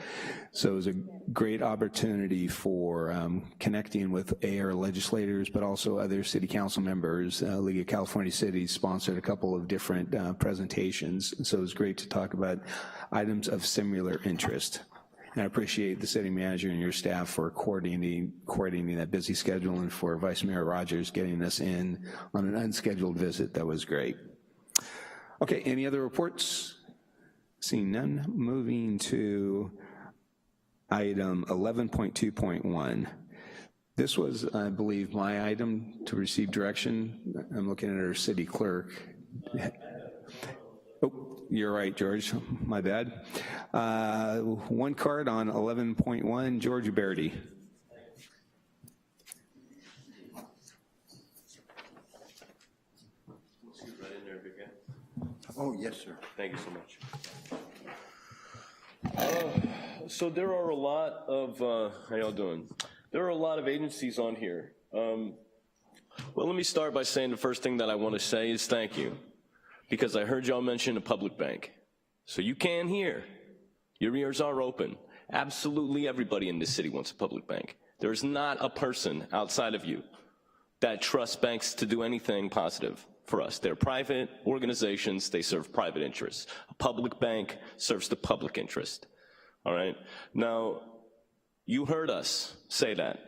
So it was a great opportunity for connecting with our legislators, but also other city council members. League of California Cities sponsored a couple of different presentations. So it was great to talk about items of similar interest. And I appreciate the city manager and your staff for coordinating that busy schedule, and for Vice Mayor Rogers getting us in on an unscheduled visit. That was great. Okay, any other reports? Seeing none, moving to item 11.2.1. This was, I believe, my item to receive direction. I'm looking at our city clerk. Oh, you're right, George, my bad. One card on 11.1, George Uberti. Oh, yes, sir. Thank you so much. So there are a lot of, how y'all doing? There are a lot of agencies on here. Well, let me start by saying the first thing that I want to say is thank you, because I heard y'all mention a public bank. So you can hear. Your ears are open. Absolutely everybody in this city wants a public bank. There's not a person outside of you that trusts banks to do anything positive for us. They're private organizations. They serve private interests. A public bank serves the public interest. All right? Now, you heard us say that.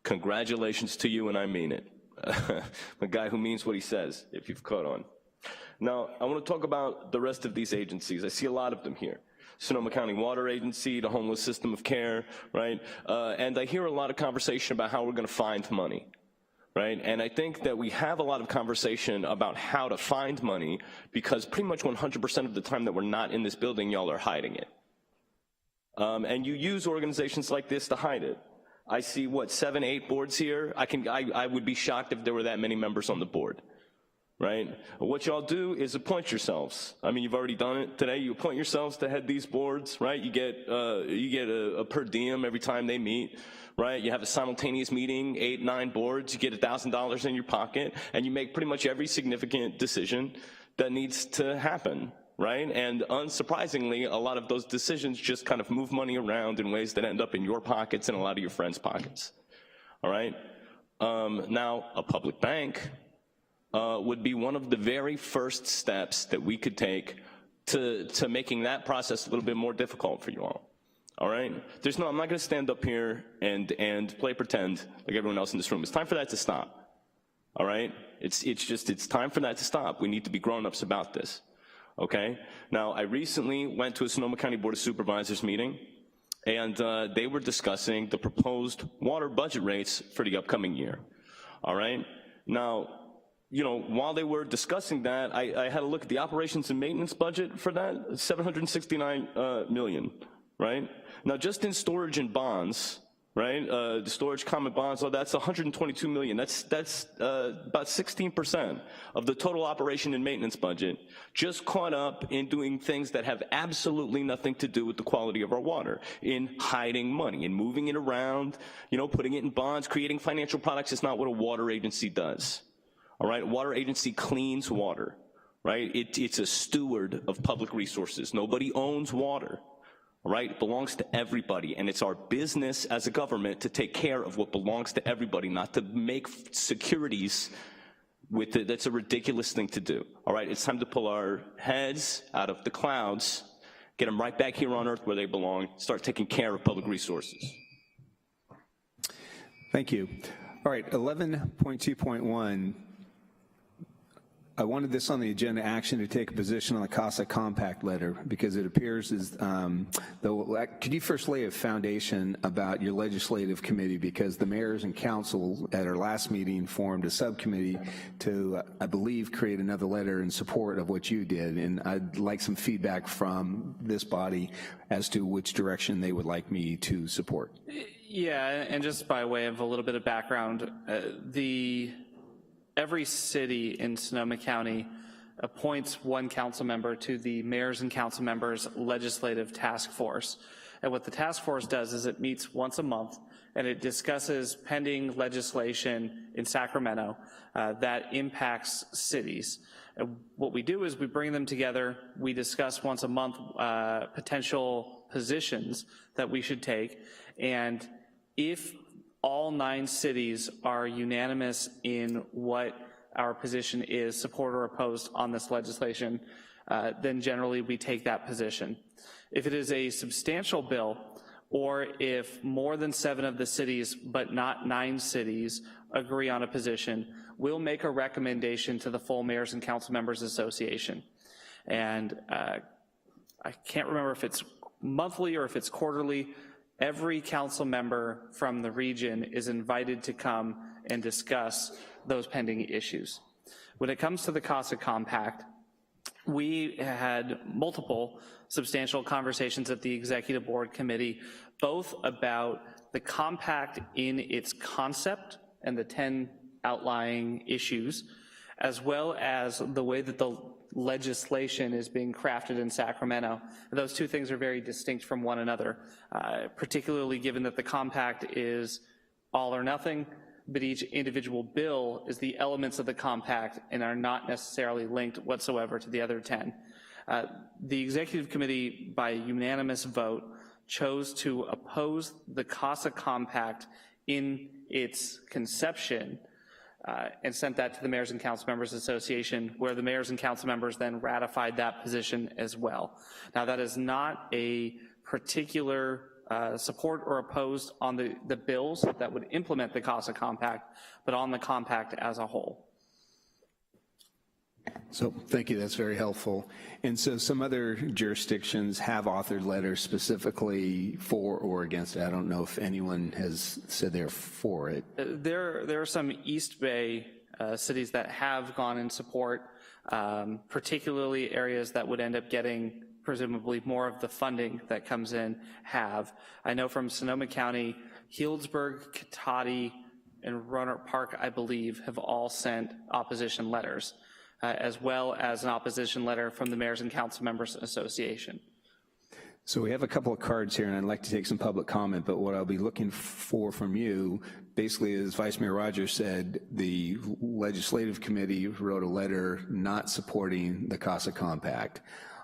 Congratulations to you, and I mean it. A guy who means what he says, if you've caught on. Now, I want to talk about the rest of these agencies. I see a lot of them here. Sonoma County Water Agency, the Homeless System of Care, right? And I hear a lot of conversation about how we're going to find money, right? And I think that we have a lot of conversation about how to find money because pretty much 100% of the time that we're not in this building, y'all are hiding it. And you use organizations like this to hide it. I see, what, 7, 8 boards here? I would be shocked if there were that many members on the board. Right? What y'all do is appoint yourselves. I mean, you've already done it today. You appoint yourselves to head these boards, right? You get a per diem every time they meet, right? You have a simultaneous meeting, 8, 9 boards. You get $1,000 in your pocket, and you make pretty much every significant decision that needs to happen, right? And unsurprisingly, a lot of those decisions just kind of move money around in ways that end up in your pockets and a lot of your friends' pockets. All right? Now, a public bank would be one of the very first steps that we could take to making that process a little bit more difficult for you all right? I'm not gonna stand up here and play pretend like everyone else in this room. It's time for that to stop, all right? It's time for that to stop. We need to be grown-ups about this, okay? Now, I recently went to a Sonoma County Board of Supervisors meeting, and they were discussing the proposed water budget rates for the upcoming year, all right? Now, you know, while they were discussing that, I had a look at the operations and maintenance budget for that, $769 million, right? Now, just in storage and bonds, right, the storage common bonds, that's $122 million. That's about 16% of the total operation and maintenance budget, just caught up in doing things that have absolutely nothing to do with the quality of our water, in hiding money, in moving it around, you know, putting it in bonds, creating financial products. Is not what a water agency does. All right, a water agency cleans water, right? It's a steward of public resources. Nobody owns water, all right? It belongs to everybody, and it's our business as a government to take care of what belongs to everybody, not to make securities with it. That's a ridiculous thing to do, all right? It's time to pull our heads out of the clouds, get them right back here on earth where they belong, start taking care of public resources. Thank you. All right, 11.2.1. I wanted this on the agenda, action to take a position on the CASA compact letter, because it appears as could you first lay a foundation about your legislative committee, because the mayors and council at our last meeting formed a subcommittee to, I believe, create another letter in support of what you did, and I'd like some feedback from this body as to which direction they would like me to support. Yeah, and just by way of a little bit of background, every city in Sonoma County appoints one council member to the mayors and council members legislative task force. And what the task force does is it meets once a month and it discusses pending legislation in Sacramento that impacts cities. And what we do is we bring them together, we discuss once a month potential positions that we should take, and if all 9 cities are unanimous in what our position is, support or opposed on this legislation, then generally we take that position. If it is a substantial bill, or if more than 7 of the cities, but not 9 cities, agree on a position, we'll make a recommendation to the full Mayors and Council Members Association. And I can't remember if it's monthly or if it's quarterly. Every council member from the region is invited to come and discuss those pending issues. When it comes to the CASA Compact, we had multiple substantial conversations at the Executive Board Committee, both about the compact in its concept and the 10 outlying issues, as well as the way that the legislation is being crafted in Sacramento. Those two things are very distinct from one another, particularly given that the compact is all or nothing. but each individual bill is the elements of the compact and are not necessarily linked whatsoever to the other 10. The executive committee, by unanimous vote, chose to oppose the CASA compact in its conception and sent that to the Mayors and Council Members Association, where the mayors and council members then ratified that position as well. Now, that is not a particular support or opposed on the bills that would implement the CASA compact, but on the compact as a whole. So thank you, that's very helpful. And so some other jurisdictions have authored letters specifically for or against it. I don't know if anyone has said they're for it. There are some East Bay cities that have gone in support, particularly areas that would end up getting presumably more of the funding that comes in have. I know from Sonoma County, Healdsburg, Cotati, and Roanoke Park, I believe, have all sent opposition letters, as well as an opposition letter from the Mayors and Council Members Association. So we have a couple of cards here, and I'd like to take some public comment, but what I'll be looking for from you, basically, as Vice Mayor Rogers said, the legislative committee wrote a letter not supporting the CASA compact.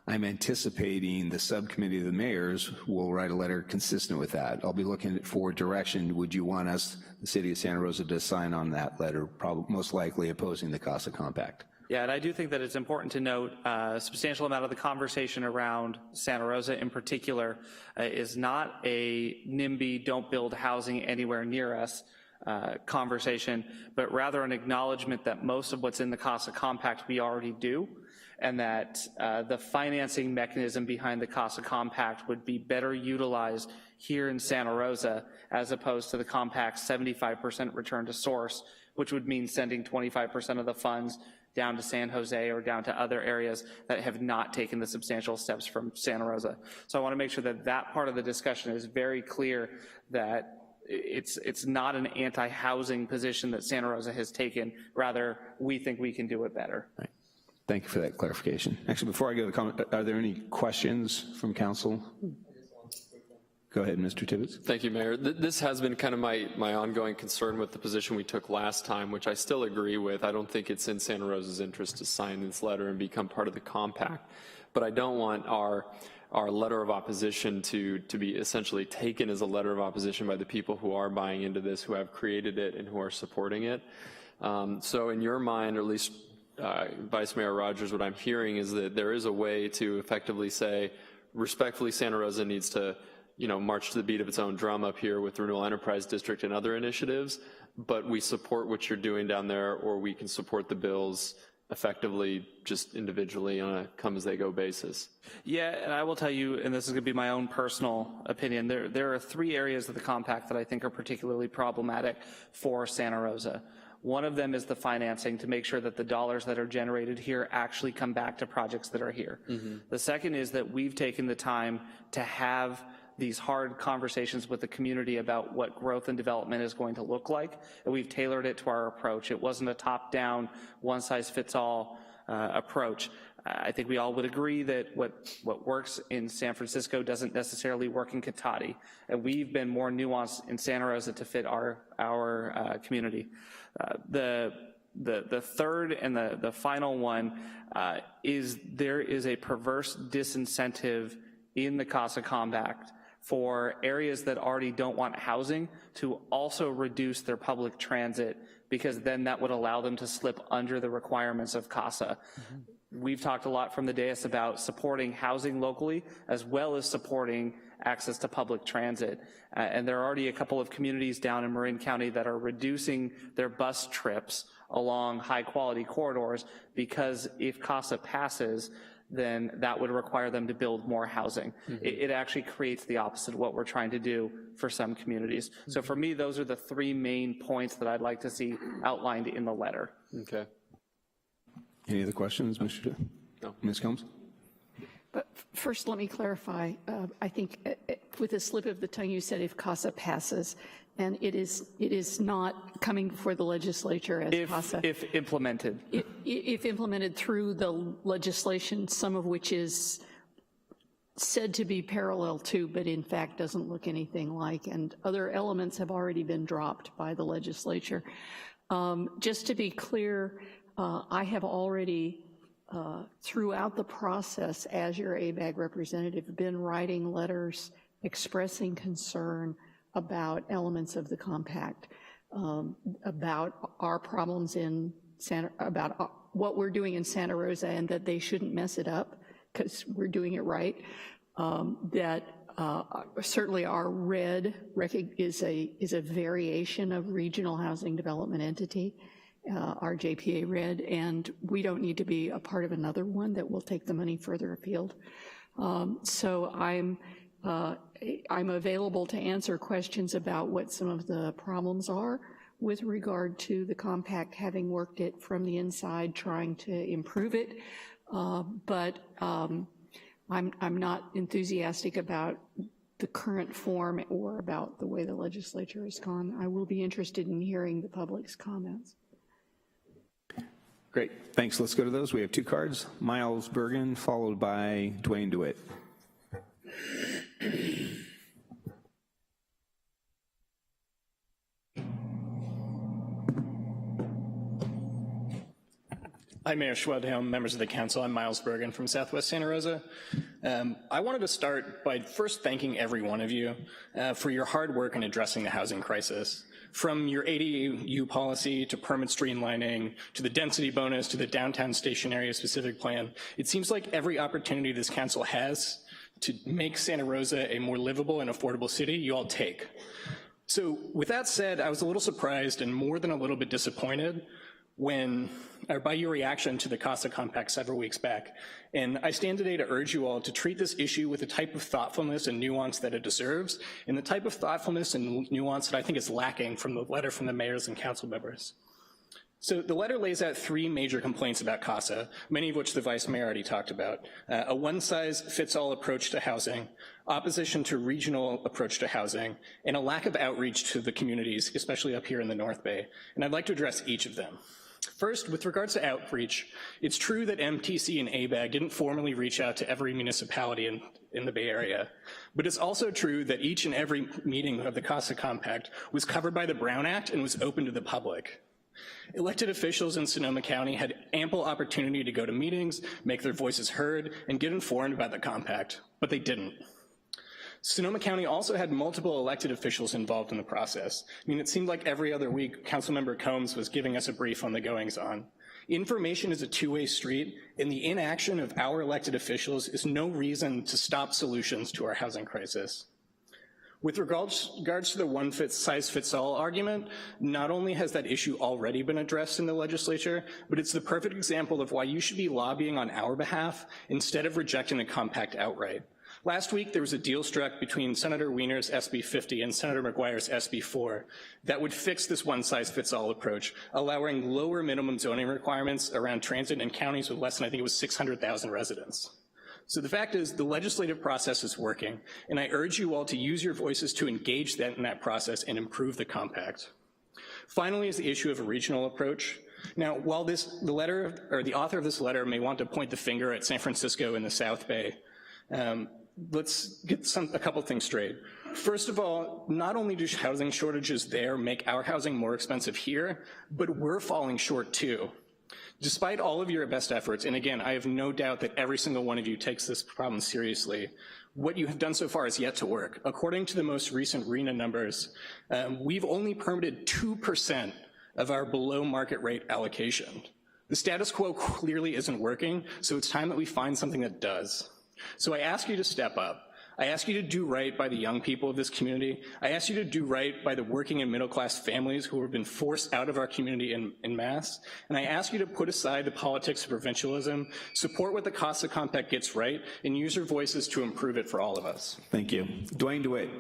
I'm anticipating the subcommittee of the mayors will write a letter consistent with that. I'll be looking for direction. Would you want us, the city of Santa Rosa, to sign on that letter, probably most likely opposing the CASA compact? Yeah, and I do think that it's important to note a substantial amount of the conversation around Santa Rosa in particular is not a NIMBY, don't build housing anywhere near us conversation, but rather an acknowledgement that most of what's in the CASA compact we already do, and that the financing mechanism behind the CASA compact would be better utilized here in Santa Rosa as opposed to the compact's 75% return to source, which would mean sending 25% of the funds down to San Jose or down to other areas that have not taken the substantial steps from Santa Rosa. So I want to make sure that that part of the discussion is very clear, that it's not an anti-housing position that Santa Rosa has taken. Rather, we think we can do it better. Right. Thank you for that clarification. Actually, before I go to comment, are there any questions from council? Go ahead, Mr. Tibbetts. Thank you, Mayor. This has been kind of my ongoing concern with the position we took last time, which I still agree with. I don't think it's in Santa Rosa's interest to sign this letter and become part of the compact. But I don't want our letter of opposition to be essentially taken as a letter of opposition by the people who are buying into this, who have created it, and who are supporting it. So in your mind, or at least Vice Mayor Rogers, what I'm hearing is that there is a way to effectively say, respectfully, Santa Rosa needs to march to the beat of its own drum up here with the Renewal Enterprise District and other initiatives, but we support what you're doing down there, or we can support the bills effectively just individually on a come-as-they-go basis. Yeah, and I will tell you, and this is going to be my own personal opinion, there are 3 areas of the compact that I think are particularly problematic for Santa Rosa. One of them is the financing, to make sure that the dollars that are generated here actually come back to projects that are here. Mm-hmm. The second is that we've taken the time to have these hard conversations with the community about what growth and development is going to look like, and we've tailored it to our approach. It wasn't a top-down, one-size-fits-all approach. I think we all would agree that what works in San Francisco doesn't necessarily work in Cotati, and we've been more nuanced in Santa Rosa to fit our community. The third and the final one is there is a perverse disincentive in the CASA compact for areas that already don't want housing to also reduce their public transit, because then that would allow them to slip under the requirements of CASA. Mm-hmm. We've talked a lot from the dais about supporting housing locally as well as supporting access to public transit. And there are already a couple of communities down in Marin County that are reducing their bus trips along high quality corridors, because if CASA passes, then that would require them to build more housing. Mm-hmm. It actually creates the opposite of what we're trying to do for some communities. Mm-hmm. So for me, those are the 3 main points that I'd like to see outlined in the letter. Okay. Any other questions, Mr. No. Ms. Combs? But first, let me clarify. I think with a slip of the tongue, you said if CASA passes, and it is not coming before the legislature as CASA. If implemented. If implemented through the legislation, some of which is said to be parallel to, but in fact doesn't look anything like, and other elements have already been dropped by the legislature. Just to be clear, I have already, throughout the process, as your ABAG representative, been writing letters expressing concern about elements of the compact, about our problems in about what we're doing in Santa Rosa, and that they shouldn't mess it up because we're doing it right. That certainly our RED is a variation of Regional Housing Development Entity, our JPA RED, and we don't need to be a part of another one that will take the money further afield. So I'm available to answer questions about what some of the problems are with regard to the compact, having worked it from the inside, trying to improve it. But I'm not enthusiastic about the current form or about the way the legislature has gone. I will be interested in hearing the public's comments. Great, thanks. Let's go to those. We have 2 cards. Miles Bergen, followed by Dwayne DeWitt. Hi, Mayor Schwedhelm, members of the council. I'm Miles Bergen from Southwest Santa Rosa. I wanted to start by first thanking every one of you for your hard work in addressing the housing crisis. From your ADU policy to permit streamlining, to the density bonus, to the downtown station area specific plan, it seems like every opportunity this council has to make Santa Rosa a more livable and affordable city, you all take. So with that said, I was a little surprised and more than a little bit disappointed by your reaction to the CASA Compact several weeks back. And I stand today to urge you all to treat this issue with the type of thoughtfulness and nuance that it deserves, and the type of thoughtfulness and nuance that I think is lacking from the letter from the mayors and council members. So the letter lays out 3 major complaints about CASA, many of which the vice mayor already talked about. A one-size-fits-all approach to housing, opposition to regional approach to housing, and a lack of outreach to the communities, especially up here in the North Bay. And I'd like to address each of them. First, with regards to outreach, it's true that MTC and ABAG didn't formally reach out to every municipality in the Bay Area, but it's also true that each and every meeting of the CASA Compact was covered by the Brown Act and was open to the public. Elected officials in Sonoma County had ample opportunity to go to meetings, make their voices heard, and get informed about the compact, but they didn't. Sonoma County also had multiple elected officials involved in the process. I mean, it seemed like every other week, Councilmember Combs was giving us a brief on the goings-on. Information is a two-way street, and the inaction of our elected officials is no reason to stop solutions to our housing crisis. With regards to the one-size-fits-all argument, not only has that issue already been addressed in the legislature, but it's the perfect example of why you should be lobbying on our behalf instead of rejecting the compact outright. Last week, there was a deal struck between Senator Wiener's SB 50 and Senator McGuire's SB 4 that would fix this one-size-fits-all approach, allowing lower minimum zoning requirements around transit in counties with less than, I think it was 600,000 residents. So the fact is, the legislative process is working, and I urge you all to use your voices to engage in that process and improve the compact. Finally is the issue of a regional approach. Now, while the author of this letter may want to point the finger at San Francisco and the South Bay, let's get a couple things straight. First of all, not only do housing shortages there make our housing more expensive here, but we're falling short too. Despite all of your best efforts, and again, I have no doubt that every single one of you takes this problem seriously, what you have done so far is yet to work. According to the most recent RENA numbers, we've only permitted 2% of our below market rate allocation. The status quo clearly isn't working, so it's time that we find something that does. So I ask you to step up. I ask you to do right by the young people of this community. I ask you to do right by the working and middle-class families who have been forced out of our community en masse. And I ask you to put aside the politics of provincialism, support what the CASA Compact gets right, and use your voices to improve it for all of us. Thank you. Dwayne DeWitt.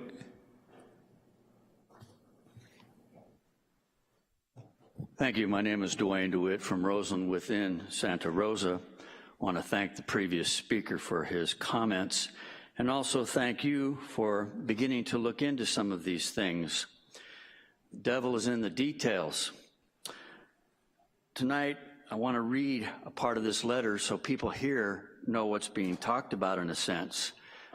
Thank you. My name is Dwayne DeWitt from Roseland within Santa Rosa. I want to thank the previous speaker for his comments, and also thank you for beginning to look into some of these things. The devil is in the details. Tonight, I want to read a part of this letter so people here know what's being talked about in a sense.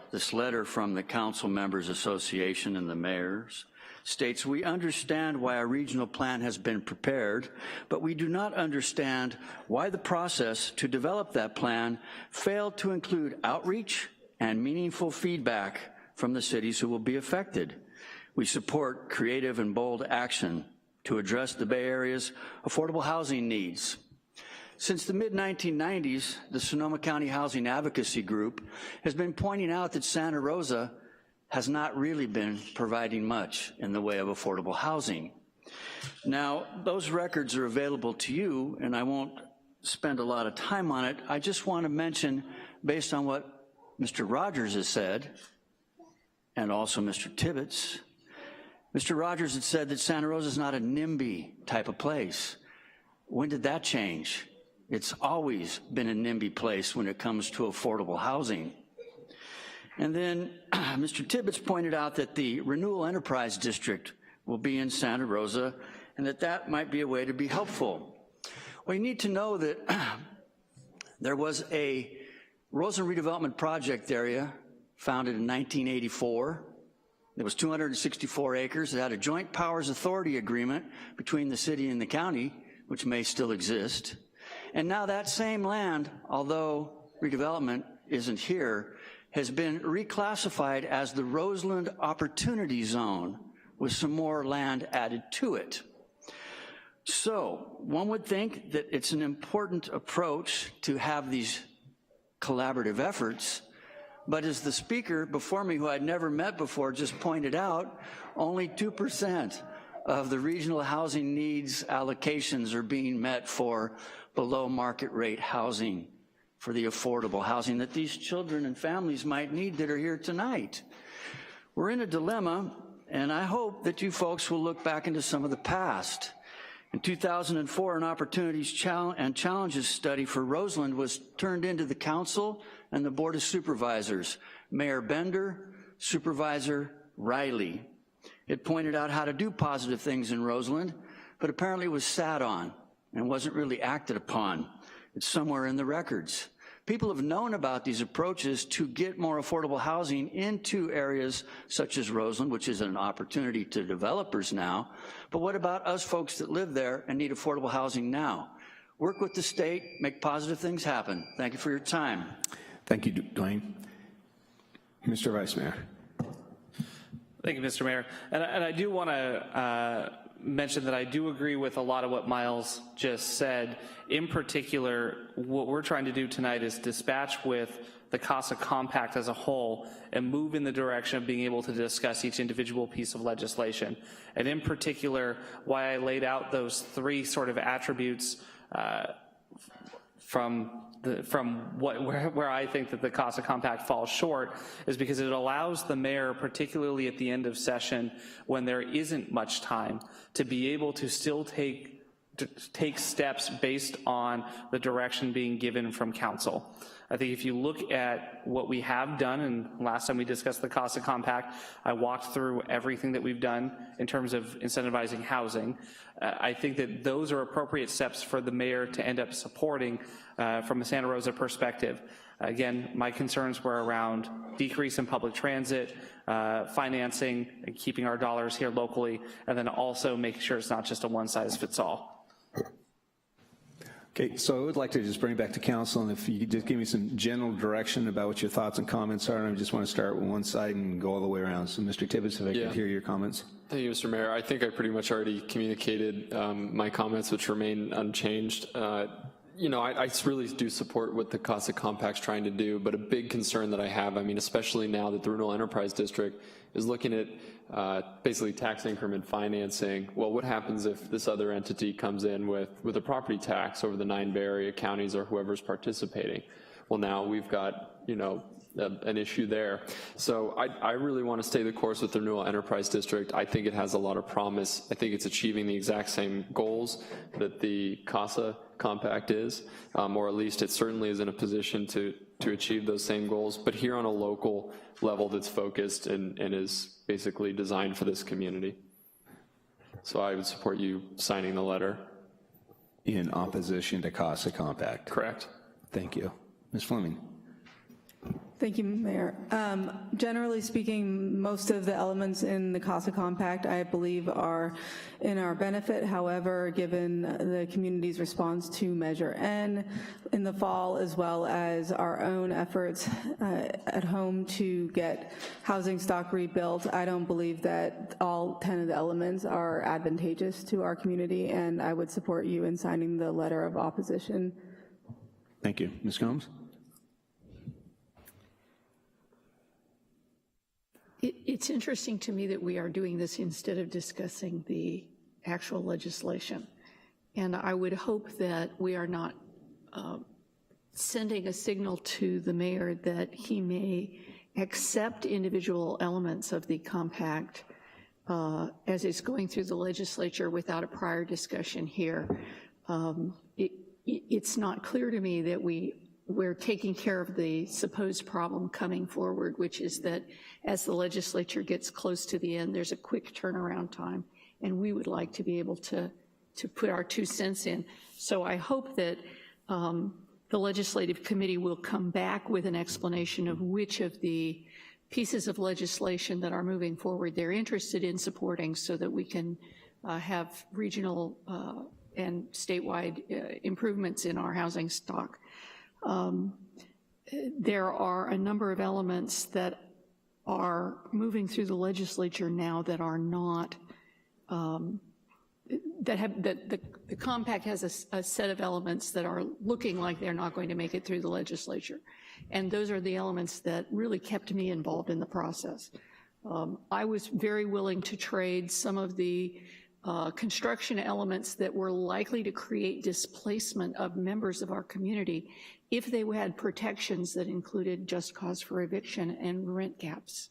This letter from the Council Members Association and the mayors states, we understand why a regional plan has been prepared, but we do not understand why the process to develop that plan failed to include outreach and meaningful feedback from the cities who will be affected. We support creative and bold action to address the Bay Area's affordable housing needs. Since the mid-1990s, the Sonoma County Housing Advocacy Group has been pointing out that Santa Rosa has not really been providing much in the way of affordable housing. Now, those records are available to you, and I won't spend a lot of time on it. I just want to mention, based on what Mr. Rogers has said, and also Mr. Tibbetts, Mr. Rogers had said that Santa Rosa is not a NIMBY type of place. When did that change? It's always been a NIMBY place when it comes to affordable housing. And then Mr. Tibbetts pointed out that the Renewal Enterprise District will be in Santa Rosa and that might be a way to be helpful. Well, you need to know that there was a Rosa Redevelopment Project area founded in 1984. It was 264 acres. It had a joint powers authority agreement between the city and the county, which may still exist. And now that same land, although redevelopment isn't here, has been reclassified as the Roseland Opportunity Zone with some more land added to it. So one would think that it's an important approach to have these collaborative efforts, but as the speaker before me, who I'd never met before, just pointed out, only 2% of the regional housing needs allocations are being met for below market rate housing, for the affordable housing that these children and families might need that are here tonight. We're in a dilemma, and I hope that you folks will look back into some of the past. In 2004, an opportunities and challenges study for Roseland was turned into the council and the Board of Supervisors, Mayor Bender, Supervisor Riley. It pointed out how to do positive things in Roseland, but apparently was sat on and wasn't really acted upon. It's somewhere in the records. People have known about these approaches to get more affordable housing into areas such as Roseland, which is an opportunity to developers now. But what about us folks that live there and need affordable housing now? Work with the state, make positive things happen. Thank you for your time. Thank you, Dwayne. Mr. Vice Mayor. Thank you, Mr. Mayor. And I do want to mention that I do agree with a lot of what Miles just said. In particular, what we're trying to do tonight is dispatch with the CASA Compact as a whole and move in the direction of being able to discuss each individual piece of legislation. And in particular, why I laid out those three sort of attributes where I think that the CASA Compact falls short is because it allows the mayor, particularly at the end of session when there isn't much time, to be able to still take steps based on the direction being given from council. I think if you look at what we have done, and last time we discussed the CASA Compact, I walked through everything that we've done in terms of incentivizing housing. I think that those are appropriate steps for the mayor to end up supporting from a Santa Rosa perspective. Again, my concerns were around decrease in public transit, financing, and keeping our dollars here locally, and then also making sure it's not just a one-size-fits-all. Okay, so I would like to just bring it back to council, and if you could just give me some general direction about what your thoughts and comments are, and I just want to start with one side and go all the way around. So Mr. Tibbetts, if I could hear your comments. Thank you, Mr. Mayor. I think I pretty much already communicated my comments, which remain unchanged. You know, I really do support what the CASA Compact's trying to do, but a big concern that I have, I mean, especially now that the Renewal Enterprise District is looking at basically tax increment financing. Well, what happens if this other entity comes in with a property tax over the 9 Bay Area counties or whoever's participating? Well, now we've got, you know, an issue there. So I really want to stay the course with the Renewal Enterprise District. I think it has a lot of promise. I think it's achieving the exact same goals that the CASA Compact is, or at least it certainly is in a position to achieve those same goals, but here on a local level that's focused and is basically designed for this community. So I would support you signing the letter. In opposition to CASA Compact? Correct. Thank you. Ms. Fleming. Thank you, Mayor. Generally speaking, most of the elements in the CASA Compact, I believe, are in our benefit. However, given the community's response to Measure N in the fall, as well as our own efforts at home to get housing stock rebuilt, I don't believe that all 10 of the elements are advantageous to our community, and I would support you in signing the letter of opposition. Thank you. Ms. Combs? It's interesting to me that we are doing this instead of discussing the actual legislation. And I would hope that we are not sending a signal to the mayor that he may accept individual elements of the compact as it's going through the legislature without a prior discussion here. It's not clear to me that we're taking care of the supposed problem coming forward, which is that as the legislature gets close to the end, there's a quick turnaround time, and we would like to be able to put our 2 cents in. So I hope that the legislative committee will come back with an explanation of which of the pieces of legislation that are moving forward they're interested in supporting, so that we can have regional and statewide improvements in our housing stock. There are a number of elements that are moving through the legislature now that are not, the compact has a set of elements that are looking like they're not going to make it through the legislature. And those are the elements that really kept me involved in the process. I was very willing to trade some of the construction elements that were likely to create displacement of members of our community if they had protections that included just cause for eviction and rent caps.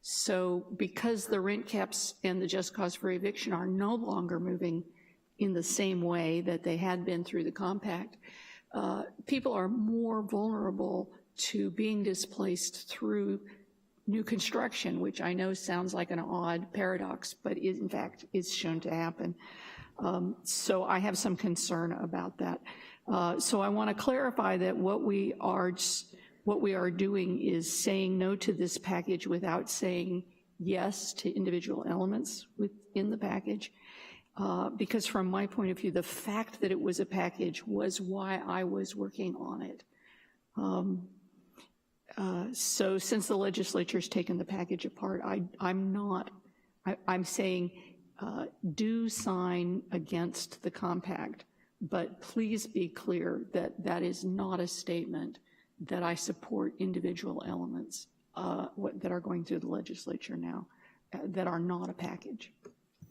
So because the rent caps and the just cause for eviction are no longer moving in the same way that they had been through the compact, people are more vulnerable to being displaced through new construction, which I know sounds like an odd paradox, but in fact is shown to happen. So I have some concern about that. So I want to clarify that what we are doing is saying no to this package without saying yes to individual elements within the package. Because from my point of view, the fact that it was a package was why I was working on it. So since the legislature's taken the package apart, I'm saying do sign against the compact, but please be clear that that is not a statement that I support individual elements that are going through the legislature now that are not a package.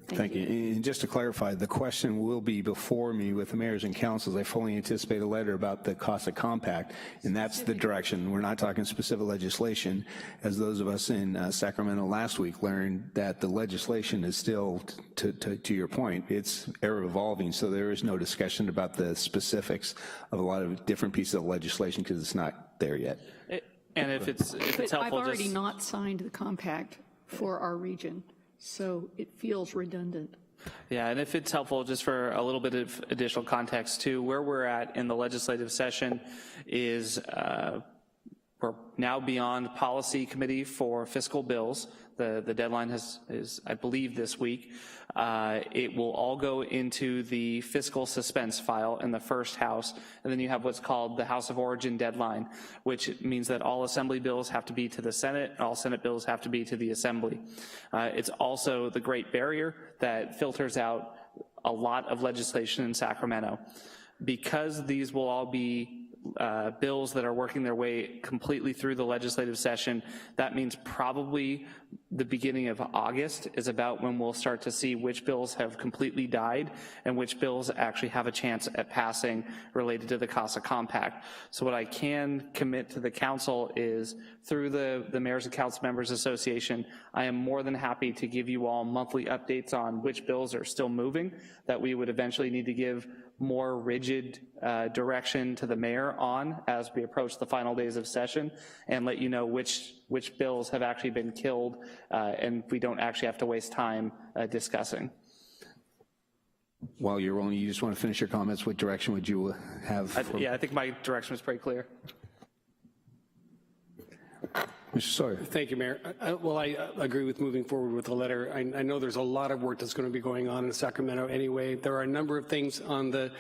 Thank you. And just to clarify, the question will be before me with the mayors and councils. I fully anticipate a letter about the CASA compact, and that's the direction. We're not talking specific legislation, as those of us in Sacramento last week learned that the legislation is still, to your point, it's ever evolving, so there is no discussion about the specifics of a lot of different pieces of legislation because it's not there yet. And if it's helpful, I've already not signed the compact for our region, so it feels redundant. Yeah, and if it's helpful, just for a little bit of additional context too, where we're at in the legislative session is we're now beyond policy committee for fiscal bills. The deadline is, I believe, this week. It will all go into the fiscal suspense file in the first house, and then you have what's called the House of Origin deadline, which means that all assembly bills have to be to the Senate, all Senate bills have to be to the Assembly. It's also the great barrier that filters out a lot of legislation in Sacramento. Because these will all be bills that are working their way completely through the legislative session, that means probably the beginning of August is about when we'll start to see which bills have completely died and which bills actually have a chance at passing related to the CASA compact. So what I can commit to the council is through the Mayors and Council Members Association, I am more than happy to give you all monthly updates on which bills are still moving that we would eventually need to give more rigid direction to the mayor on as we approach the final days of session, and let you know which bills have actually been killed and we don't actually have to waste time discussing. While you're rolling, you just want to finish your comments. What direction would you have? Yeah, I think my direction was pretty clear. Mr. Sawyer. Thank you, Mayor. I agree with moving forward with the letter. I know there's a lot of work that's going to be going on in Sacramento anyway. There are a number of things on the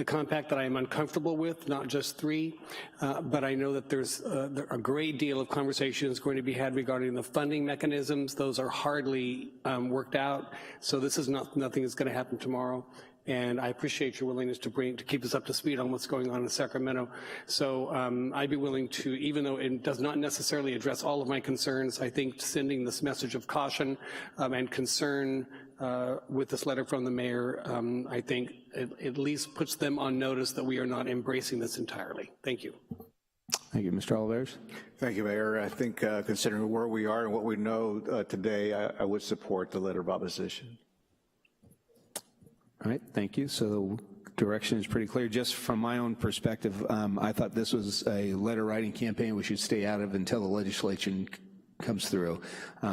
compact that I am uncomfortable with, not just 3, but I know that there's a great deal of conversation is going to be had regarding the funding mechanisms. Those are hardly worked out, so this is nothing that's going to happen tomorrow. And I appreciate your willingness to keep us up to speed on what's going on in Sacramento. So I'd be willing to, even though it does not necessarily address all of my concerns, I think sending this message of caution and concern with this letter from the mayor, I think it at least puts them on notice that we are not embracing this entirely. Thank you. Thank you. Mr. Olivares. Thank you, Mayor. I think considering where we are and what we know today, I would support the letter of opposition. All right, thank you. So direction is pretty clear. Just from my own perspective, I thought this was a letter writing campaign we should stay out of until the legislation comes through,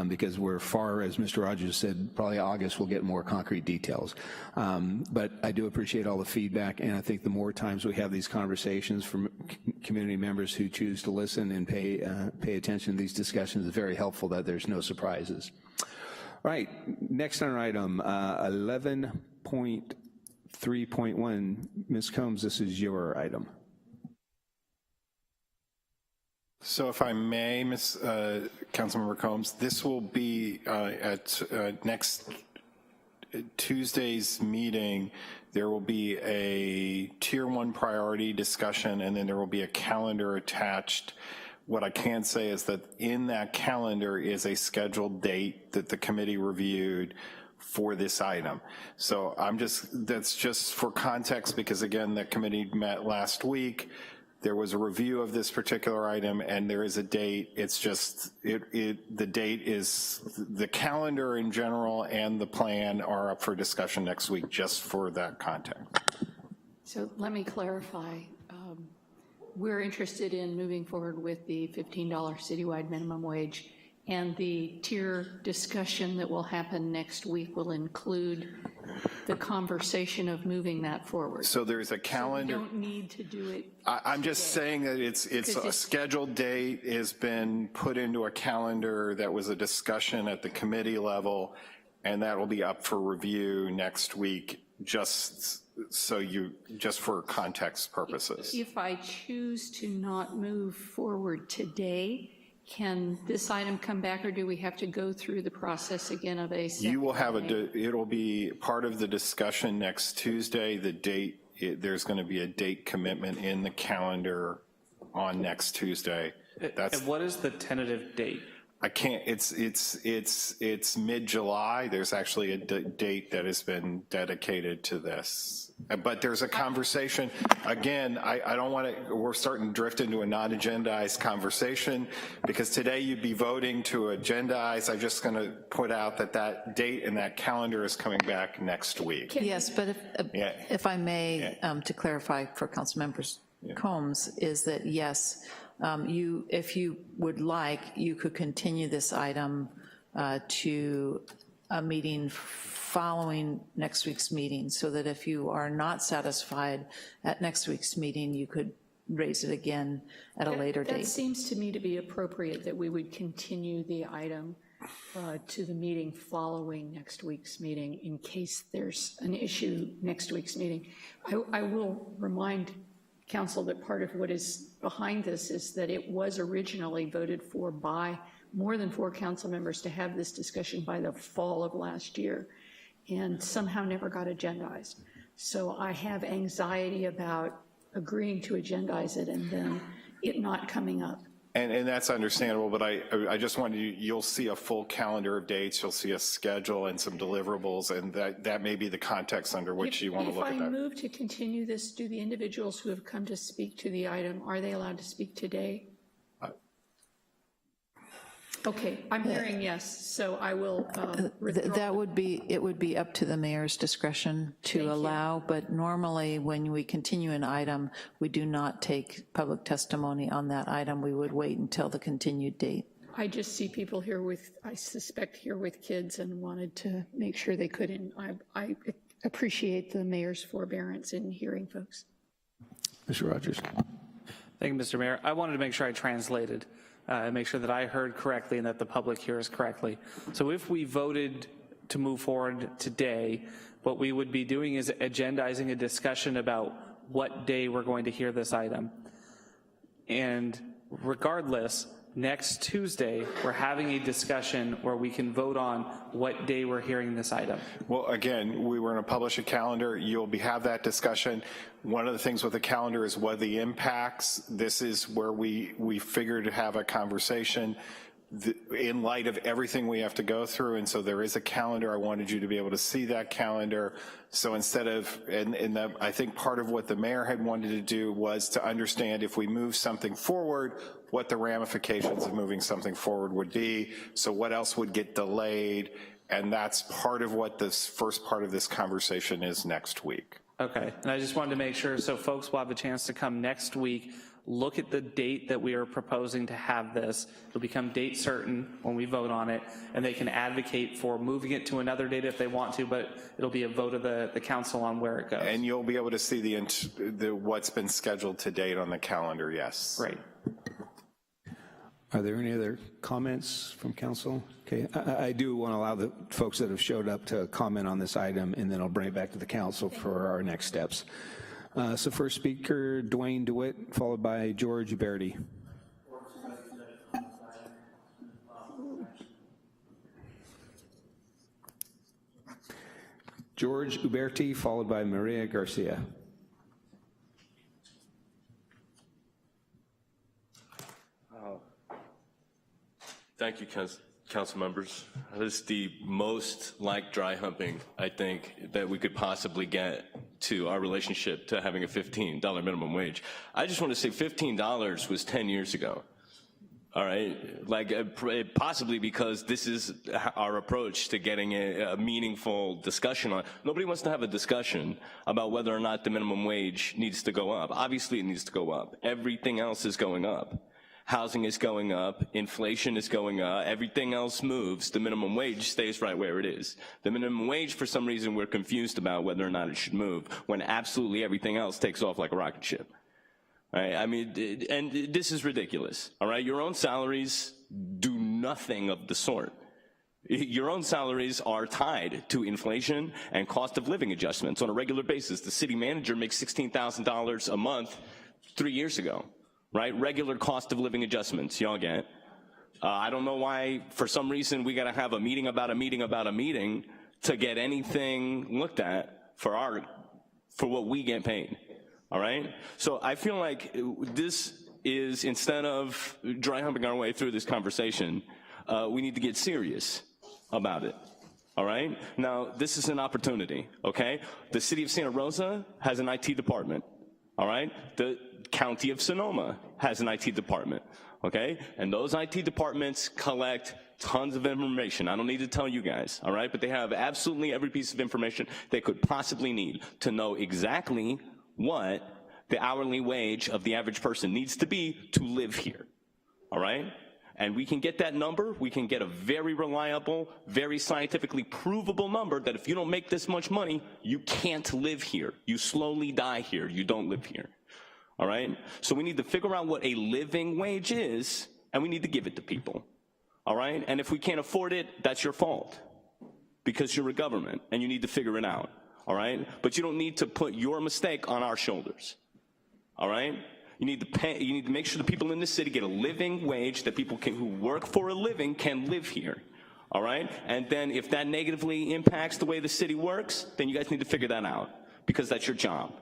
because we're far, as Mr. Rogers said, probably August we'll get more concrete details. But I do appreciate all the feedback, and I think the more times we have these conversations from community members who choose to listen and pay attention to these discussions, is very helpful that there's no surprises. All right, next on our item, 11.3.1. Ms. Combs, this is your item. So if I may, Councilmember Combs, this will be at next Tuesday's meeting. There will be a Tier 1 priority discussion, and then there will be a calendar attached. What I can say is that in that calendar is a scheduled date that the committee reviewed for this item. So that's just for context, because again, the committee met last week. There was a review of this particular item, and there is a date. It's just, the date is, the calendar in general and the plan are up for discussion next week, just for that context. So let me clarify. We're interested in moving forward with the $15 citywide minimum wage, and the tier discussion that will happen next week will include the conversation of moving that forward. So there's a calendar. So we don't need to do it. I'm just saying that it's a scheduled date has been put into a calendar that was a discussion at the committee level, and that will be up for review next week, just for context purposes. If I choose to not move forward today, can this item come back, or do we have to go through the process again of a second? You will have it'll be part of the discussion next Tuesday. The date, there's going to be a date commitment in the calendar on next Tuesday. And what is the tentative date? I can't, it's mid-July. There's actually a date that has been dedicated to this. But there's a conversation, again, I don't want to, we're starting to drift into a non-agendized conversation, because today you'd be voting to agendize. I'm just going to put out that date and that calendar is coming back next week. Yes, but if I may, to clarify for Council Members Combs, is that yes, if you would like, you could continue this item to a meeting following next week's meeting, so that if you are not satisfied at next week's meeting, you could raise it again at a later date. That seems to me to be appropriate, that we would continue the item to the meeting following next week's meeting in case there's an issue next week's meeting. I will remind Council that part of what is behind this is that it was originally voted for by more than 4 council members to have this discussion by the fall of last year, and somehow never got agendized. So I have anxiety about agreeing to agendize it and then it not coming up. And that's understandable, but I just wanted you'll see a full calendar of dates, you'll see a schedule and some deliverables, and that may be the context under which you want to look at that. If I move to continue this, do the individuals who have come to speak to the item, are they allowed to speak today? Okay, I'm hearing yes, so I will That would be, it would be up to the mayor's discretion to allow, but normally when we continue an item, we do not take public testimony on that item. We would wait until the continued date. I just see people here with, I suspect here with kids, and wanted to make sure they could, and I appreciate the mayor's forbearance in hearing folks. Mr. Rogers. Thank you, Mr. Mayor. I wanted to make sure I translated and make sure that I heard correctly and that the public hears correctly. So if we voted to move forward today, what we would be doing is agendizing a discussion about what day we're going to hear this item. And regardless, next Tuesday, we're having a discussion where we can vote on what day we're hearing this item. Well, again, we were going to publish a calendar. You'll have that discussion. One of the things with the calendar is what the impacts. This is where we figured to have a conversation in light of everything we have to go through, and so there is a calendar. I wanted you to be able to see that calendar. So instead of, I think part of what the mayor had wanted to do was to understand if we move something forward, what the ramifications of moving something forward would be. So what else would get delayed? And that's part of what this first part of this conversation is next week. Okay, and I just wanted to make sure, so folks will have a chance to come next week, look at the date that we are proposing to have this. It'll become date certain when we vote on it, and they can advocate for moving it to another date if they want to, but it'll be a vote of the council on where it goes. And you'll be able to see the what's been scheduled to date on the calendar, yes. Right. Are there any other comments from council? Okay, I do want to allow the folks that have showed up to comment on this item, and then I'll bring it back to the council for our next steps. So first speaker, Dwayne DeWitt, followed by George Uberti. George Uberti, followed by Maria Garcia. Thank you, council members. This is the most like dry humping, I think, that we could possibly get to our relationship to having a $15 minimum wage. I just want to say $15 was 10 years ago. All right, like possibly because this is our approach to getting a meaningful discussion on. Nobody wants to have a discussion about whether or not the minimum wage needs to go up. Obviously it needs to go up. Everything else is going up. Housing is going up, inflation is going up, everything else moves, the minimum wage stays right where it is. The minimum wage, for some reason, we're confused about whether or not it should move, when absolutely everything else takes off like a rocket ship. Right? I mean, and this is ridiculous, all right? Your own salaries do nothing of the sort. Your own salaries are tied to inflation and cost of living adjustments on a regular basis. The city manager makes $16,000 a month 3 years ago. Right, regular cost of living adjustments, y'all get. I don't know why, for some reason, we gotta have a meeting about a meeting about a meeting to get anything looked at for what we get paid, all right? So I feel like this is, instead of dry humping our way through this conversation, we need to get serious about it, all right? Now, this is an opportunity, okay? The city of Santa Rosa has an IT department, all right? The County of Sonoma has an IT department, okay? And those IT departments collect tons of information. I don't need to tell you guys, all right? But they have absolutely every piece of information they could possibly need to know exactly what the hourly wage of the average person needs to be to live here, all right? And we can get that number, we can get a very reliable, very scientifically provable number that if you don't make this much money, you can't live here. You slowly die here, you don't live here. All right? So we need to figure out what a living wage is, and we need to give it to people. All right? And if we can't afford it, that's your fault, because you're a government, and you need to figure it out. All right? But you don't need to put your mistake on our shoulders. All right? You need to make sure the people in this city get a living wage that people who work for a living can live here. All right? And then if that negatively impacts the way the city works, then you guys need to figure that out, because that's your job.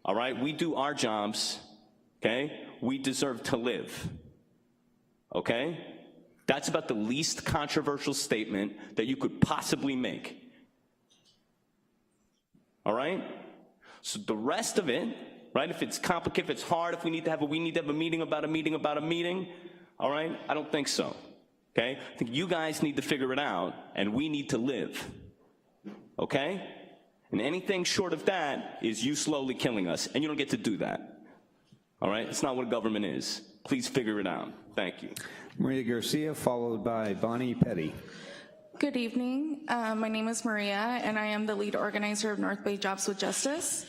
All right, we do our jobs, okay? We deserve to live, okay? That's about the least controversial statement that you could possibly make. All right? So the rest of it, right, if it's complicated, if it's hard, if we need to have a meeting about a meeting about a meeting, all right? I don't think so, okay? I think you guys need to figure it out, and we need to live, okay? And anything short of that is you slowly killing us, and you don't get to do that. All right? It's not what government is. Please figure it out. Thank you. Maria Garcia, followed by Bonnie Petty. Good evening. My name is Maria, and I am the lead organizer of North Bay Jobs with Justice.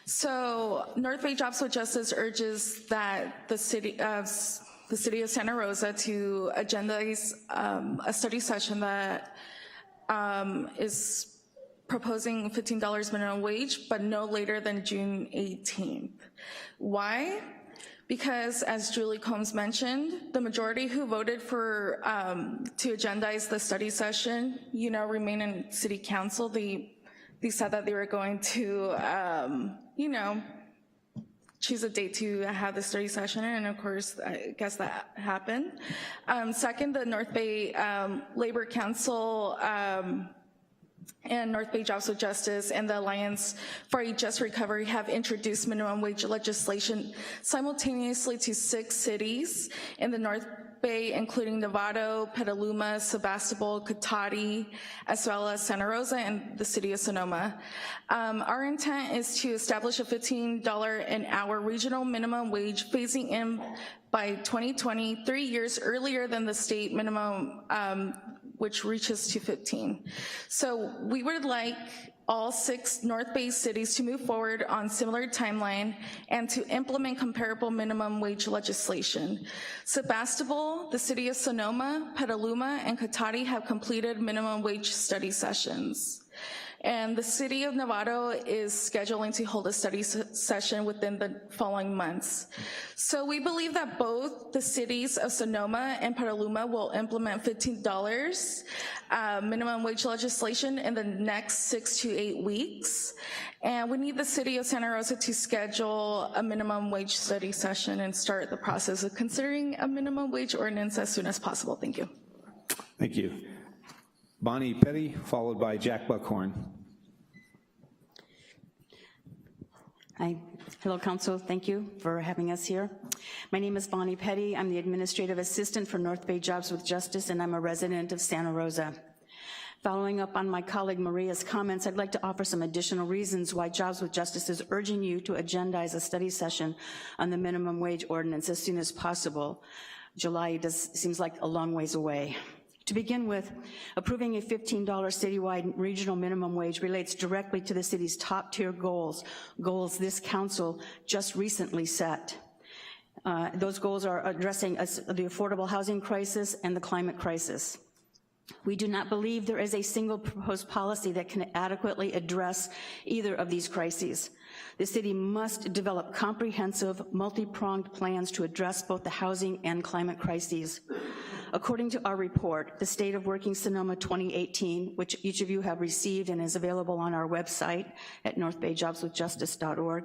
So North Bay Jobs with Justice urges that the city, the City of Santa Rosa to agendize a study session that is proposing $15 minimum wage, but no later than June 18th. Why? Because, as Julie Combs mentioned, the majority who voted for to agendize the study session, remain in City Council. They said that they were going to, choose a date to have the study session, and of course, I guess that happened. Second, the North Bay Labor Council and North Bay Jobs with Justice and the Alliance for a Just Recovery have introduced minimum wage legislation simultaneously to 6 cities in the North Bay, including Novato, Petaluma, Sebastopol, Cotati, as well as Santa Rosa and the City of Sonoma. Our intent is to establish a $15 an hour regional minimum wage, phasing in by 2020, 3 years earlier than the state minimum, which reaches to 15. So we would like all 6 North Bay cities to move forward on similar timeline and to implement comparable minimum wage legislation. Sebastopol, the City of Sonoma, Petaluma, and Cotati have completed minimum wage study sessions. And the City of Novato is scheduling to hold a study session within the following months. So we believe that both the cities of Sonoma and Petaluma will implement $15 minimum wage legislation in the next 6 to 8 weeks. And we need the City of Santa Rosa to schedule a minimum wage study session and start the process of considering a minimum wage ordinance as soon as possible. Thank you. Thank you. Bonnie Petty, followed by Jack Buckhorn. Hi. Hello, Council. Thank you for having us here. My name is Bonnie Petty. I'm the Administrative Assistant for North Bay Jobs with Justice, and I'm a resident of Santa Rosa. Following up on my colleague Maria's comments, I'd like to offer some additional reasons why Jobs with Justice is urging you to agendize a study session on the minimum wage ordinance as soon as possible. July seems like a long ways away. To begin with, approving a $15 citywide regional minimum wage relates directly to the city's top-tier goals this council just recently set. Those goals are addressing the affordable housing crisis and the climate crisis. We do not believe there is a single proposed policy that can adequately address either of these crises. The city must develop comprehensive, multi-pronged plans to address both the housing and climate crises. According to our report, the State of Working Sonoma 2018, which each of you have received and is available on our website at northbayjobswithjustice.org,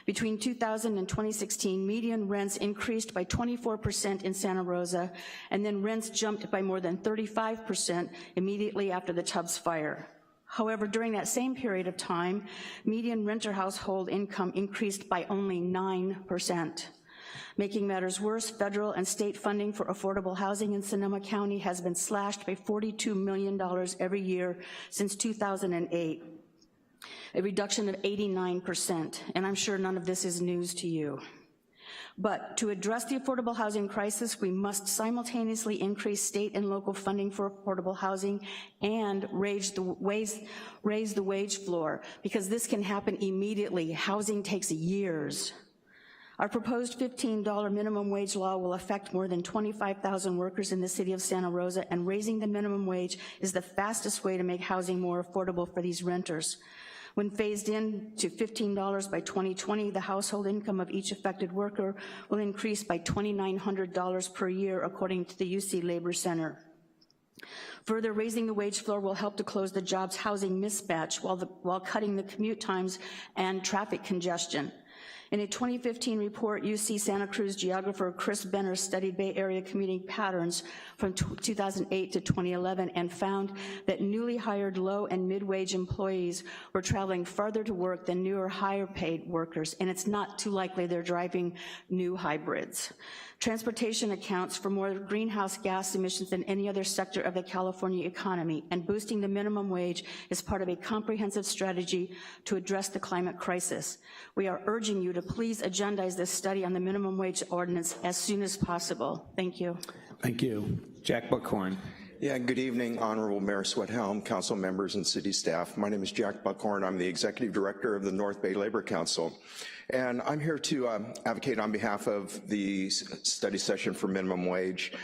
between 2000 and 2016, median rents increased by 24% in Santa Rosa, and then rents jumped by more than 35% immediately after the Tubbs fire. However, during that same period of time, median renter household income increased by only 9%. Making matters worse, federal and state funding for affordable housing in Sonoma County has been slashed by $42 million every year since 2008, a reduction of 89%, and I'm sure none of this is news to you. But to address the affordable housing crisis, we must simultaneously increase state and local funding for affordable housing and raise the wage floor, because this can happen immediately. Housing takes years. Our proposed $15 minimum wage law will affect more than 25,000 workers in the city of Santa Rosa, and raising the minimum wage is the fastest way to make housing more affordable for these renters. When phased in to $15 by 2020, the household income of each affected worker will increase by $2,900 per year, according to the UC Labor Center. Further, raising the wage floor will help to close the jobs housing mismatch while cutting the commute times and traffic congestion. In a 2015 report, UC Santa Cruz geographer Chris Benner studied Bay Area commuting patterns from 2008 to 2011 and found that newly hired low and mid-wage employees were traveling farther to work than newer, higher-paid workers, and it's not too likely they're driving new hybrids. Transportation accounts for more greenhouse gas emissions than any other sector of the California economy, and boosting the minimum wage is part of a comprehensive strategy to address the climate crisis. We are urging you to please agendize this study on the minimum wage ordinance as soon as possible. Thank you. Thank you. Jack Buckhorn. Yeah, good evening, Honorable Mayor Sweathelm, council members, and city staff. My name is Jack Buckhorn. I'm the executive director of the North Bay Labor Council. And I'm here to advocate on behalf of the study session for minimum wage.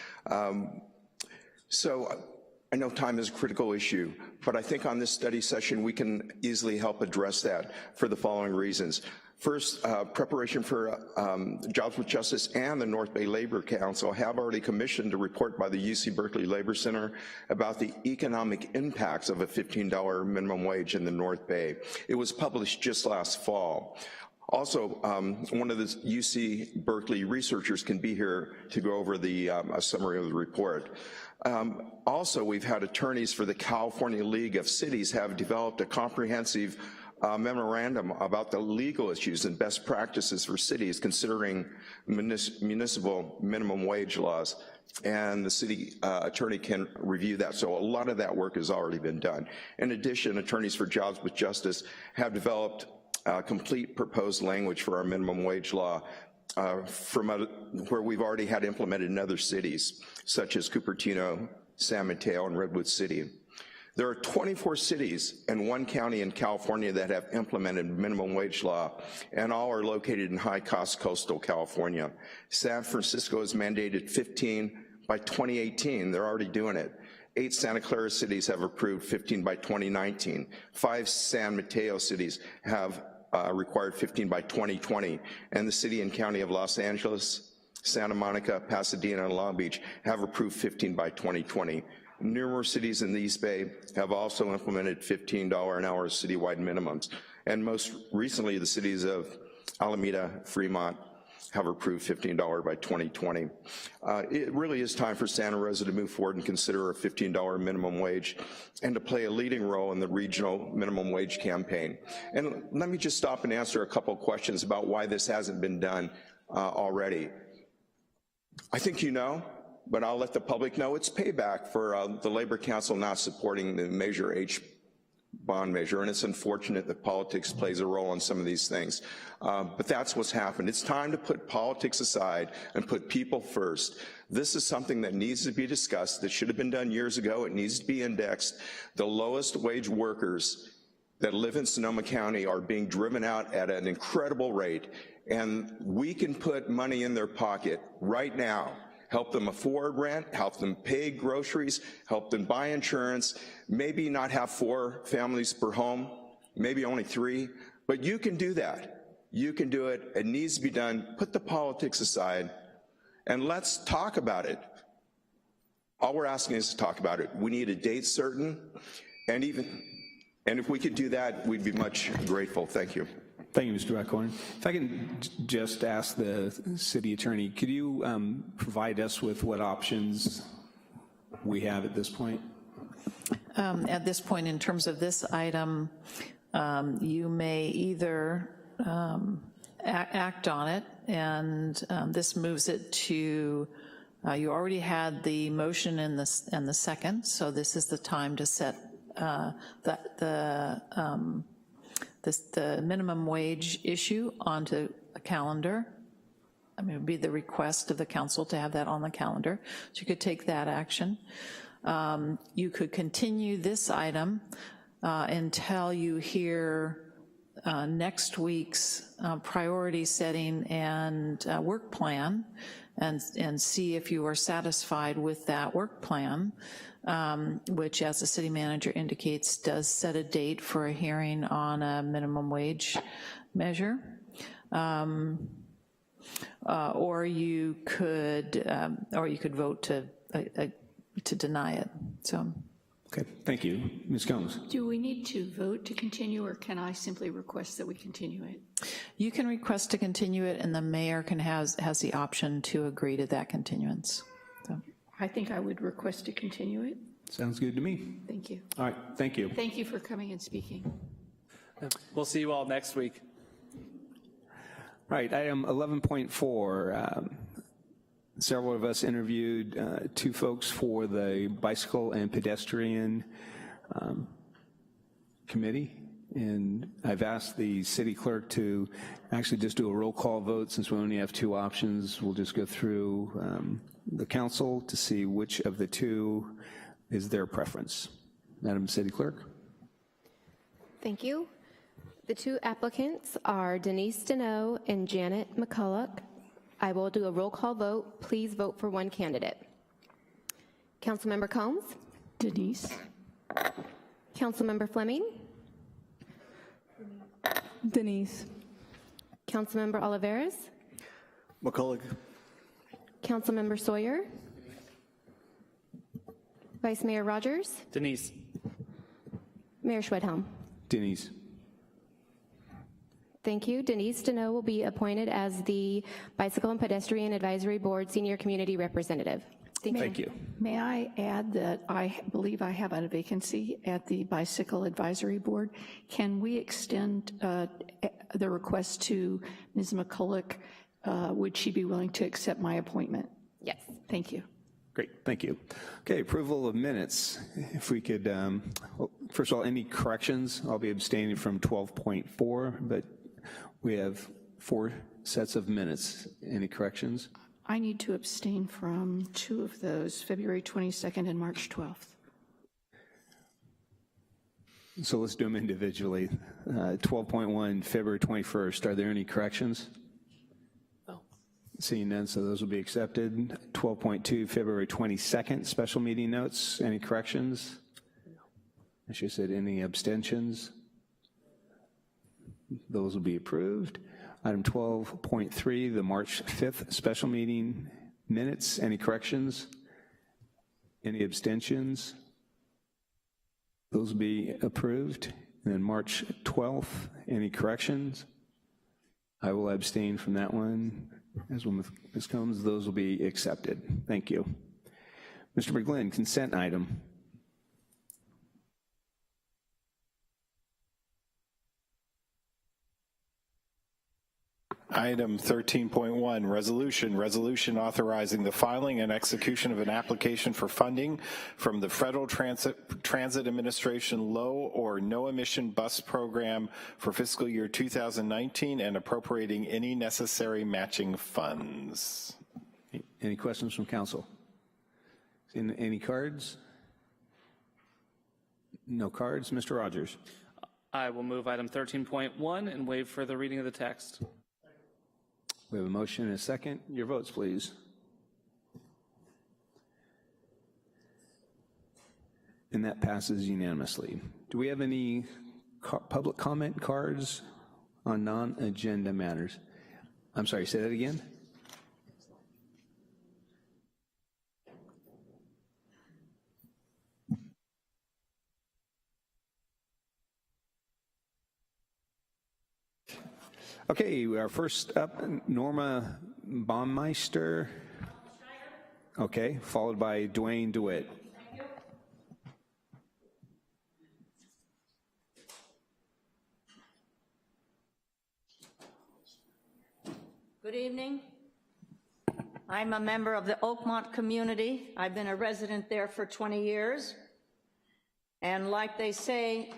So I know time is a critical issue, but I think on this study session we can easily help address that for the following reasons. First, preparation for Jobs with Justice and the North Bay Labor Council have already commissioned a report by the UC Berkeley Labor Center about the economic impacts of a $15 minimum wage in the North Bay. It was published just last fall. Also, one of the UC Berkeley researchers can be here to go over the a summary of the report. Also, we've had attorneys for the California League of Cities have developed a comprehensive memorandum about the legal issues and best practices for cities considering municipal minimum wage laws, and the city attorney can review that. So a lot of that work has already been done. In addition, attorneys for Jobs with Justice have developed complete proposed language for our minimum wage law from where we've already had implemented in other cities, such as Cupertino, San Mateo, and Redwood City. There are 24 cities and 1 county in California that have implemented minimum wage law, and all are located in high-cost coastal California. San Francisco has mandated 15 by 2018. They're already doing it. 8 Santa Clara cities have approved 15 by 2019. 5 San Mateo cities have required 15 by 2020, and the city and county of Los Angeles, Santa Monica, Pasadena, and Long Beach have approved 15 by 2020. Numerous cities in the East Bay have also implemented $15 an hour citywide minimums. And most recently, the cities of Alameda, Fremont have approved $15 by 2020. It really is time for Santa Rosa to move forward and consider a $15 minimum wage and to play a leading role in the regional minimum wage campaign. And let me just stop and answer a couple of questions about why this hasn't been done already. I think you know, but I'll let the public know it's payback for the Labor Council not supporting the Measure H bond measure, and it's unfortunate that politics plays a role in some of these things. But that's what's happened. It's time to put politics aside and put people first. This is something that needs to be discussed, that should have been done years ago. It needs to be indexed. The lowest wage workers that live in Sonoma County are being driven out at an incredible rate, and we can put money in their pocket right now. Help them afford rent, help them pay groceries, help them buy insurance, maybe not have 4 families per home, maybe only 3, but you can do that. You can do it. It needs to be done. Put the politics aside, and let's talk about it. All we're asking is to talk about it. We need a date certain, and if we could do that, we'd be much grateful. Thank you. Thank you, Mr. Buckhorn. If I can just ask the city attorney, could you provide us with what options we have at this point? At this point, in terms of this item, you may either act on it, and this moves it to, you already had the motion and the second, so this is the time to set the minimum wage issue onto a calendar. I mean, it would be the request of the council to have that on the calendar. So you could take that action. You could continue this item until you hear next week's priority setting and work plan, and see if you are satisfied with that work plan, which, as the city manager indicates, does set a date for a hearing on a minimum wage measure. Or you could vote to deny it. So. Okay, thank you. Ms. Combs. Do we need to vote to continue, or can I simply request that we continue it? You can request to continue it, and the mayor has the option to agree to that continuance. So. I think I would request to continue it. Sounds good to me. Thank you. All right, thank you. Thank you for coming and speaking. We'll see you all next week. All right, item 11.4. Several of us interviewed 2 folks for the Bicycle and Pedestrian Committee, and I've asked the city clerk to actually just do a roll call vote. Since we only have 2 options, we'll just go through the council to see which of the 2 is their preference? Madam City Clerk. Thank you. The two applicants are Denise Deneau and Janet McCulloch. I will do a roll call vote. Please vote for one candidate. Councilmember Combs? Denise. Councilmember Fleming? Denise. Councilmember Olivares? McCulloch. Councilmember Sawyer? Vice Mayor Rogers? Denise. Mayor Schwedhelm? Denise. Thank you. Denise Deneau will be appointed as the Bicycle and Pedestrian Advisory Board Senior Community Representative. Thank you. May I add that I believe I have a vacancy at the Bicycle Advisory Board. Can we extend the request to Ms. McCulloch? Would she be willing to accept my appointment? Yes. Thank you. Great, thank you. Okay, approval of minutes. If we could, first of all, any corrections? I'll be abstaining from 12.4, but we have 4 sets of minutes. Any corrections? I need to abstain from 2 of those, February 22nd and March 12th. So let's do them individually. 12.1, February 21st. Are there any corrections? No. Seeing none, so those will be accepted. 12.2, February 22nd, special meeting notes. Any corrections? No. As you said, any abstentions? Those will be approved. Item 12.3, the March 5th special meeting minutes. Any corrections? Any abstentions? Those will be approved. And then March 12th, any corrections? I will abstain from that one. As well, Ms. Combs, those will be accepted. Thank you. Mr. McGlynn, consent item. Item 13.1, resolution authorizing the filing and execution of an application for funding from the Federal Transit Administration Low or No Emission Bus Program for fiscal year 2019 and appropriating any necessary matching funds. Any questions from council? Any cards? No cards. Mr. Rogers. I will move item 13.1 and waive further reading of the text. We have a motion and a second. Your votes, please. And that passes unanimously. Do we have any public comment cards on non-agenda matters? I'm sorry, say that again? Okay, our first up, Norma Baumeister. Okay, followed by Dwayne DeWitt. Good evening. I'm a member of the Oakmont community. I've been a resident there for 20 years. And like they say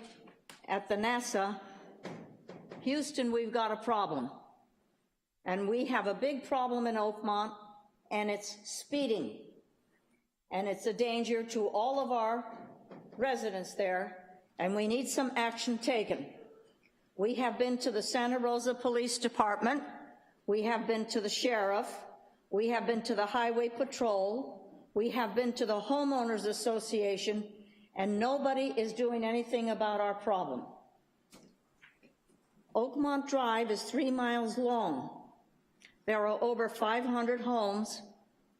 at the NASA, Houston, we've got a problem. And we have a big problem in Oakmont, and it's speeding. And it's a danger to all of our residents there, and we need some action taken. We have been to the Santa Rosa Police Department, we have been to the sheriff, we have been to the Highway Patrol, we have been to the Homeowners Association, and nobody is doing anything about our problem. Oakmont Drive is 3 miles long. There are over 500 homes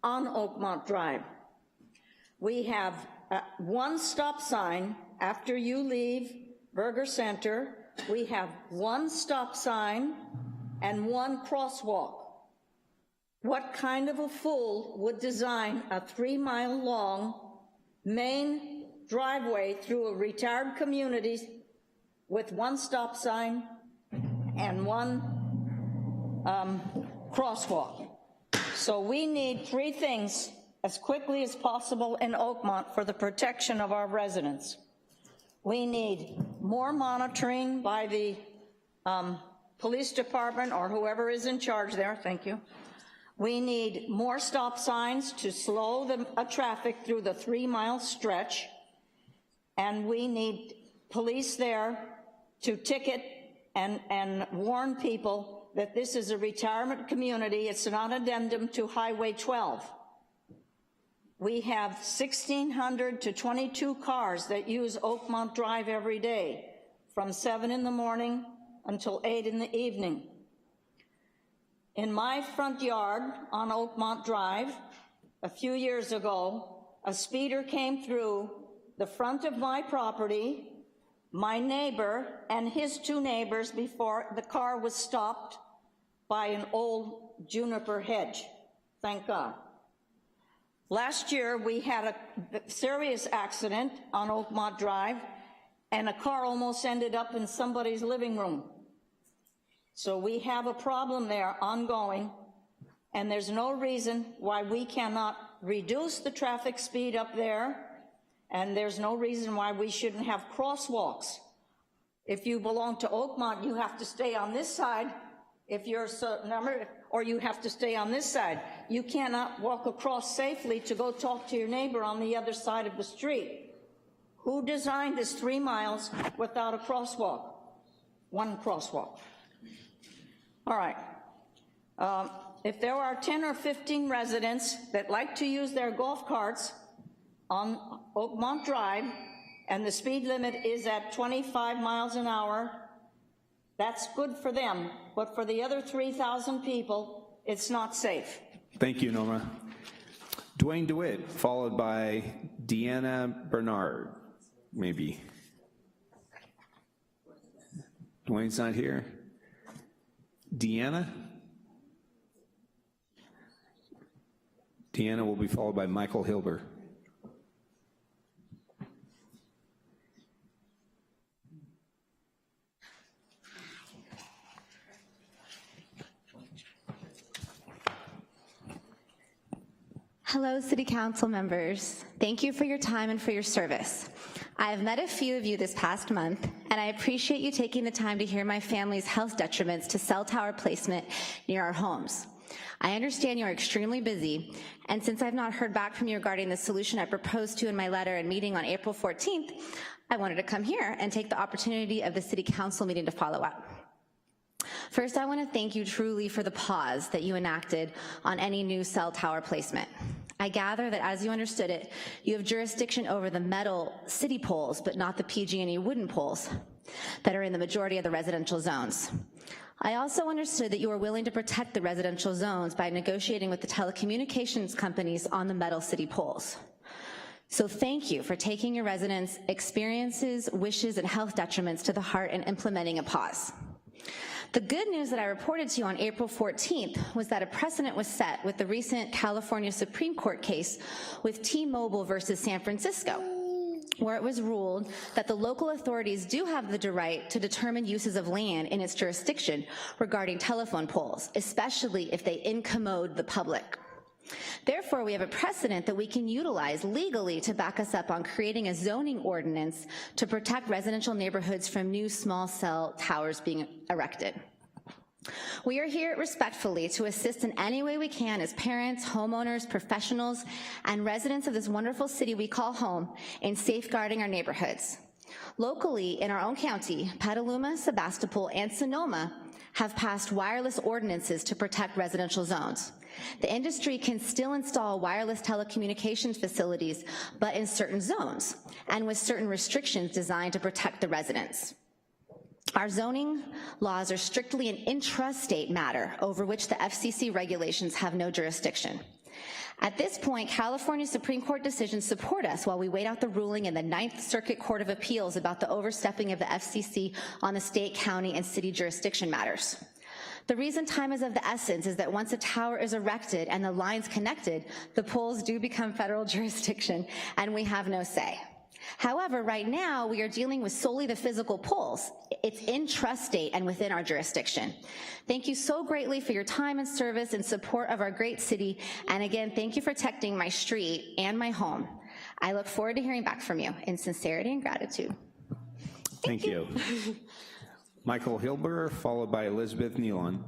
on Oakmont Drive. We have one stop sign after you leave Burger Center. We have one stop sign and one crosswalk. What kind of a fool would design a 3 mile long main driveway through a retired community with one stop sign and one crosswalk? So we need 3 things as quickly as possible in Oakmont for the protection of our residents. We need more monitoring by the police department or whoever is in charge there, thank you. We need more stop signs to slow the traffic through the 3-mile stretch, and we need police there to ticket and warn people that this is a retirement community. It's not an addendum to Highway 12. We have 1,600 to 22 cars that use Oakmont Drive every day, from 7 in the morning until 8 in the evening. In my front yard on Oakmont Drive, a few years ago, a speeder came through the front of my property, my neighbor and his 2 neighbors before the car was stopped by an old juniper hedge. Thank God. Last year, we had a serious accident on Oakmont Drive, and a car almost ended up in somebody's living room. So we have a problem there ongoing, and there's no reason why we cannot reduce the traffic speed up there, and there's no reason why we shouldn't have crosswalks. If you belong to Oakmont, you have to stay on this side if you're a certain number, or you have to stay on this side. You cannot walk across safely to go talk to your neighbor on the other side of the street. Who designed this 3 miles without a crosswalk? 1 crosswalk. All right. If there are 10 or 15 residents that like to use their golf carts on Oakmont Drive, and the speed limit is at 25 miles an hour, that's good for them, but for the other 3,000 people, it's not safe. Thank you, Norma. Dwayne DeWitt, followed by Deanna Bernard, maybe. Dwayne's not here. Deanna? Deanna will be followed by Michael Hilber. Hello, City Council members. Thank you for your time and for your service. I have met a few of you this past month, and I appreciate you taking the time to hear my family's health detriments to cell tower placement near our homes. I understand you are extremely busy, and since I've not heard back from you regarding the solution I proposed to in my letter and meeting on April 14th, I wanted to come here and take the opportunity of the City Council meeting to follow up. First, I want to thank you truly for the pause that you enacted on any new cell tower placement. I gather that as you understood it, you have jurisdiction over the metal city poles, but not the PG&E wooden poles that are in the majority of the residential zones. I also understood that you were willing to protect the residential zones by negotiating with the telecommunications companies on the metal city poles. So thank you for taking your residents' experiences, wishes, and health detriments to the heart and implementing a pause. The good news that I reported to you on April 14th was that a precedent was set with the recent California Supreme Court case with T-Mobile versus San Francisco, where it was ruled that the local authorities do have the right to determine uses of land in its jurisdiction regarding telephone poles, especially if they incommode the public. Therefore, we have a precedent that we can utilize legally to back us up on creating a zoning ordinance to protect residential neighborhoods from new small cell towers being erected. We are here respectfully to assist in any way we can as parents, homeowners, professionals, and residents of this wonderful city we call home in safeguarding our neighborhoods. Locally, in our own county, Petaluma, Sebastopol, and Sonoma have passed wireless ordinances to protect residential zones. The industry can still install wireless telecommunications facilities, but in certain zones and with certain restrictions designed to protect the residents. Our zoning laws are strictly an intrastate matter over which the FCC regulations have no jurisdiction. At this point, California Supreme Court decisions support us while we wait out the ruling in the Ninth Circuit Court of Appeals about the overstepping of the FCC on the state, county, and city jurisdiction matters. The reason time is of the essence is that once a tower is erected and the lines connected, the poles do become federal jurisdiction and we have no say. However, right now, we are dealing with solely the physical poles. It's intrastate and within our jurisdiction. Thank you so greatly for your time and service and support of our great city. And again, thank you for protecting my street and my home. I look forward to hearing back from you in sincerity and gratitude. Thank you. Michael Hilber, followed by Elizabeth Nealon.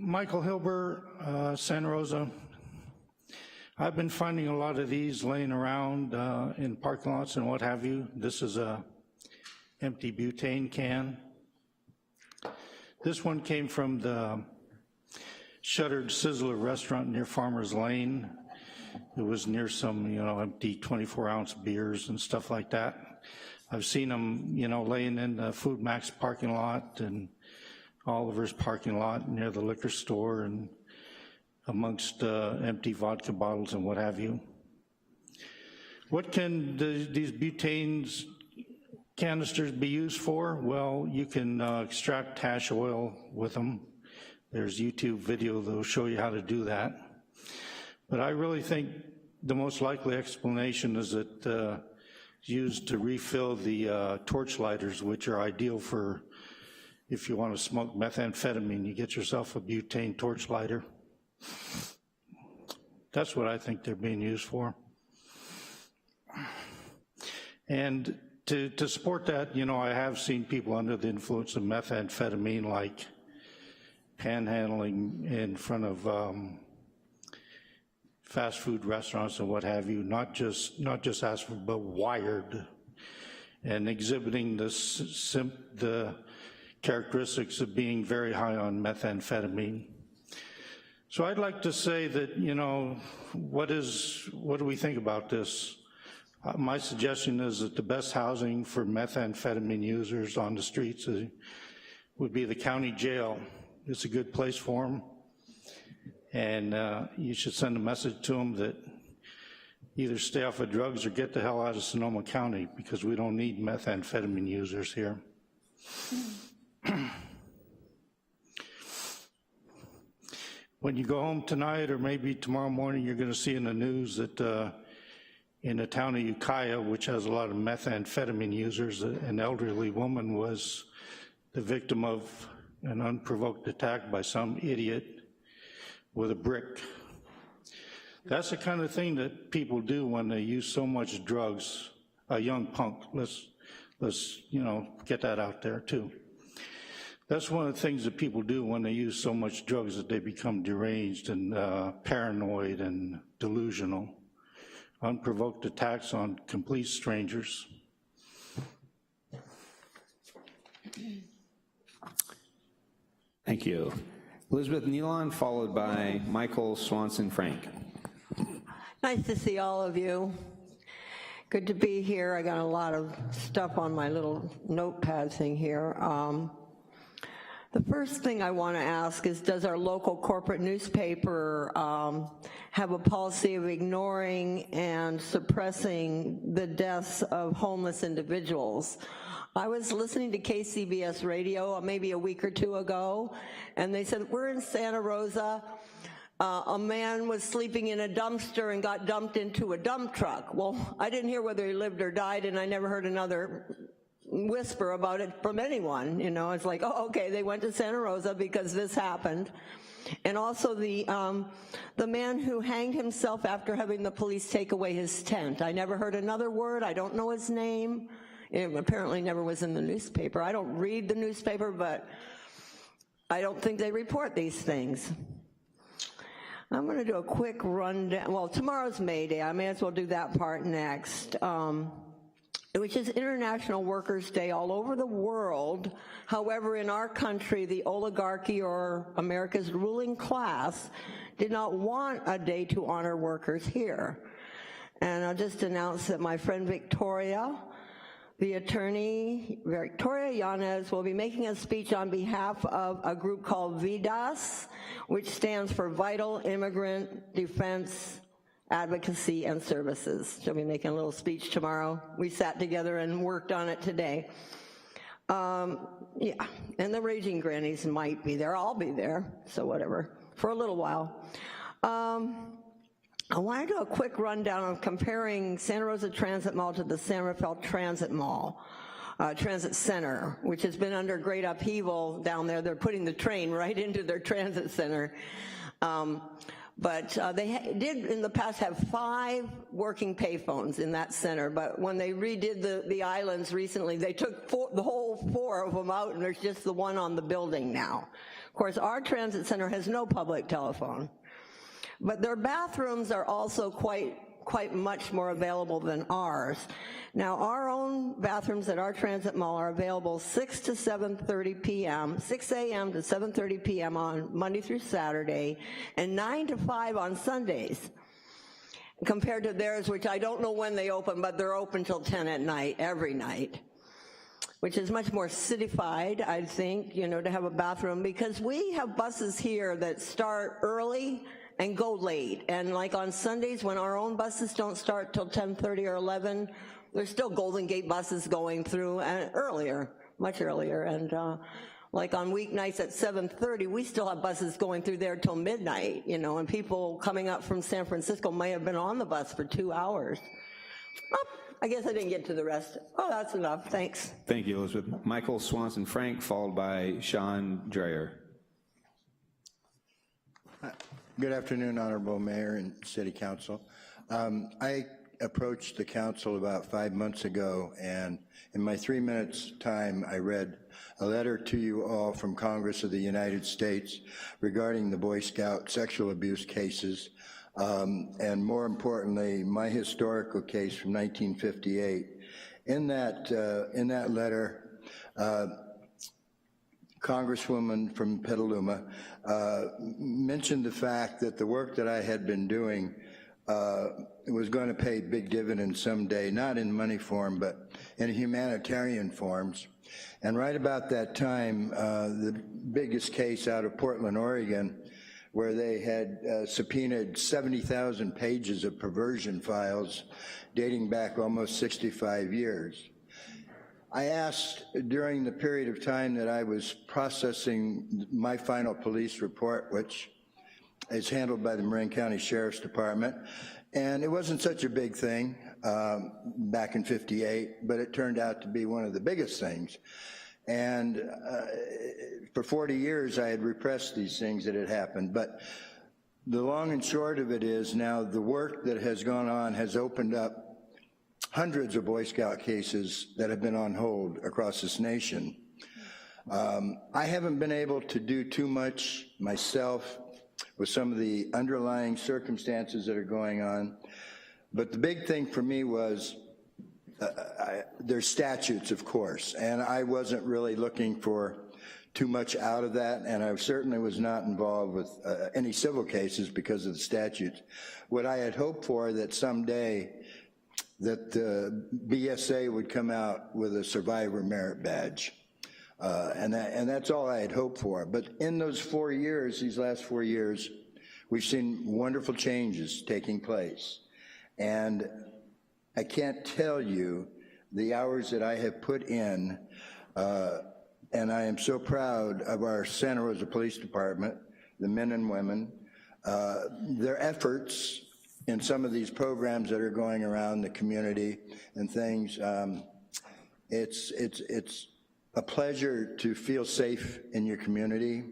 Michael Hilber, Santa Rosa. I've been finding a lot of these laying around in parking lots and what have you. This is a empty butane can. This one came from the Shuttered Sizzler restaurant near Farmers Lane. It was near some, empty 24-ounce beers and stuff like that. I've seen them, laying in the Food Max parking lot and Oliver's parking lot near the liquor store and amongst empty vodka bottles and what have you. What can these butanes canisters be used for? Well, you can extract hash oil with them. There's YouTube video that will show you how to do that. But I really think the most likely explanation is that used to refill the torch lighters, which are ideal for if you want to smoke methamphetamine, you get yourself a butane torch lighter. That's what I think they're being used for. And to support that, I have seen people under the influence of methamphetamine, like panhandling in front of fast food restaurants and what have you, not just aspirin, but wired, and exhibiting the characteristics of being very high on methamphetamine. So I'd like to say that, what do we think about this? My suggestion is that the best housing for methamphetamine users on the streets would be the county jail. It's a good place for them. And you should send a message to them that either stay off of drugs or get the hell out of Sonoma County, because we don't need methamphetamine users here. When you go home tonight or maybe tomorrow morning, you're gonna see in the news that in the town of Ukiah, which has a lot of methamphetamine users, an elderly woman was the victim of an unprovoked attack by some idiot with a brick. That's the kind of thing that people do when they use so much drugs. A young punk, let's get that out there too. That's one of the things that people do when they use so much drugs, that they become deranged and paranoid and delusional. Unprovoked attacks on complete strangers. Thank you. Elizabeth Nealon, followed by Michael Swanson-Frank. Nice to see all of you. Good to be here. I got a lot of stuff on my little notepad thing here. The first thing I want to ask is, does our local corporate newspaper have a policy of ignoring and suppressing the deaths of homeless individuals? I was listening to KCBS radio maybe a week or two ago, and they said, we're in Santa Rosa. A man was sleeping in a dumpster and got dumped into a dump truck. Well, I didn't hear whether he lived or died, and I never heard another whisper about it from anyone. It's like, oh, okay, they went to Santa Rosa because this happened. And also the man who hanged himself after having the police take away his tent. I never heard another word. I don't know his name. It apparently never was in the newspaper. I don't read the newspaper, but I don't think they report these things. I'm gonna do a quick rundown. Well, tomorrow's May Day. I may as well do that part next. Which is International Workers' Day all over the world. However, in our country, the oligarchy, or America's ruling class, did not want a day to honor workers here. And I'll just announce that my friend Victoria, the attorney, Victoria Yanez, will be making a speech on behalf of a group called VIDAS, which stands for Vital Immigrant Defense Advocacy and Services. She'll be making a little speech tomorrow. We sat together and worked on it today. Yeah, and the Raging Grannies might be there. I'll be there, so whatever, for a little while. I want to do a quick rundown of comparing Santa Rosa Transit Mall to the San Rafael Transit Mall, Transit Center, which has been under great upheaval down there. They're putting the train right into their transit center. But they did in the past have 5 working payphones in that center, but when they redid the islands recently, they took the whole 4 of them out, and there's just the one on the building now. Of course, our transit center has no public telephone, but their bathrooms are also quite much more available than ours. Now, our own bathrooms at our transit mall are available 6 to 7:30 p.m., 6 a.m. to 7:30 p.m. on Monday through Saturday, and 9 to 5 on Sundays, compared to theirs, which I don't know when they open, but they're open till 10 at night, every night, which is much more cityfied, I think, you know, to have a bathroom, because we have buses here that start early and go late, and like on Sundays when our own buses don't start till 10:30 or 11, there's still Golden Gate buses going through, and earlier, much earlier, and like on weeknights at 7:30, we still have buses going through there till midnight, you know, and people coming up from San Francisco may have been on the bus for 2 hours. Oh, I guess I didn't get to the rest. Oh, that's enough, thanks. Thank you, Elizabeth. Michael Swanson Frank, followed by Sean Dreyer. Good afternoon, Honorable Mayor and City Council. I approached the council about 5 months ago, and in my 3 minutes time, I read a letter to you all from Congress of the United States regarding the Boy Scout sexual abuse cases, and more importantly, my historical case from 1958. In that letter, Congresswoman from Petaluma mentioned the fact that the work that I had been doing was going to pay big dividends someday, not in money form, but in humanitarian forms. And right about that time, the biggest case out of Portland, Oregon, where they had subpoenaed 70,000 pages of perversion files dating back almost 65 years. I asked during the period of time that I was processing my final police report, which is handled by the Marin County Sheriff's Department, and it wasn't such a big thing back in '58, but it turned out to be one of the biggest things. And for 40 years I had repressed these things that had happened, but the long and short of it is now the work that has gone on has opened up hundreds of Boy Scout cases that have been on hold across this nation. I haven't been able to do too much myself with some of the underlying circumstances that are going on, but the big thing for me was there's statutes, of course, and I wasn't really looking for too much out of that, and I certainly was not involved with any civil cases because of the statutes. What I had hoped for that someday that the BSA would come out with a survivor merit badge. And that's all I had hoped for. But in those 4 years, these last 4 years, we've seen wonderful changes taking place. And I can't tell you the hours that I have put in, and I am so proud of our Santa Rosa Police Department, the men and women, their efforts in some of these programs that are going around the community and things. It's a pleasure to feel safe in your community.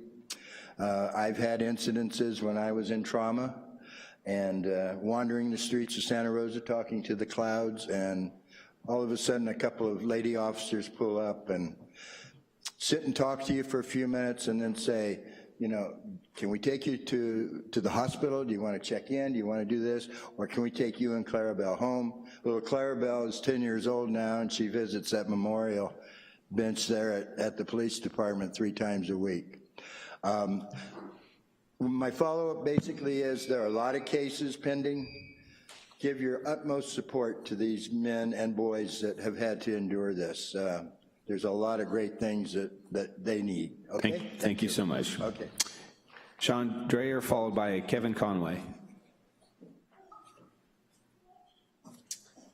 I've had incidences when I was in trauma and wandering the streets of Santa Rosa talking to the clouds, and all of a sudden a couple of lady officers pull up and sit and talk to you for a few minutes and then say, you know, can we take you to the hospital? Do you want to check in? Do you want to do this? Or can we take you and Clarabelle home? Little Clarabelle is 10 years old now, and she visits that memorial bench there at the police department 3 times a week. My follow-up basically is there are a lot of cases pending. Give your utmost support to these men and boys that have had to endure this. There's a lot of great things that they need. Okay? Thank you so much. Okay. Sean Dreyer, followed by Kevin Conway.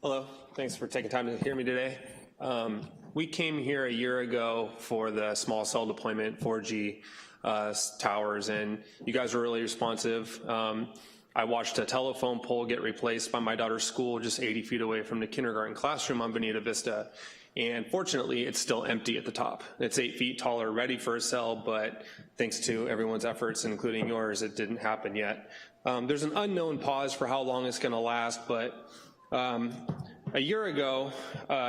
Hello, thanks for taking time to hear me today. We came here a year ago for the small cell deployment, 4G towers, and you guys were really responsive. I watched a telephone pole get replaced by my daughter's school just 80 feet away from the kindergarten classroom on Bonita Vista. And fortunately, it's still empty at the top. It's 8 feet taller, ready for a cell, but thanks to everyone's efforts, including yours, it didn't happen yet. There's an unknown pause for how long it's gonna last, but a year ago,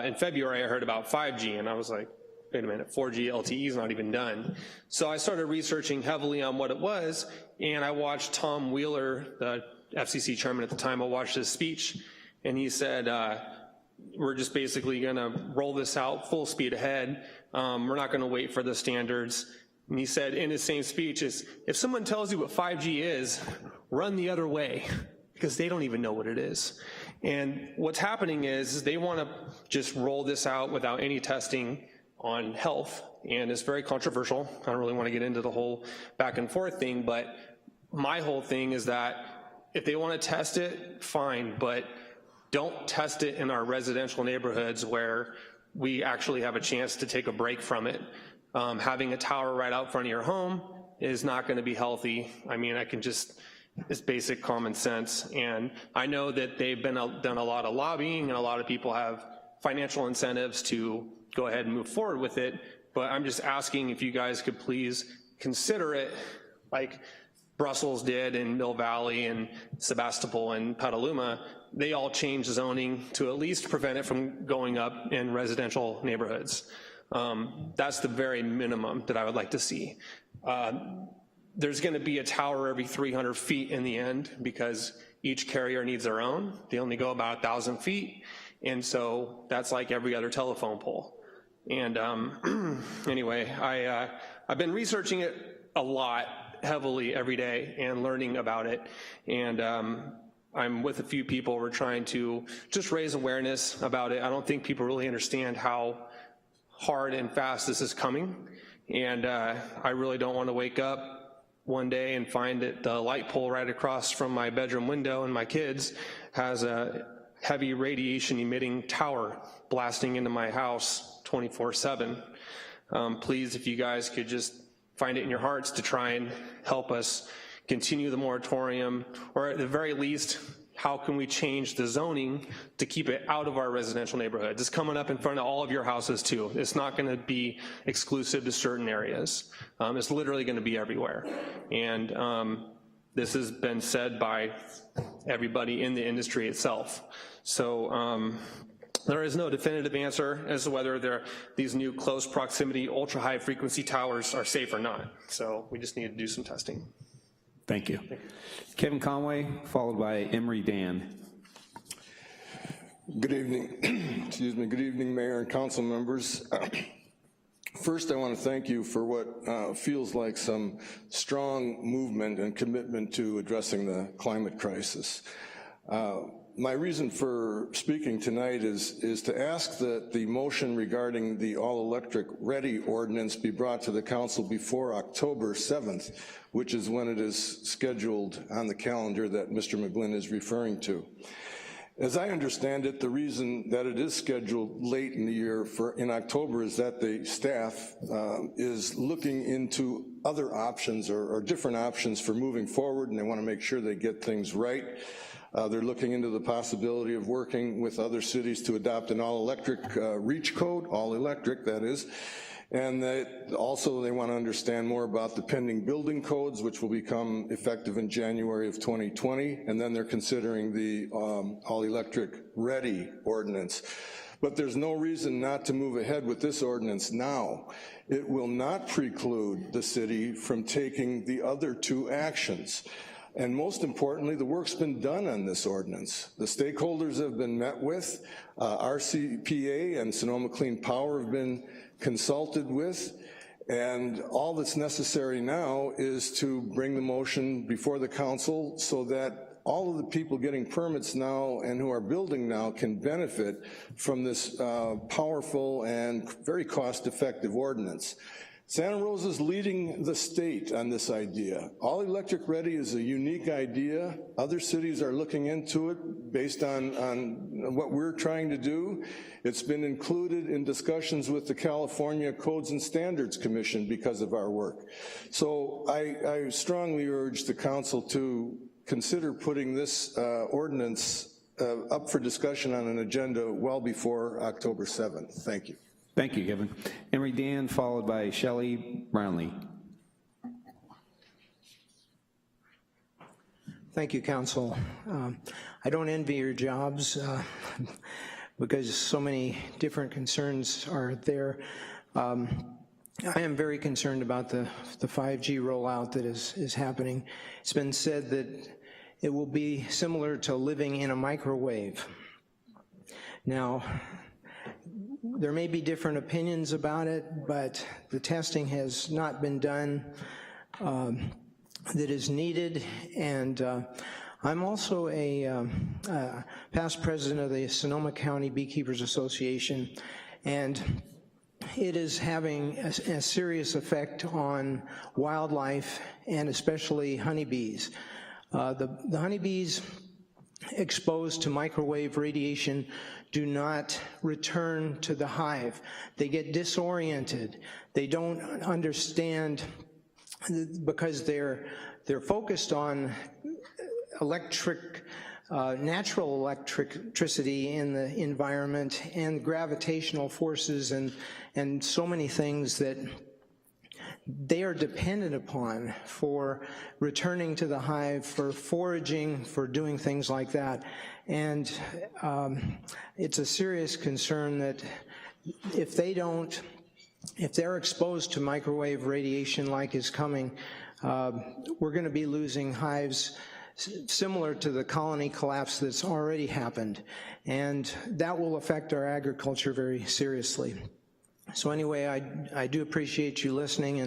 in February, I heard about 5G, and I was like, wait a minute, 4G LTE is not even done. So I started researching heavily on what it was, and I watched Tom Wheeler, the FCC chairman at the time, I watched his speech, and he said, we're just basically gonna roll this out full speed ahead. We're not gonna wait for the standards. And he said in his same speech is, if someone tells you what 5G is, run the other way, because they don't even know what it is. And what's happening is they wanna just roll this out without any testing on health, and it's very controversial. I don't really wanna get into the whole back and forth thing, but my whole thing is that if they wanna test it, fine, but don't test it in our residential neighborhoods where we actually have a chance to take a break from it. Having a tower right out front of your home is not gonna be healthy. I mean, it's basic common sense. And I know that they've done a lot of lobbying, and a lot of people have financial incentives to go ahead and move forward with it, but I'm just asking if you guys could please consider it like Brussels did in Mill Valley and Sebastopol and Petaluma. They all changed zoning to at least prevent it from going up in residential neighborhoods. That's the very minimum that I would like to see. There's gonna be a tower every 300 feet in the end because each carrier needs their own. They only go about 1,000 feet, and so that's like every other telephone pole. And anyway, I've been researching it a lot, heavily every day, and learning about it, and I'm with a few people. We're trying to just raise awareness about it. I don't think people really understand how hard and fast this is coming, and I really don't want to wake up one day and find that the light pole right across from my bedroom window and my kids has a heavy radiation emitting tower blasting into my house 24/7. Please, if you guys could just find it in your hearts to try and help us continue the moratorium, or at the very least, how can we change the zoning to keep it out of our residential neighborhoods? It's coming up in front of all of your houses too. It's not gonna be exclusive to certain areas. It's literally gonna be everywhere. And this has been said by everybody in the industry itself. So there is no definitive answer as to whether these new close proximity, ultra high frequency towers are safe or not. So we just need to do some testing. Thank you. Kevin Conway, followed by Emery Dan. Good evening. Excuse me. Good evening, Mayor and council members. First, I want to thank you for what feels like some strong movement and commitment to addressing the climate crisis. My reason for speaking tonight is to ask that the motion regarding the all-electric ready ordinance be brought to the council before October 7th, which is when it is scheduled on the calendar that Mr. McGlynn is referring to. As I understand it, the reason that it is scheduled late in the year in October is that the staff is looking into other options or different options for moving forward, and they want to make sure they get things right. They're looking into the possibility of working with other cities to adopt an all-electric REACH code, all-electric that is, and also they want to understand more about the pending building codes, which will become effective in January of 2020, and then they're considering the all-electric ready ordinance. But there's no reason not to move ahead with this ordinance now. It will not preclude the city from taking the other two actions. And most importantly, the work's been done on this ordinance. The stakeholders have been met with, RCPA and Sonoma Clean Power have been consulted with, and all that's necessary now is to bring the motion before the council so that all of the people getting permits now and who are building now can benefit from this powerful and very cost-effective ordinance. Santa Rosa's leading the state on this idea. All electric ready is a unique idea. Other cities are looking into it based on what we're trying to do. It's been included in discussions with the California Codes and Standards Commission because of our work. So I strongly urge the council to consider putting this ordinance up for discussion on an agenda well before October 7th. Thank you. Thank you, Kevin. Emery Dan, followed by Shelley Brownlee. Thank you, Council. I don't envy your jobs because so many different concerns are there. I am very concerned about the 5G rollout that is happening. It's been said that it will be similar to living in a microwave. Now, there may be different opinions about it, but the testing has not been done that is needed, and I'm also a past president of the Sonoma County Beekeepers Association, and it is having a serious effect on wildlife and especially honeybees. The honeybees exposed to microwave radiation do not return to the hive. They get disoriented. They don't understand because they're focused on natural electricity in the environment and gravitational forces and so many things that they are dependent upon for returning to the hive, for foraging, for doing things like that. And it's a serious concern that if they're exposed to microwave radiation like is coming, we're gonna be losing hives similar to the colony collapse that's already happened. And that will affect our agriculture very seriously. So anyway, I do appreciate you listening,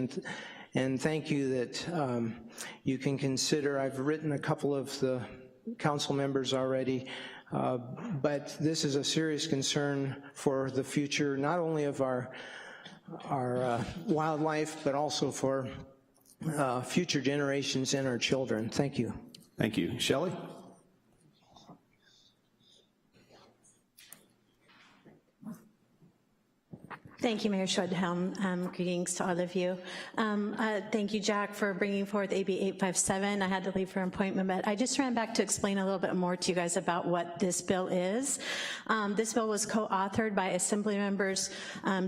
and thank you that you can consider. I've written a couple of the council members already, but this is a serious concern for the future, not only of our wildlife, but also for future generations and our children. Thank you. Thank you. Shelley? Thank you, Mayor Schroedhelm. Greetings to all of you. Thank you, Jack, for bringing forth AB 857. I had to leave for an appointment, but I just ran back to explain a little bit more to you guys about what this bill is. This bill was co-authored by Assembly Members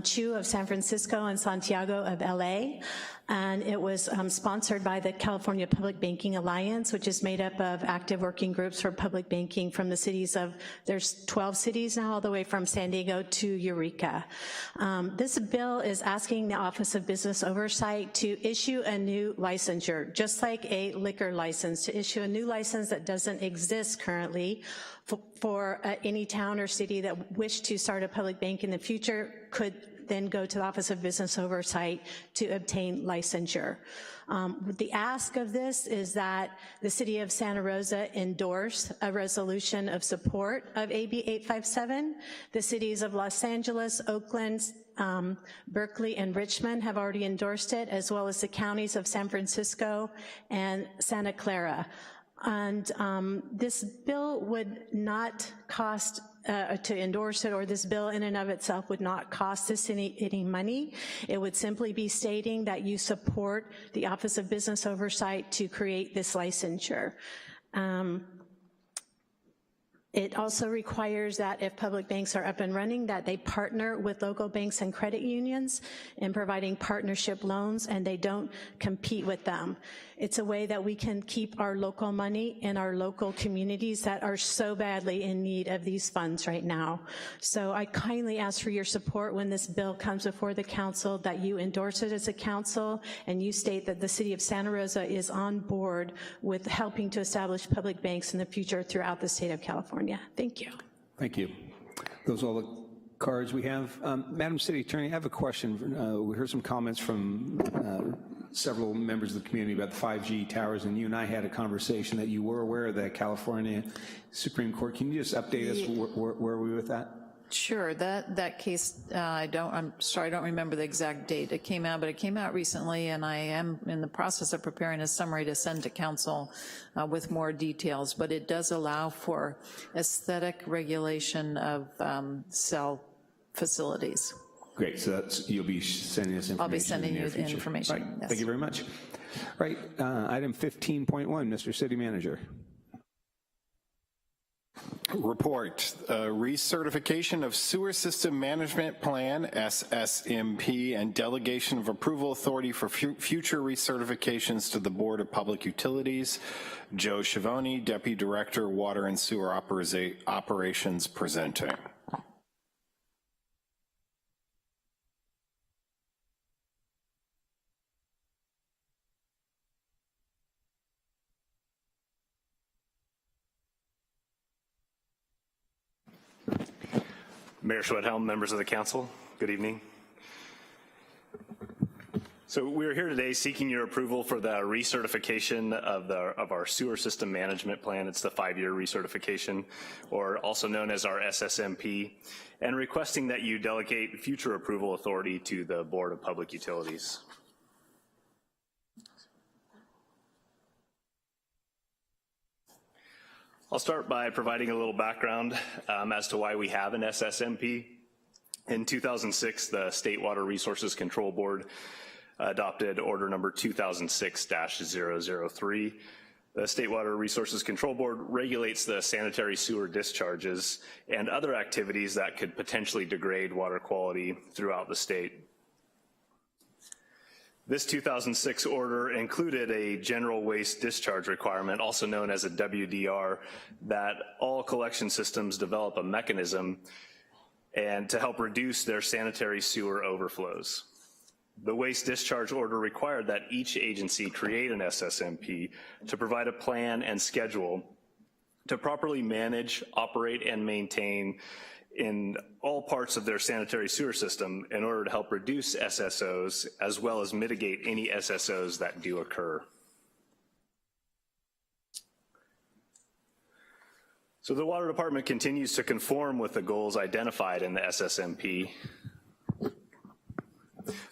Chu of San Francisco and Santiago of LA. And it was sponsored by the California Public Banking Alliance, which is made up of active working groups for public banking from the cities of, there's 12 cities now, all the way from San Diego to Eureka. This bill is asking the Office of Business Oversight to issue a new licensure, just like a liquor license, to issue a new license that doesn't exist currently for any town or city that wish to start a public bank in the future could then go to the Office of Business Oversight to obtain licensure. The ask of this is that the City of Santa Rosa endorse a resolution of support of AB 857. The cities of Los Angeles, Oakland, Berkeley, and Richmond have already endorsed it, as well as the counties of San Francisco and Santa Clara. And this bill would not cost to endorse it, or this bill in and of itself would not cost us any money. It would simply be stating that you support the Office of Business Oversight to create this licensure. It also requires that if public banks are up and running, that they partner with local banks and credit unions in providing partnership loans, and they don't compete with them. It's a way that we can keep our local money in our local communities that are so badly in need of these funds right now. So I kindly ask for your support when this bill comes before the council, that you endorse it as a council, and you state that the City of Santa Rosa is on board with helping to establish public banks in the future throughout the state of California. Thank you. Thank you. Those are all the cards we have. Madam City Attorney, I have a question. We heard some comments from several members of the community about the 5G towers, and you and I had a conversation that you were aware of the California Supreme Court. Can you just update us where are we with that? Sure, that case, I'm sorry, I don't remember the exact date it came out, but it came out recently, and I am in the process of preparing a summary to send to council with more details, but it does allow for aesthetic regulation of cell facilities. Great, so that's, you'll be sending us information. I'll be sending you the information, right. yes. Thank you very much. Right, item 15.1, Mr. City Manager. Report, recertification of Sewer System Management Plan, SSMP, and delegation of approval authority for future recertifications to the Board of Public Utilities. Joe Schiavone, Deputy Director, Water and Sewer Operations, presenting. Mayor Schwedhelm, members of the council, good evening. So we're here today seeking your approval for the recertification of our sewer system management plan. It's the 5-year recertification, or also known as our SSMP, and requesting that you delegate future approval authority to the Board of Public Utilities. I'll start by providing a little background as to why we have an SSMP. In 2006, the State Water Resources Control Board adopted order number 2006-003. The State Water Resources Control Board regulates the sanitary sewer discharges and other activities that could potentially degrade water quality throughout the state. This 2006 order included a general waste discharge requirement, also known as a WDR, that all collection systems develop a mechanism and to help reduce their sanitary sewer overflows. The waste discharge order required that each agency create an SSMP to provide a plan and schedule to properly manage, operate, and maintain in all parts of their sanitary sewer system in order to help reduce SSOs as well as mitigate any SSOs that do occur. So the Water Department continues to conform with the goals identified in the SSMP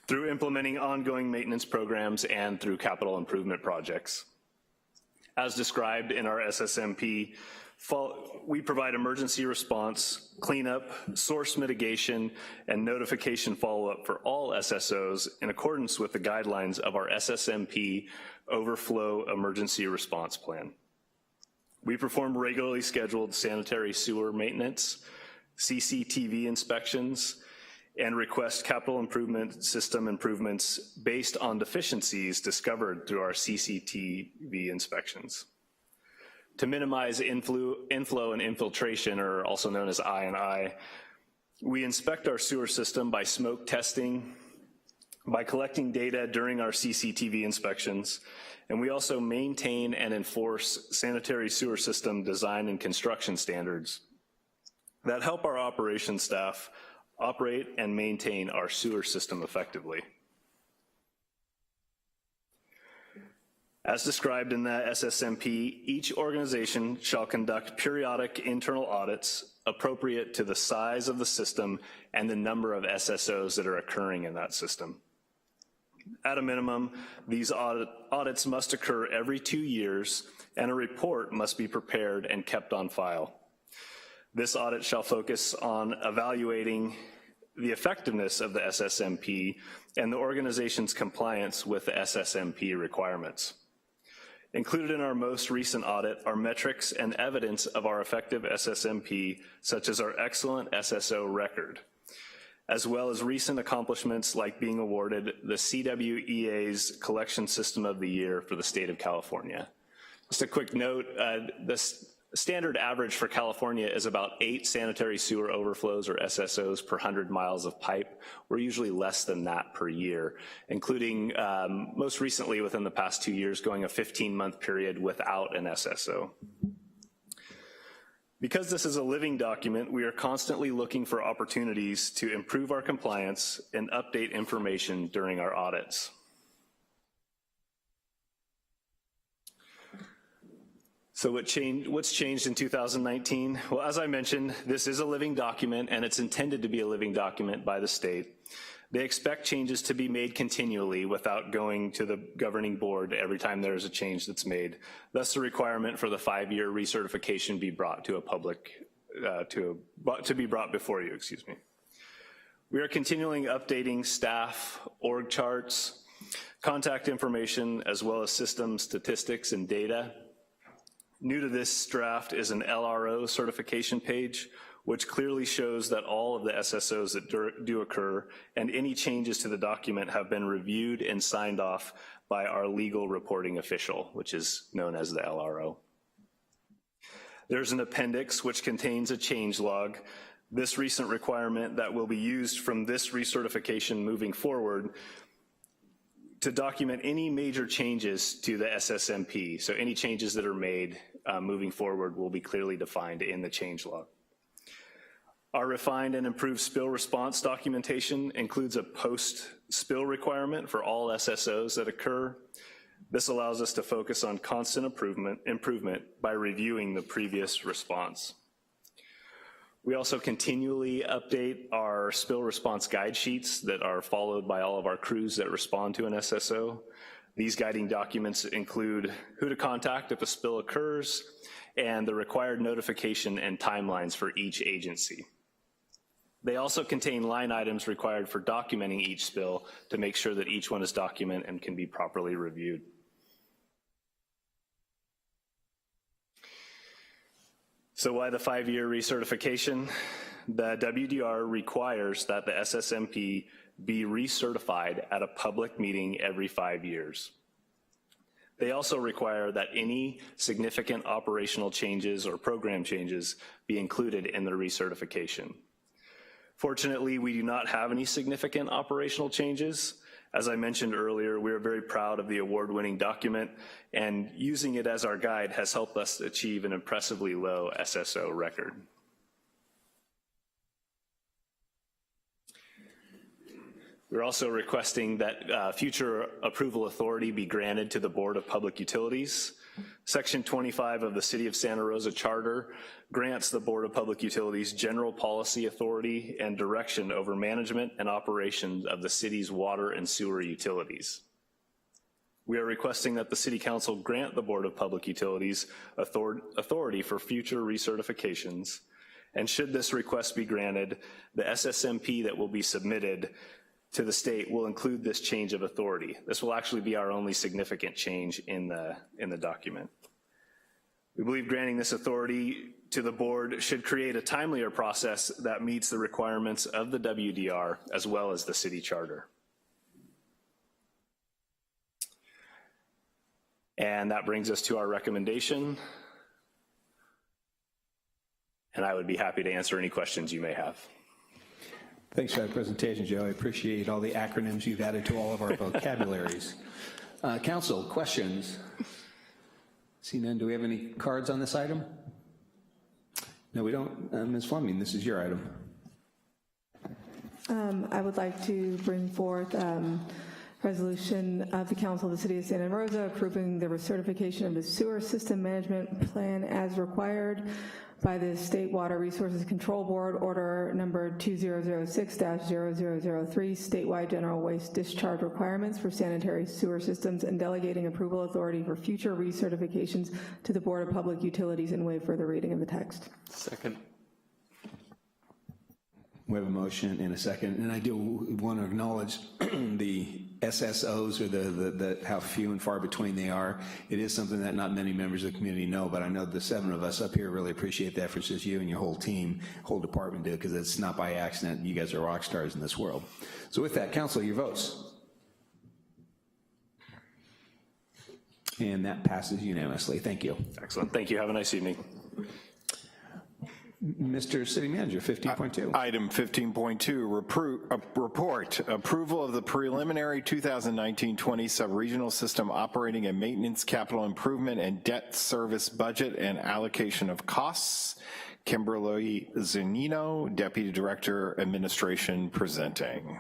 through implementing ongoing maintenance programs and through capital improvement projects. As described in our SSMP, we provide emergency response, cleanup, source mitigation, and notification follow-up for all SSOs in accordance with the guidelines of our SSMP Overflow Emergency Response Plan. We perform regularly scheduled sanitary sewer maintenance, CCTV inspections, and request capital improvement system improvements based on deficiencies discovered through our CCTV inspections. To minimize inflow and infiltration, or also known as I&I, we inspect our sewer system by smoke testing, by collecting data during our CCTV inspections, and we also maintain and enforce sanitary sewer system design and construction standards that help our operations staff operate and maintain our sewer system effectively. As described in the SSMP, each organization shall conduct periodic internal audits appropriate to the size of the system and the number of SSOs that are occurring in that system. At a minimum, these audits must occur every 2 years, and a report must be prepared and kept on file. This audit shall focus on evaluating the effectiveness of the SSMP and the organization's compliance with the SSMP requirements. Included in our most recent audit are metrics and evidence of our effective SSMP, such as our excellent SSO record, as well as recent accomplishments like being awarded the CWEA's Collection System of the Year for the state of California. Just a quick note, this standard average for California is about 8 sanitary sewer overflows, or SSOs, per 100 miles of pipe. We're usually less than that per year, including most recently within the past 2 years going a 15-month period without an SSO. Because this is a living document, we are constantly looking for opportunities to improve our compliance and update information during our audits. So what's changed in 2019? Well, as I mentioned, this is a living document, and it's intended to be a living document by the state. They expect changes to be made continually without going to the governing board every time there is a change that's made. Thus, the requirement for the 5-year recertification be brought to a public, to be brought before you, excuse me. We are continually updating staff, org charts, contact information, as well as system statistics and data. New to this draft is an LRO certification page, which clearly shows that all of the SSOs that do occur and any changes to the document have been reviewed and signed off by our legal reporting official, which is known as the LRO. There's an appendix which contains a change log. This recent requirement that will be used from this recertification moving forward to document any major changes to the SSMP. So any changes that are made moving forward will be clearly defined in the change log. Our refined and improved spill response documentation includes a post-spill requirement for all SSOs that occur. This allows us to focus on constant improvement by reviewing the previous response. We also continually update our spill response guide sheets that are followed by all of our crews that respond to an SSO. These guiding documents include who to contact if a spill occurs and the required notification and timelines for each agency. They also contain line items required for documenting each spill to make sure that each one is documented and can be properly reviewed. So why the 5-year recertification? The WDR requires that the SSMP be recertified at a public meeting every 5 years. They also require that any significant operational changes or program changes be included in the recertification. Fortunately, we do not have any significant operational changes. As I mentioned earlier, we are very proud of the award-winning document, and using it as our guide has helped us achieve an impressively low SSO record. We're also requesting that future approval authority be granted to the Board of Public Utilities. Section 25 of the City of Santa Rosa Charter grants the Board of Public Utilities general policy authority and direction over management and operation of the city's water and sewer utilities. We are requesting that the City Council grant the Board of Public Utilities authority for future recertifications, and should this request be granted, the SSMP that will be submitted to the state will include this change of authority. This will actually be our only significant change in the document. We believe granting this authority to the board should create a timelier process that meets the requirements of the WDR as well as the city charter. And that brings us to our recommendation. And I would be happy to answer any questions you may have. Thanks for that presentation, Joe. I appreciate all the acronyms you've added to all of our vocabularies. Council, questions? See none. Do we have any cards on this item? No, we don't. Ms. Fleming, this is your item. I would like to bring forth resolution of the Council of the City of Santa Rosa approving the recertification of the sewer system management plan as required by the State Water Resources Control Board, order number 2006-0003, statewide general waste discharge requirements for sanitary sewer systems, and delegating approval authority for future recertifications to the Board of Public Utilities, and waive further reading of the text. Second. We have a motion and a second, and I do want to acknowledge the SSOs, or the how few and far between they are. It is something that not many members of the community know, but I know the 7 of us up here really appreciate the efforts that you and your whole team, whole department do, because it's not by accident. You guys are rock stars in this world. So with that, Council, your votes. And that passes unanimously. Thank you. Excellent. Thank you. Have a nice evening. Mr. City Manager, 15.2. Item 15.2, report, approval of the preliminary 2019-20 sub-regional system operating and maintenance capital improvement and debt service budget and allocation of costs. Kimberly Zanino, Deputy Director, Administration, presenting.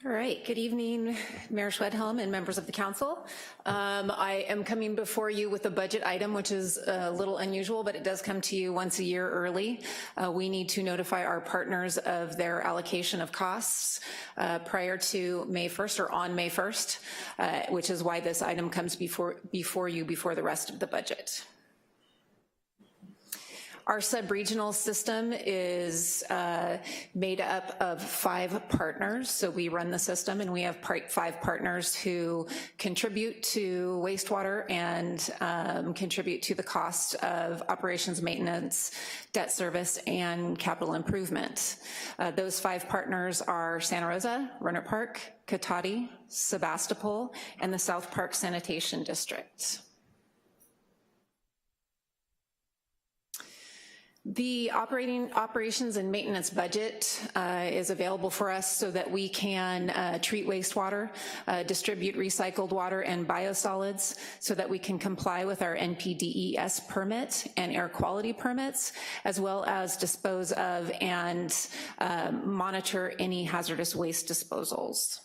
All right, good evening, Mayor Schwedhelm and members of the council. I am coming before you with a budget item, which is a little unusual, but it does come to you once a year early. We need to notify our partners of their allocation of costs prior to May 1st or on May 1st, which is why this item comes before you before the rest of the budget. Our sub-regional system is made up of 5 partners. So we run the system and we have 5 partners who contribute to wastewater and contribute to the cost of operations, maintenance, debt service, and capital improvement. Those 5 partners are Santa Rosa, Rohnert Park, Cotati, Sebastopol, and the South Park Sanitation District. The operations and maintenance budget is available for us so that we can treat wastewater, distribute recycled water and biosolids so that we can comply with our NPDES permit and air quality permits, as well as dispose of and monitor any hazardous waste disposals.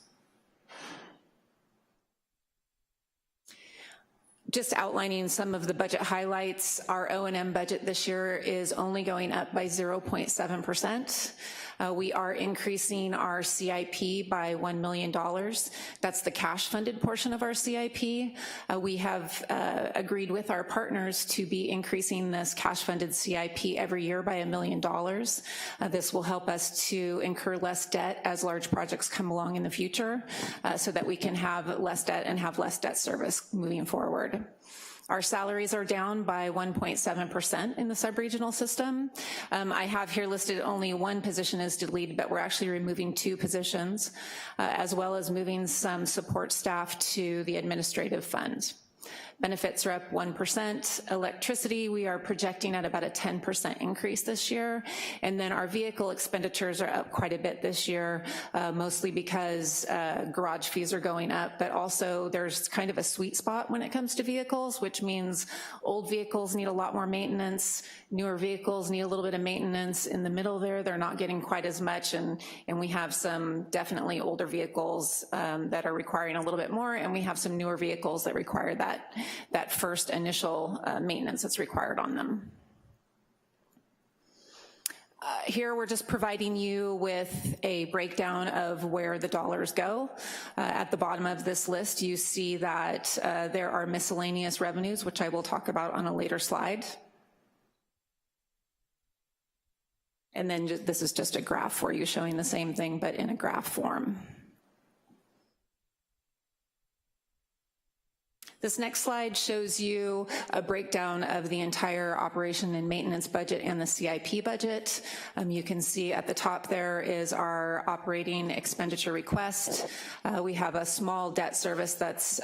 Just outlining some of the budget highlights, our O&M budget this year is only going up by 0.7%. We are increasing our CIP by $1 million. That's the cash funded portion of our CIP. We have agreed with our partners to be increasing this cash funded CIP every year by $1 million. This will help us to incur less debt as large projects come along in the future so that we can have less debt and have less debt service moving forward. Our salaries are down by 1.7% in the sub-regional system. I have here listed only 1 position is deleted, but we're actually removing 2 positions, as well as moving some support staff to the administrative fund. Benefits are up 1%. Electricity, we are projecting at about a 10% increase this year. And then our vehicle expenditures are up quite a bit this year, mostly because garage fees are going up, but also there's kind of a sweet spot when it comes to vehicles, which means old vehicles need a lot more maintenance, newer vehicles need a little bit of maintenance. In the middle there, they're not getting quite as much, and we have some definitely older vehicles that are requiring a little bit more, and we have some newer vehicles that require that first initial maintenance that's required on them. Here we're just providing you with a breakdown of where the dollars go. At the bottom of this list, you see that there are miscellaneous revenues, which I will talk about on a later slide. And then this is just a graph for you showing the same thing, but in a graph form. This next slide shows you a breakdown of the entire operation and maintenance budget and the CIP budget. You can see at the top there is our operating expenditure request. We have a small debt service that's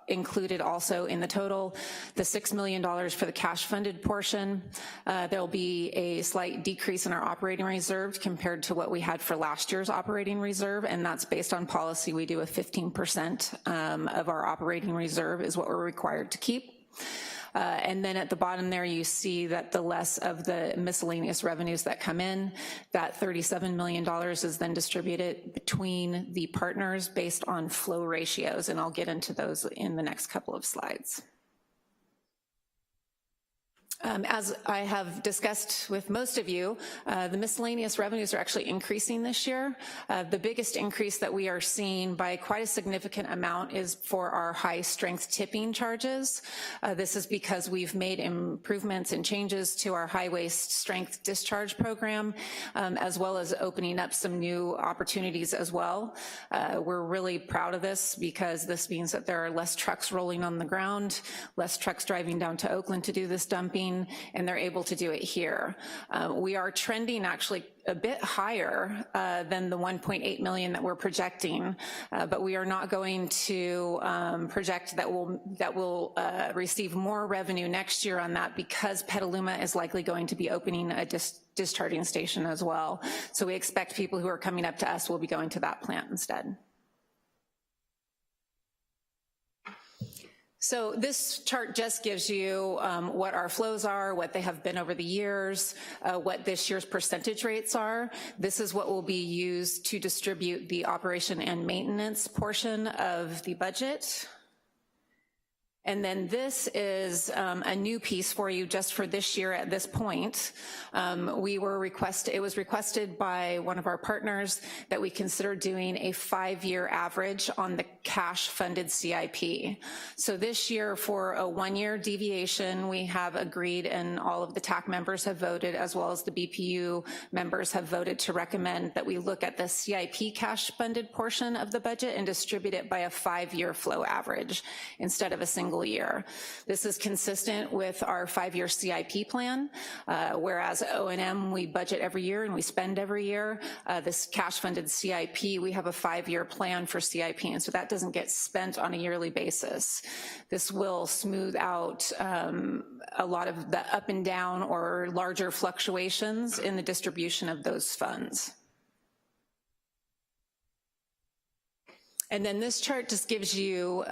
included also in the total, the $6 million for the cash funded portion. There'll be a slight decrease in our operating reserve compared to what we had for last year's operating reserve, and that's based on policy. We do a 15% of our operating reserve is what we're required to keep. And then at the bottom there, you see that the less of the miscellaneous revenues that come in, that $37 million is then distributed between the partners based on flow ratios, and I'll get into those in the next couple of slides. As I have discussed with most of you, the miscellaneous revenues are actually increasing this year. The biggest increase that we are seeing by quite a significant amount is for our high strength tipping charges. This is because we've made improvements and changes to our high waste strength discharge program, as well as opening up some new opportunities as well. We're really proud of this because this means that there are less trucks rolling on the ground, less trucks driving down to Oakland to do this dumping, and they're able to do it here. We are trending actually a bit higher than the 1.8 million that we're projecting, but we are not going to project that we'll receive more revenue next year on that because Petaluma is likely going to be opening a discharging station as well. So we expect people who are coming up to us will be going to that plant instead. So this chart just gives you what our flows are, what they have been over the years, what this year's percentage rates are. This is what will be used to distribute the operation and maintenance portion of the budget. And then this is a new piece for you just for this year at this point. It was requested by one of our partners that we consider doing a 5-year average on the cash funded CIP. So this year for a 1-year deviation, we have agreed, and all of the TAC members have voted, as well as the BPU members have voted to recommend that we look at the CIP cash funded portion of the budget and distribute it by a 5-year flow average instead of a single year. This is consistent with our 5-year CIP plan, whereas O&M we budget every year and we spend every year. This cash funded CIP, we have a 5-year plan for CIP, and so that doesn't get spent on a yearly basis. This will smooth out a lot of the up and down or larger fluctuations in the distribution of those funds. And then this chart just gives you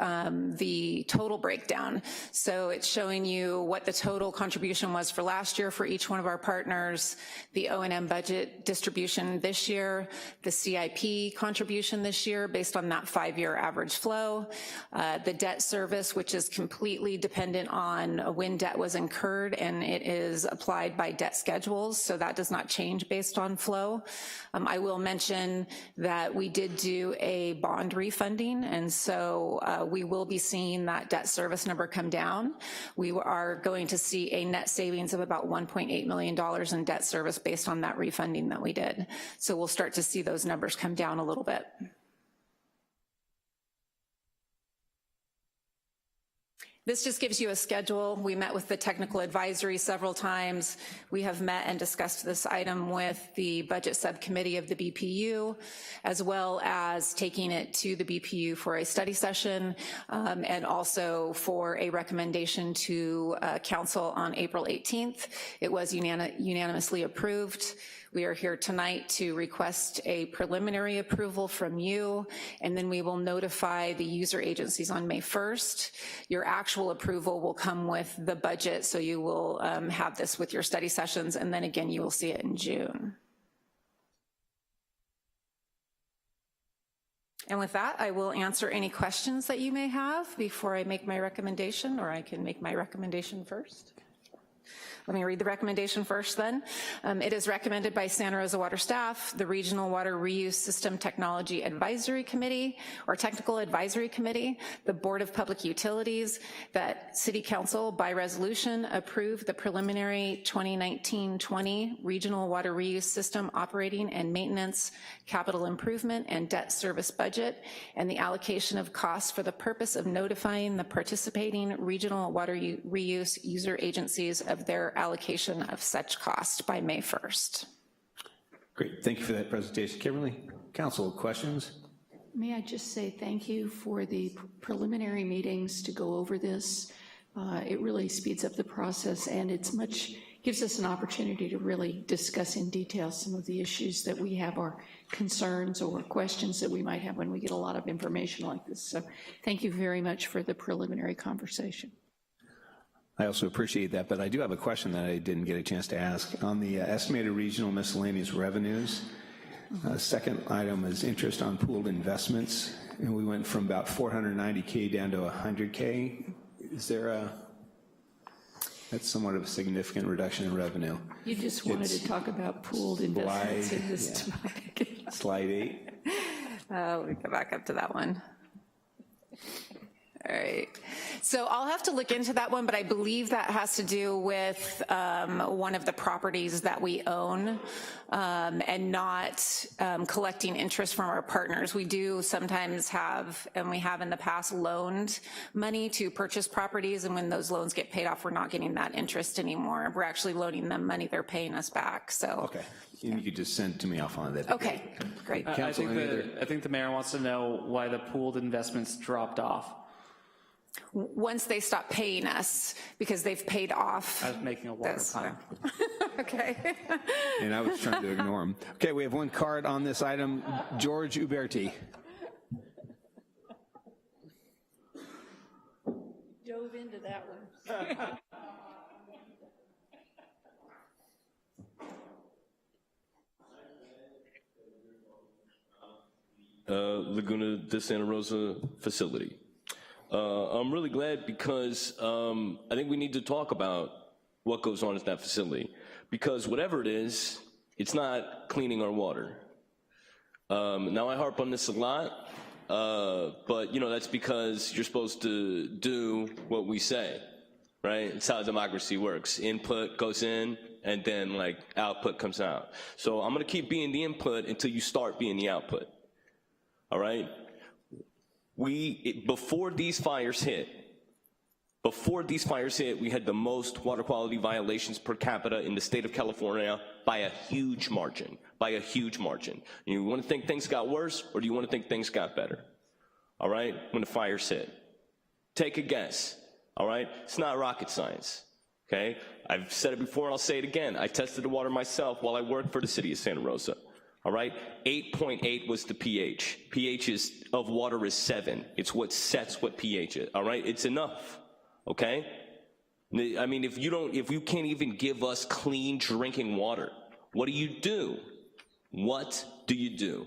the total breakdown. So it's showing you what the total contribution was for last year for each one of our partners, the O&M budget distribution this year, the CIP contribution this year based on that 5-year average flow, the debt service, which is completely dependent on when debt was incurred, and it is applied by debt schedules, so that does not change based on flow. I will mention that we did do a bond refunding, and so we will be seeing that debt service number come down. We are going to see a net savings of about $1.8 million in debt service based on that refunding that we did. So we'll start to see those numbers come down a little bit. This just gives you a schedule. We met with the technical advisory several times. We have met and discussed this item with the budget subcommittee of the BPU, as well as taking it to the BPU for a study session, and also for a recommendation to council on April 18th. It was unanimously approved. We are here tonight to request a preliminary approval from you, and then we will notify the user agencies on May 1st. Your actual approval will come with the budget, so you will have this with your study sessions, and then again, you will see it in June. And with that, I will answer any questions that you may have before I make my recommendation, or I can make my recommendation first. Let me read the recommendation first then. It is recommended by Santa Rosa Water staff, the Regional Water Reuse System Technology Advisory Committee, or Technical Advisory Committee, the Board of Public Utilities, that City Council by resolution approve the preliminary 2019-20 Regional Water Reuse System Operating and Maintenance, Capital Improvement, and Debt Service Budget, and the allocation of costs for the purpose of notifying the participating regional water reuse user agencies of their allocation of such cost by May 1st. Great, thank you for that presentation. Kimberly, council, questions? May I just say thank you for the preliminary meetings to go over this. It really speeds up the process, and gives us an opportunity to really discuss in detail some of the issues that we have, our concerns or questions that we might have when we get a lot of information like this. So thank you very much for the preliminary conversation. I also appreciate that, but I do have a question that I didn't get a chance to ask. On the estimated regional miscellaneous revenues, second item is interest on pooled investments, and we went from about 490K down to 100K. Is there that's somewhat of a significant reduction in revenue. You just wanted to talk about pooled investments in this topic. Slide 8. We go back up to that one. All right, so I'll have to look into that one, but I believe that has to do with one of the properties that we own and not collecting interest from our partners. We do sometimes have, and we have in the past, loaned money to purchase properties, and when those loans get paid off, we're not getting that interest anymore. We're actually loaning them money, they're paying us back, so. Okay, you could just send to me offline. That. Okay, great. I think the mayor wants to know why the pooled investments dropped off. Once they stop paying us, because they've paid off. I was making a water pun. Okay. And I was trying to ignore them. Okay, we have one card on this item. George Uberti. dove into that one. Laguna de Santa Rosa facility. I'm really glad because I think we need to talk about what goes on at that facility, because whatever it is, it's not cleaning our water. Now I harp on this a lot, but you know, that's because you're supposed to do what we say, right? It's how democracy works. Input goes in and then like output comes out. So I'm gonna keep being the input until you start being the output, all right? Before these fires hit, we had the most water quality violations per capita in the state of California by a huge margin, You want to think things got worse, or do you want to think things got better? All right, when the fires hit. Take a guess, all right? It's not rocket science, okay? I've said it before, I'll say it again. I tested the water myself while I worked for the city of Santa Rosa. All right, 8.8 was the pH. pH of water is 7. It's what sets what pH is, all right? It's enough, okay? I mean, if you can't even give us clean drinking water, what do you do? What do you do,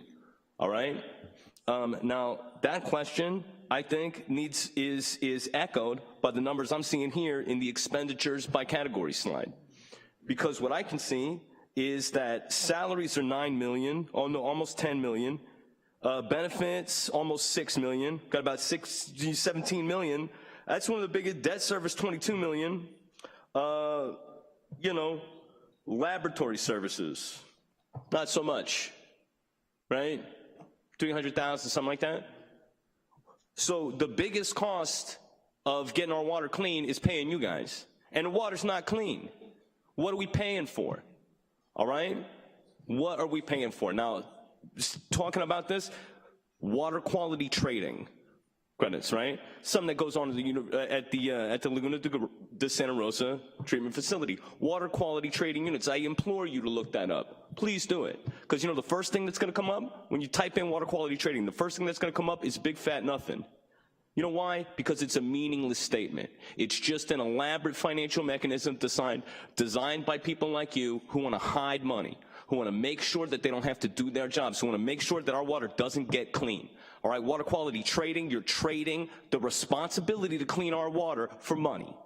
all right? Now, that question, I think, is echoed by the numbers I'm seeing here in the expenditures by category slide. Because what I can see is that salaries are 9 million, oh no, almost 10 million. Benefits, almost 6 million, got about 17 million. That's one of the biggest. Debt service, 22 million. You know, laboratory services, not so much, right? 300,000, something like that. So the biggest cost of getting our water clean is paying you guys. And the water's not clean. What are we paying for? All right? What are we paying for? Now, talking about this, water quality trading credits, right? Something that goes on at the Laguna de Santa Rosa treatment facility. Water quality trading units. I implore you to look that up. Please do it. Because you know the first thing that's going to come up when you type in water quality trading, the first thing that's going to come up is big fat nothing. You know why? Because it's a meaningless statement. It's just an elaborate financial mechanism designed by people like you who want to hide money, who want to make sure that they don't have to do their jobs, who want to make sure that our water doesn't get clean. All right, water quality trading, you're trading the responsibility to clean our water for money.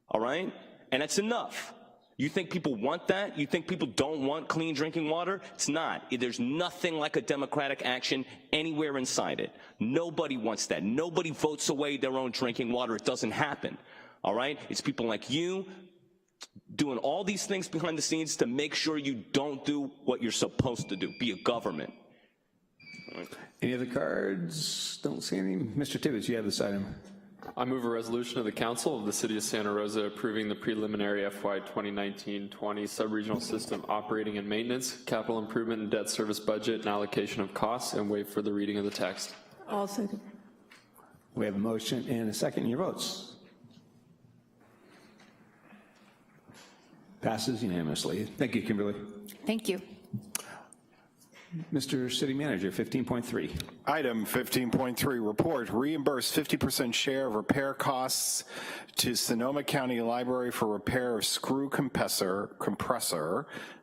All right? And that's enough. You think people want that? You think people don't want clean drinking water? It's not. There's nothing like a democratic action anywhere inside it. Nobody wants that. Nobody votes away their own drinking water. It doesn't happen. All right? It's people like you doing all these things behind the scenes to make sure you don't do what you're supposed to do, be a government. Right. Any other cards? Don't see any. Mr. Tibbetts, you have this item. I move a resolution of the Council of the City of Santa Rosa approving the preliminary FY 2019-20 sub-regional system operating and maintenance, capital improvement and debt service budget and allocation of costs, and waive for the reading of the text. I'll second. We have a motion and a second. Your votes. Passes unanimously. Thank you, Kimberly. Thank you. Mr. City Manager, 15.3. Item 15.3, report, reimburse 50% share of repair costs to Sonoma County Library for repair of screw compressor.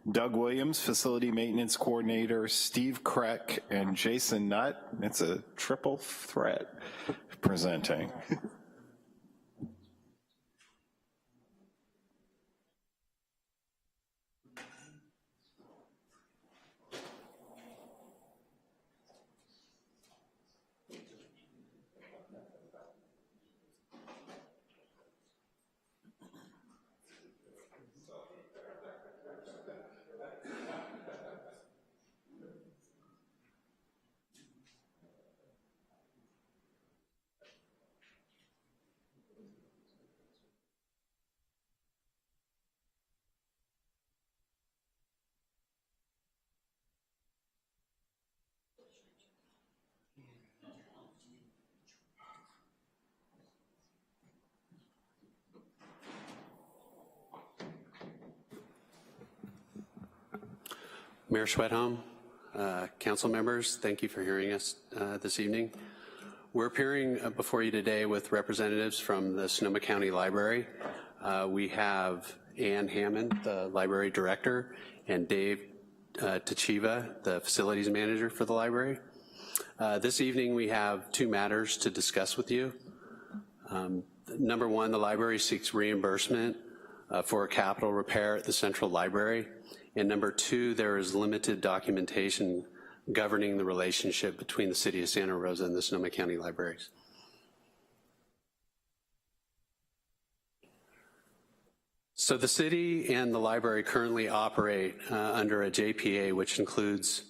Doug Williams, Facility Maintenance Coordinator, Steve Kreck, and Jason Nutt. It's a triple threat presenting. Mayor Schwedhelm, council members, thank you for hearing us this evening. We're appearing before you today with representatives from the Sonoma County Library. We have Ann Hammond, the library director, and Dave Tachiva, the facilities manager for the library. This evening we have two matters to discuss with you. Number one, the library seeks reimbursement for a capital repair at the Central Library. And number two, there is limited documentation governing the relationship between the City of Santa Rosa and the Sonoma County Libraries. So the city and the library currently operate under a JPA, which includes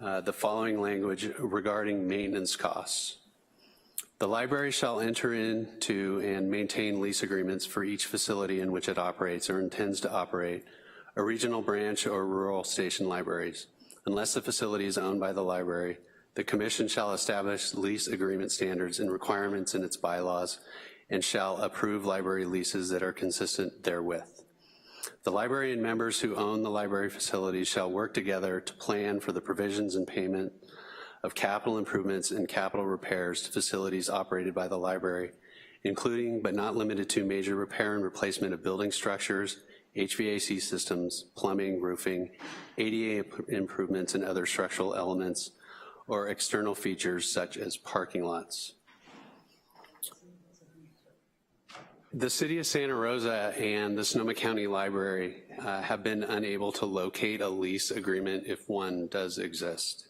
the following language regarding maintenance costs. The library shall enter into and maintain lease agreements for each facility in which it operates or intends to operate, a regional branch or rural station libraries. Unless the facility is owned by the library, the commission shall establish lease agreement standards and requirements in its bylaws and shall approve library leases that are consistent therewith. The library and members who own the library facilities shall work together to plan for the provisions and payment of capital improvements and capital repairs to facilities operated by the library, including but not limited to major repair and replacement of building structures, HVAC systems, plumbing, roofing, ADA improvements and other structural elements, or external features such as parking lots. The City of Santa Rosa and the Sonoma County Library have been unable to locate a lease agreement if one does exist.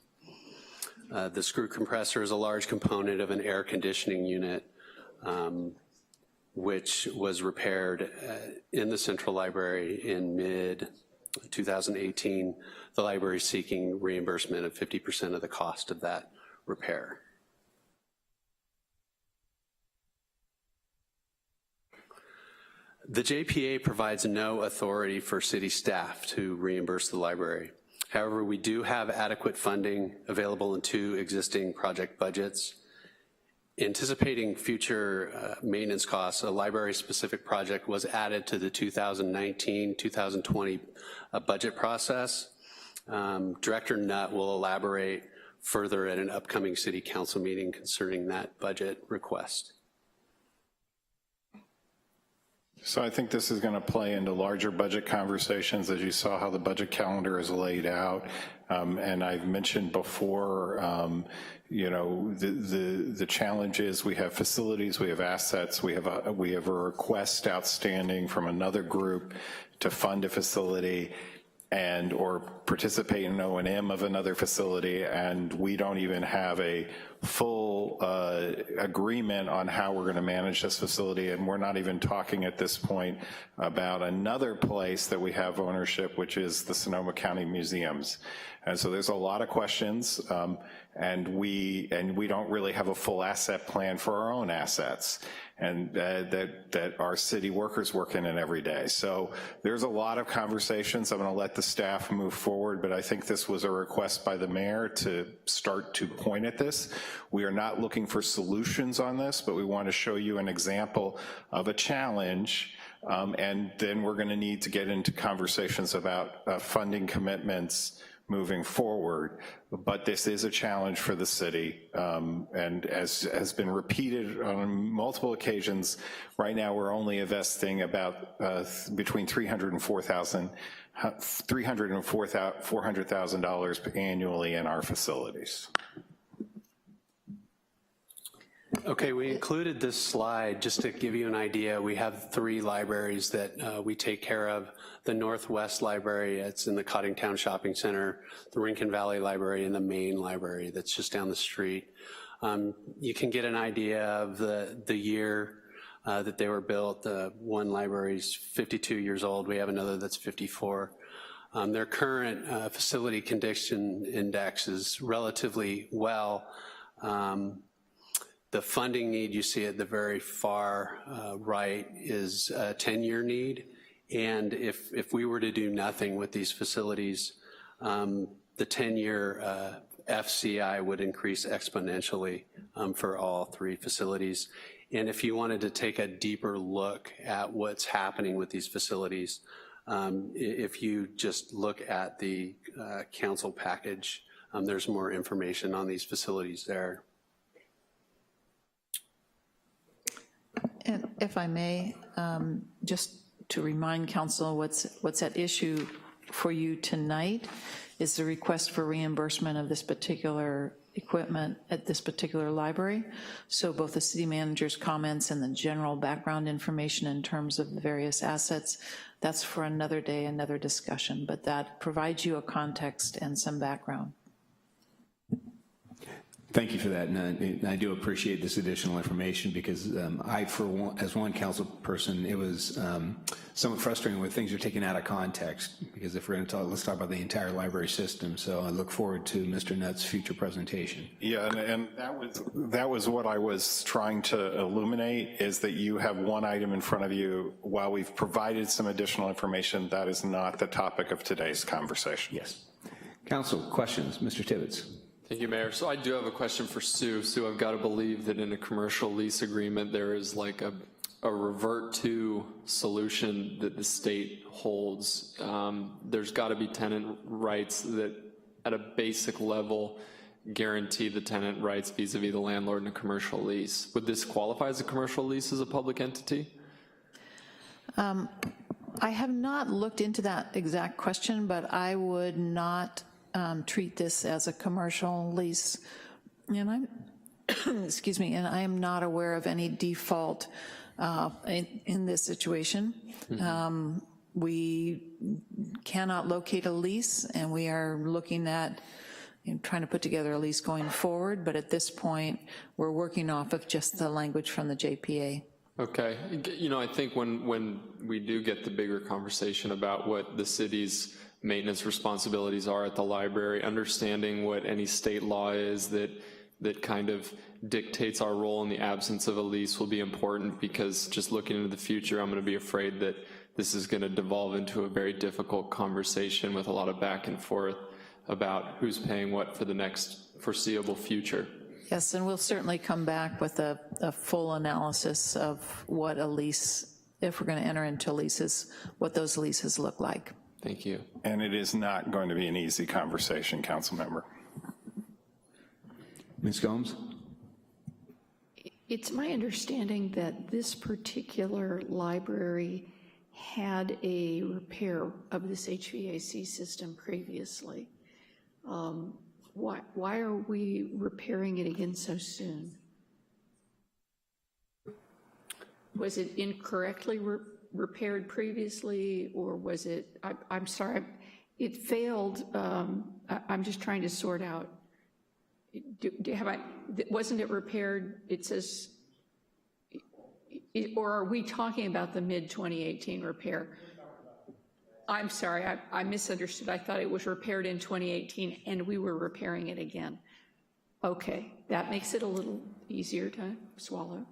The screw compressor is a large component of an air conditioning unit which was repaired in the Central Library in mid-2018. The library is seeking reimbursement of 50% of the cost of that repair. The JPA provides no authority for city staff to reimburse the library. However, we do have adequate funding available in two existing project budgets. Anticipating future maintenance costs, a library-specific project was added to the 2019-2020 budget process. Director Nutt will elaborate further at an upcoming city council meeting concerning that budget request. So I think this is going to play into larger budget conversations, as you saw how the budget calendar is laid out. And I've mentioned before, you know, the challenge is we have facilities, we have assets, we have a request outstanding from another group to fund a facility and or participate in O&M of another facility, and we don't even have a full agreement on how we're going to manage this facility, and we're not even talking at this point about another place that we have ownership, which is the Sonoma County Museums. And so there's a lot of questions, and we don't really have a full asset plan for our own assets, and that our city workers work in every day. So there's a lot of conversations. I'm going to let the staff move forward, but I think this was a request by the mayor to start to point at this. We are not looking for solutions on this, but we want to show you an example of a challenge, and then we're going to need to get into conversations about funding commitments moving forward. But this is a challenge for the city, and as has been repeated on multiple occasions, right now we're only investing about between $300,000 and $400,000 annually in our facilities. Okay, we included this slide just to give you an idea. We have 3 libraries that we take care of. The Northwest Library, it's in the Cottingtown Shopping Center, the Rincon Valley Library, and the Main Library that's just down the street. You can get an idea of the year that they were built. One library's 52 years old. We have another that's 54. Their current facility condition index is relatively well. The funding need you see at the very far right is a 10-year need, and if we were to do nothing with these facilities, the 10-year FCI would increase exponentially for all 3 facilities. And if you wanted to take a deeper look at what's happening with these facilities, if you just look at the council package, there's more information on these facilities there. And if I may, just to remind council what's at issue for you tonight is the request for reimbursement of this particular equipment at this particular library. So both the city manager's comments and the general background information in terms of the various assets, that's for another day, another discussion, but that provides you a context and some background. Thank you for that, and I do appreciate this additional information because as one council person, it was somewhat frustrating when things are taken out of context, because if we're going to talk, let's talk about the entire library system. So I look forward to Mr. Nutt's future presentation. Yeah, and that was what I was trying to illuminate, is that you have one item in front of you. While we've provided some additional information, that is not the topic of today's conversation. Yes. Council, questions? Mr. Tibbetts. Thank you, Mayor. So I do have a question for Sue. Sue, I've got to believe that in a commercial lease agreement, there is like a revert to solution that the state holds. There's got to be tenant rights that at a basic level guarantee the tenant rights vis-a-vis the landlord in a commercial lease. Would this qualify as a commercial lease as a public entity? I have not looked into that exact question, but I would not treat this as a commercial lease. And I'm, excuse me, and I am not aware of any default in this situation. Mm-hmm. We cannot locate a lease, and we are looking at trying to put together a lease going forward, but at this point, we're working off of just the language from the JPA. Okay, you know, I think when we do get the bigger conversation about what the city's maintenance responsibilities are at the library, understanding what any state law is that kind of dictates our role in the absence of a lease will be important, because just looking into the future, I'm going to be afraid that this is going to devolve into a very difficult conversation with a lot of back and forth about who's paying what for the next foreseeable future. Yes, and we'll certainly come back with a full analysis of what a lease, if we're going to enter into leases, what those leases look like. Thank you. And it is not going to be an easy conversation, council member. Ms. Gomes? It's my understanding that this particular library had a repair of this HVAC system previously. Why are we repairing it again so soon? Was it incorrectly repaired previously, or was it, I'm sorry, it failed. I'm just trying to sort out. Wasn't it repaired? It says, or are we talking about the mid-2018 repair? I'm sorry, I misunderstood. I thought it was repaired in 2018 and we were repairing it again. Okay, that makes it a little easier to swallow.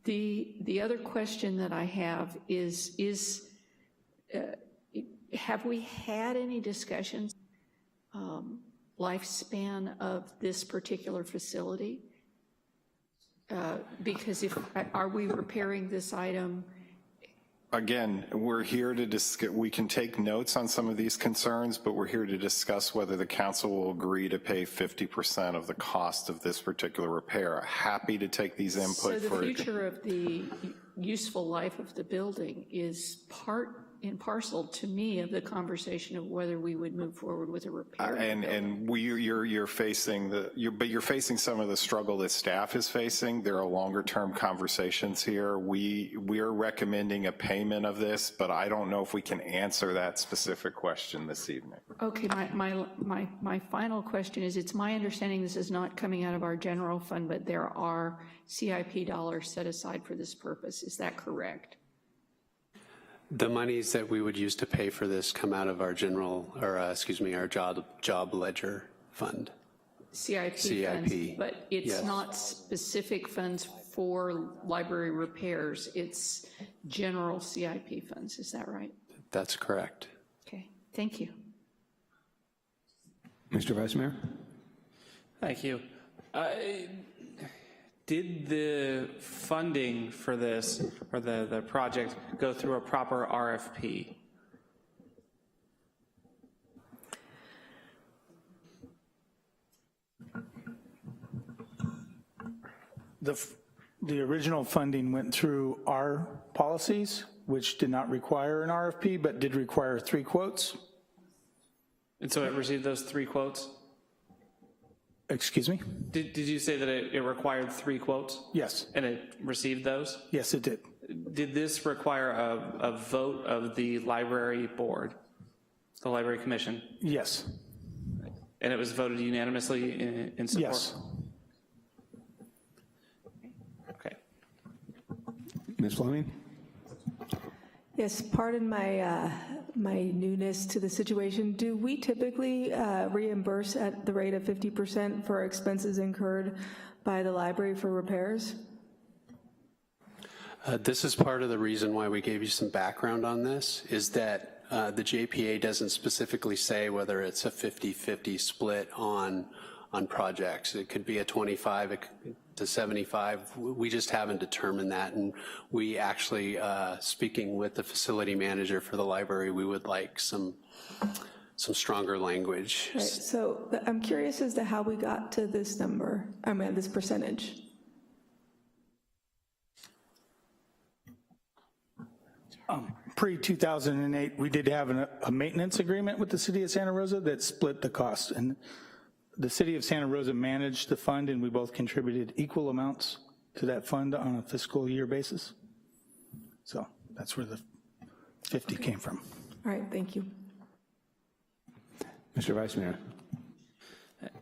The other question that I have is have we had any discussions lifespan of this particular facility? Because are we repairing this item? Again, we're here to discuss, we can take notes on some of these concerns, but we're here to discuss whether the council will agree to pay 50% of the cost of this particular repair. Happy to take these input. So the future of the useful life of the building is part and parcel to me of the conversation of whether we would move forward with a repair. You're facing but you're facing some of the struggle that staff is facing. There are longer term conversations here. We're recommending a payment of this, but I don't know if we can answer that specific question this evening. Okay, my final question is, it's my understanding this is not coming out of our general fund, but there are CIP dollars set aside for this purpose. Is that correct? The monies that we would use to pay for this come out of our general, or excuse me, our job ledger fund. CIP funds, but it's not specific funds for library repairs. It's general CIP funds. Is that right? That's correct. Okay, thank you. Mr. Vice Mayor? Thank you. Did the funding for this, or the project, go through a proper RFP? The original funding went through our policies, which did not require an RFP, but did require 3 quotes. And so it received those 3 quotes? Excuse me? Did you say that it required 3 quotes? Yes. And it received those? Yes, it did. Did this require a vote of the library board, the library commission? Yes. And it was voted unanimously in support? Yes. Okay. Ms. Fleming? Yes, pardon my my newness to the situation. Do we typically reimburse at the rate of 50% for expenses incurred by the library for repairs? This is part of the reason why we gave you some background on this, is that the JPA doesn't specifically say whether it's a 50-50 split on projects. It could be a 25 to 75. We just haven't determined that, and we actually, speaking with the facility manager for the library, we would like some stronger language. Right, so I'm curious as to how we got to this number, I mean, this percentage. Pre-2008, we did have a maintenance agreement with the city of Santa Rosa that split the cost. And the city of Santa Rosa managed the fund, and we both contributed equal amounts to that fund on a fiscal year basis. So that's where the 50 came from. All right, thank you. Mr. Vice Mayor.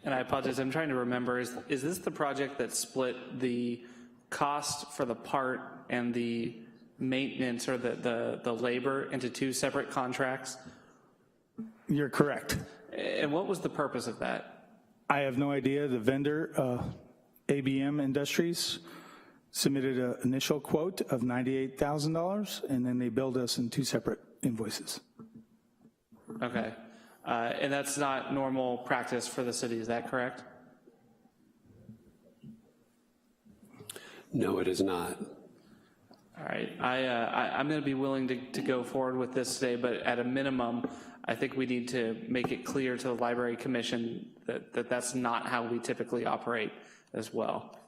And I apologize, I'm trying to remember, is this the project that split the cost for the part and the maintenance or the labor into 2 separate contracts? You're correct. And what was the purpose of that? I have no idea. The vendor, ABM Industries, submitted an initial quote of $98,000, and then they billed us in 2 separate invoices. Okay. And that's not normal practice for the city, is that correct? No, it is not. All right, I'm going to be willing to go forward with this today, but at a minimum, I think we need to make it clear to the Library Commission that that's not how we typically operate as well.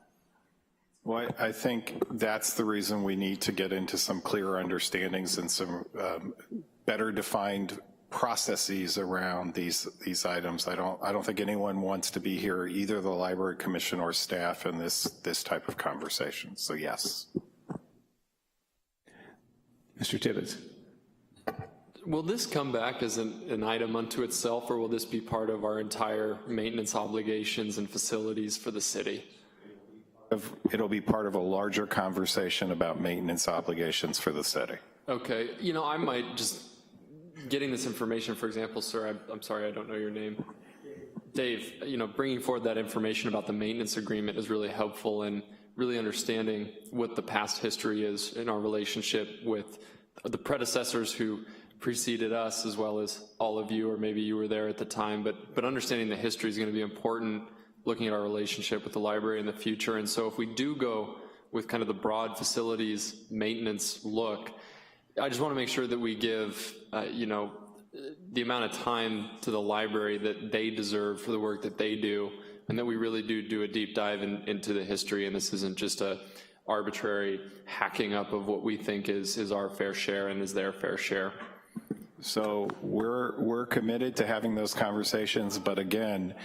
Well, I think that's the reason we need to get into some clearer understandings and some better defined processes around these items. I don't think anyone wants to be here, either the Library Commission or staff, in this type of conversation. So yes. Mr. Tibbetts. Will this come back as an item unto itself, or will this be part of our entire maintenance obligations and facilities for the city? It'll be part of a larger conversation about maintenance obligations for the city. Okay, you know, I might just, getting this information, for example, sir, I'm sorry, I don't know your name. Dave, you know, bringing forward that information about the maintenance agreement is really helpful in really understanding what the past history is in our relationship with the predecessors who preceded us, as well as all of you, or maybe you were there at the time, but understanding the history is going to be important, looking at our relationship with the library in the future. And so if we do go with kind of the broad facilities maintenance look, I just want to make sure that we give, you know, the amount of time to the library that they deserve for the work that they do, and that we really do a deep dive into the history, and this isn't just a arbitrary hacking up of what we think is our fair share and is their fair share. So we're committed to having those conversations, but again,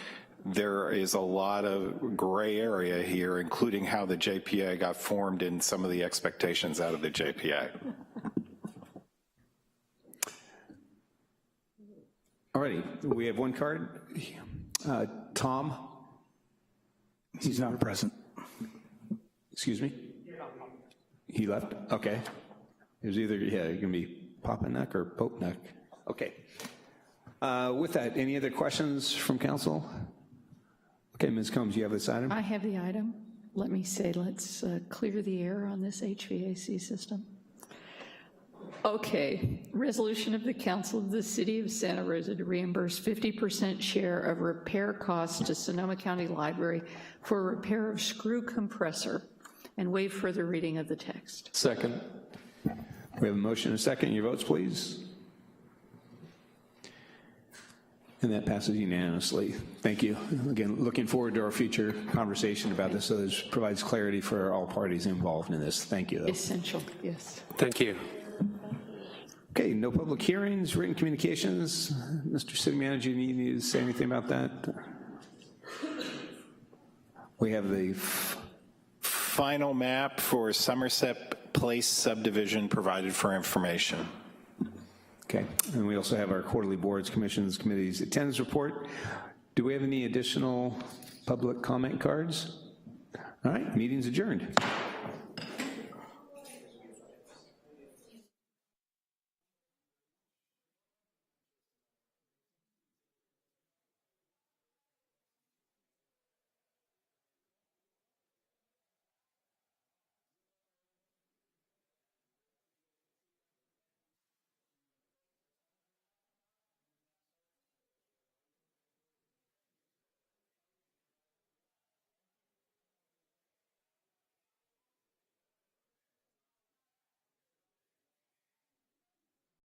there is a lot of gray area here, including how the JPA got formed and some of the expectations out of the JPA. All righty, we have one card. Tom? He's not present. Excuse me? He left? Okay. It was either, yeah, it can be Papanuck or Popenuck. Okay. With that, any other questions from council? Okay, Ms. Combs, you have this item? I have the item. Let me say, let's clear the air on this HVAC system. Okay, resolution of the Council of the City of Santa Rosa to reimburse 50% share of repair costs to Sonoma County Library for repair of screw compressor, and waive further reading of the text. Second. We have a motion and a second. Your votes, please. And that passes unanimously. Thank you. Again, looking forward to our future conversation about this, so this provides clarity for all parties involved in this. Thank you, though. Essential, yes. Thank you. Okay, no public hearings, written communications. Mr. City Manager, you need to say anything about that? We have the final map for Somerset Place subdivision provided for information. Okay, and we also have our quarterly boards, commissions, committees attendance report. Do we have any additional public comment cards? All right, meeting's adjourned.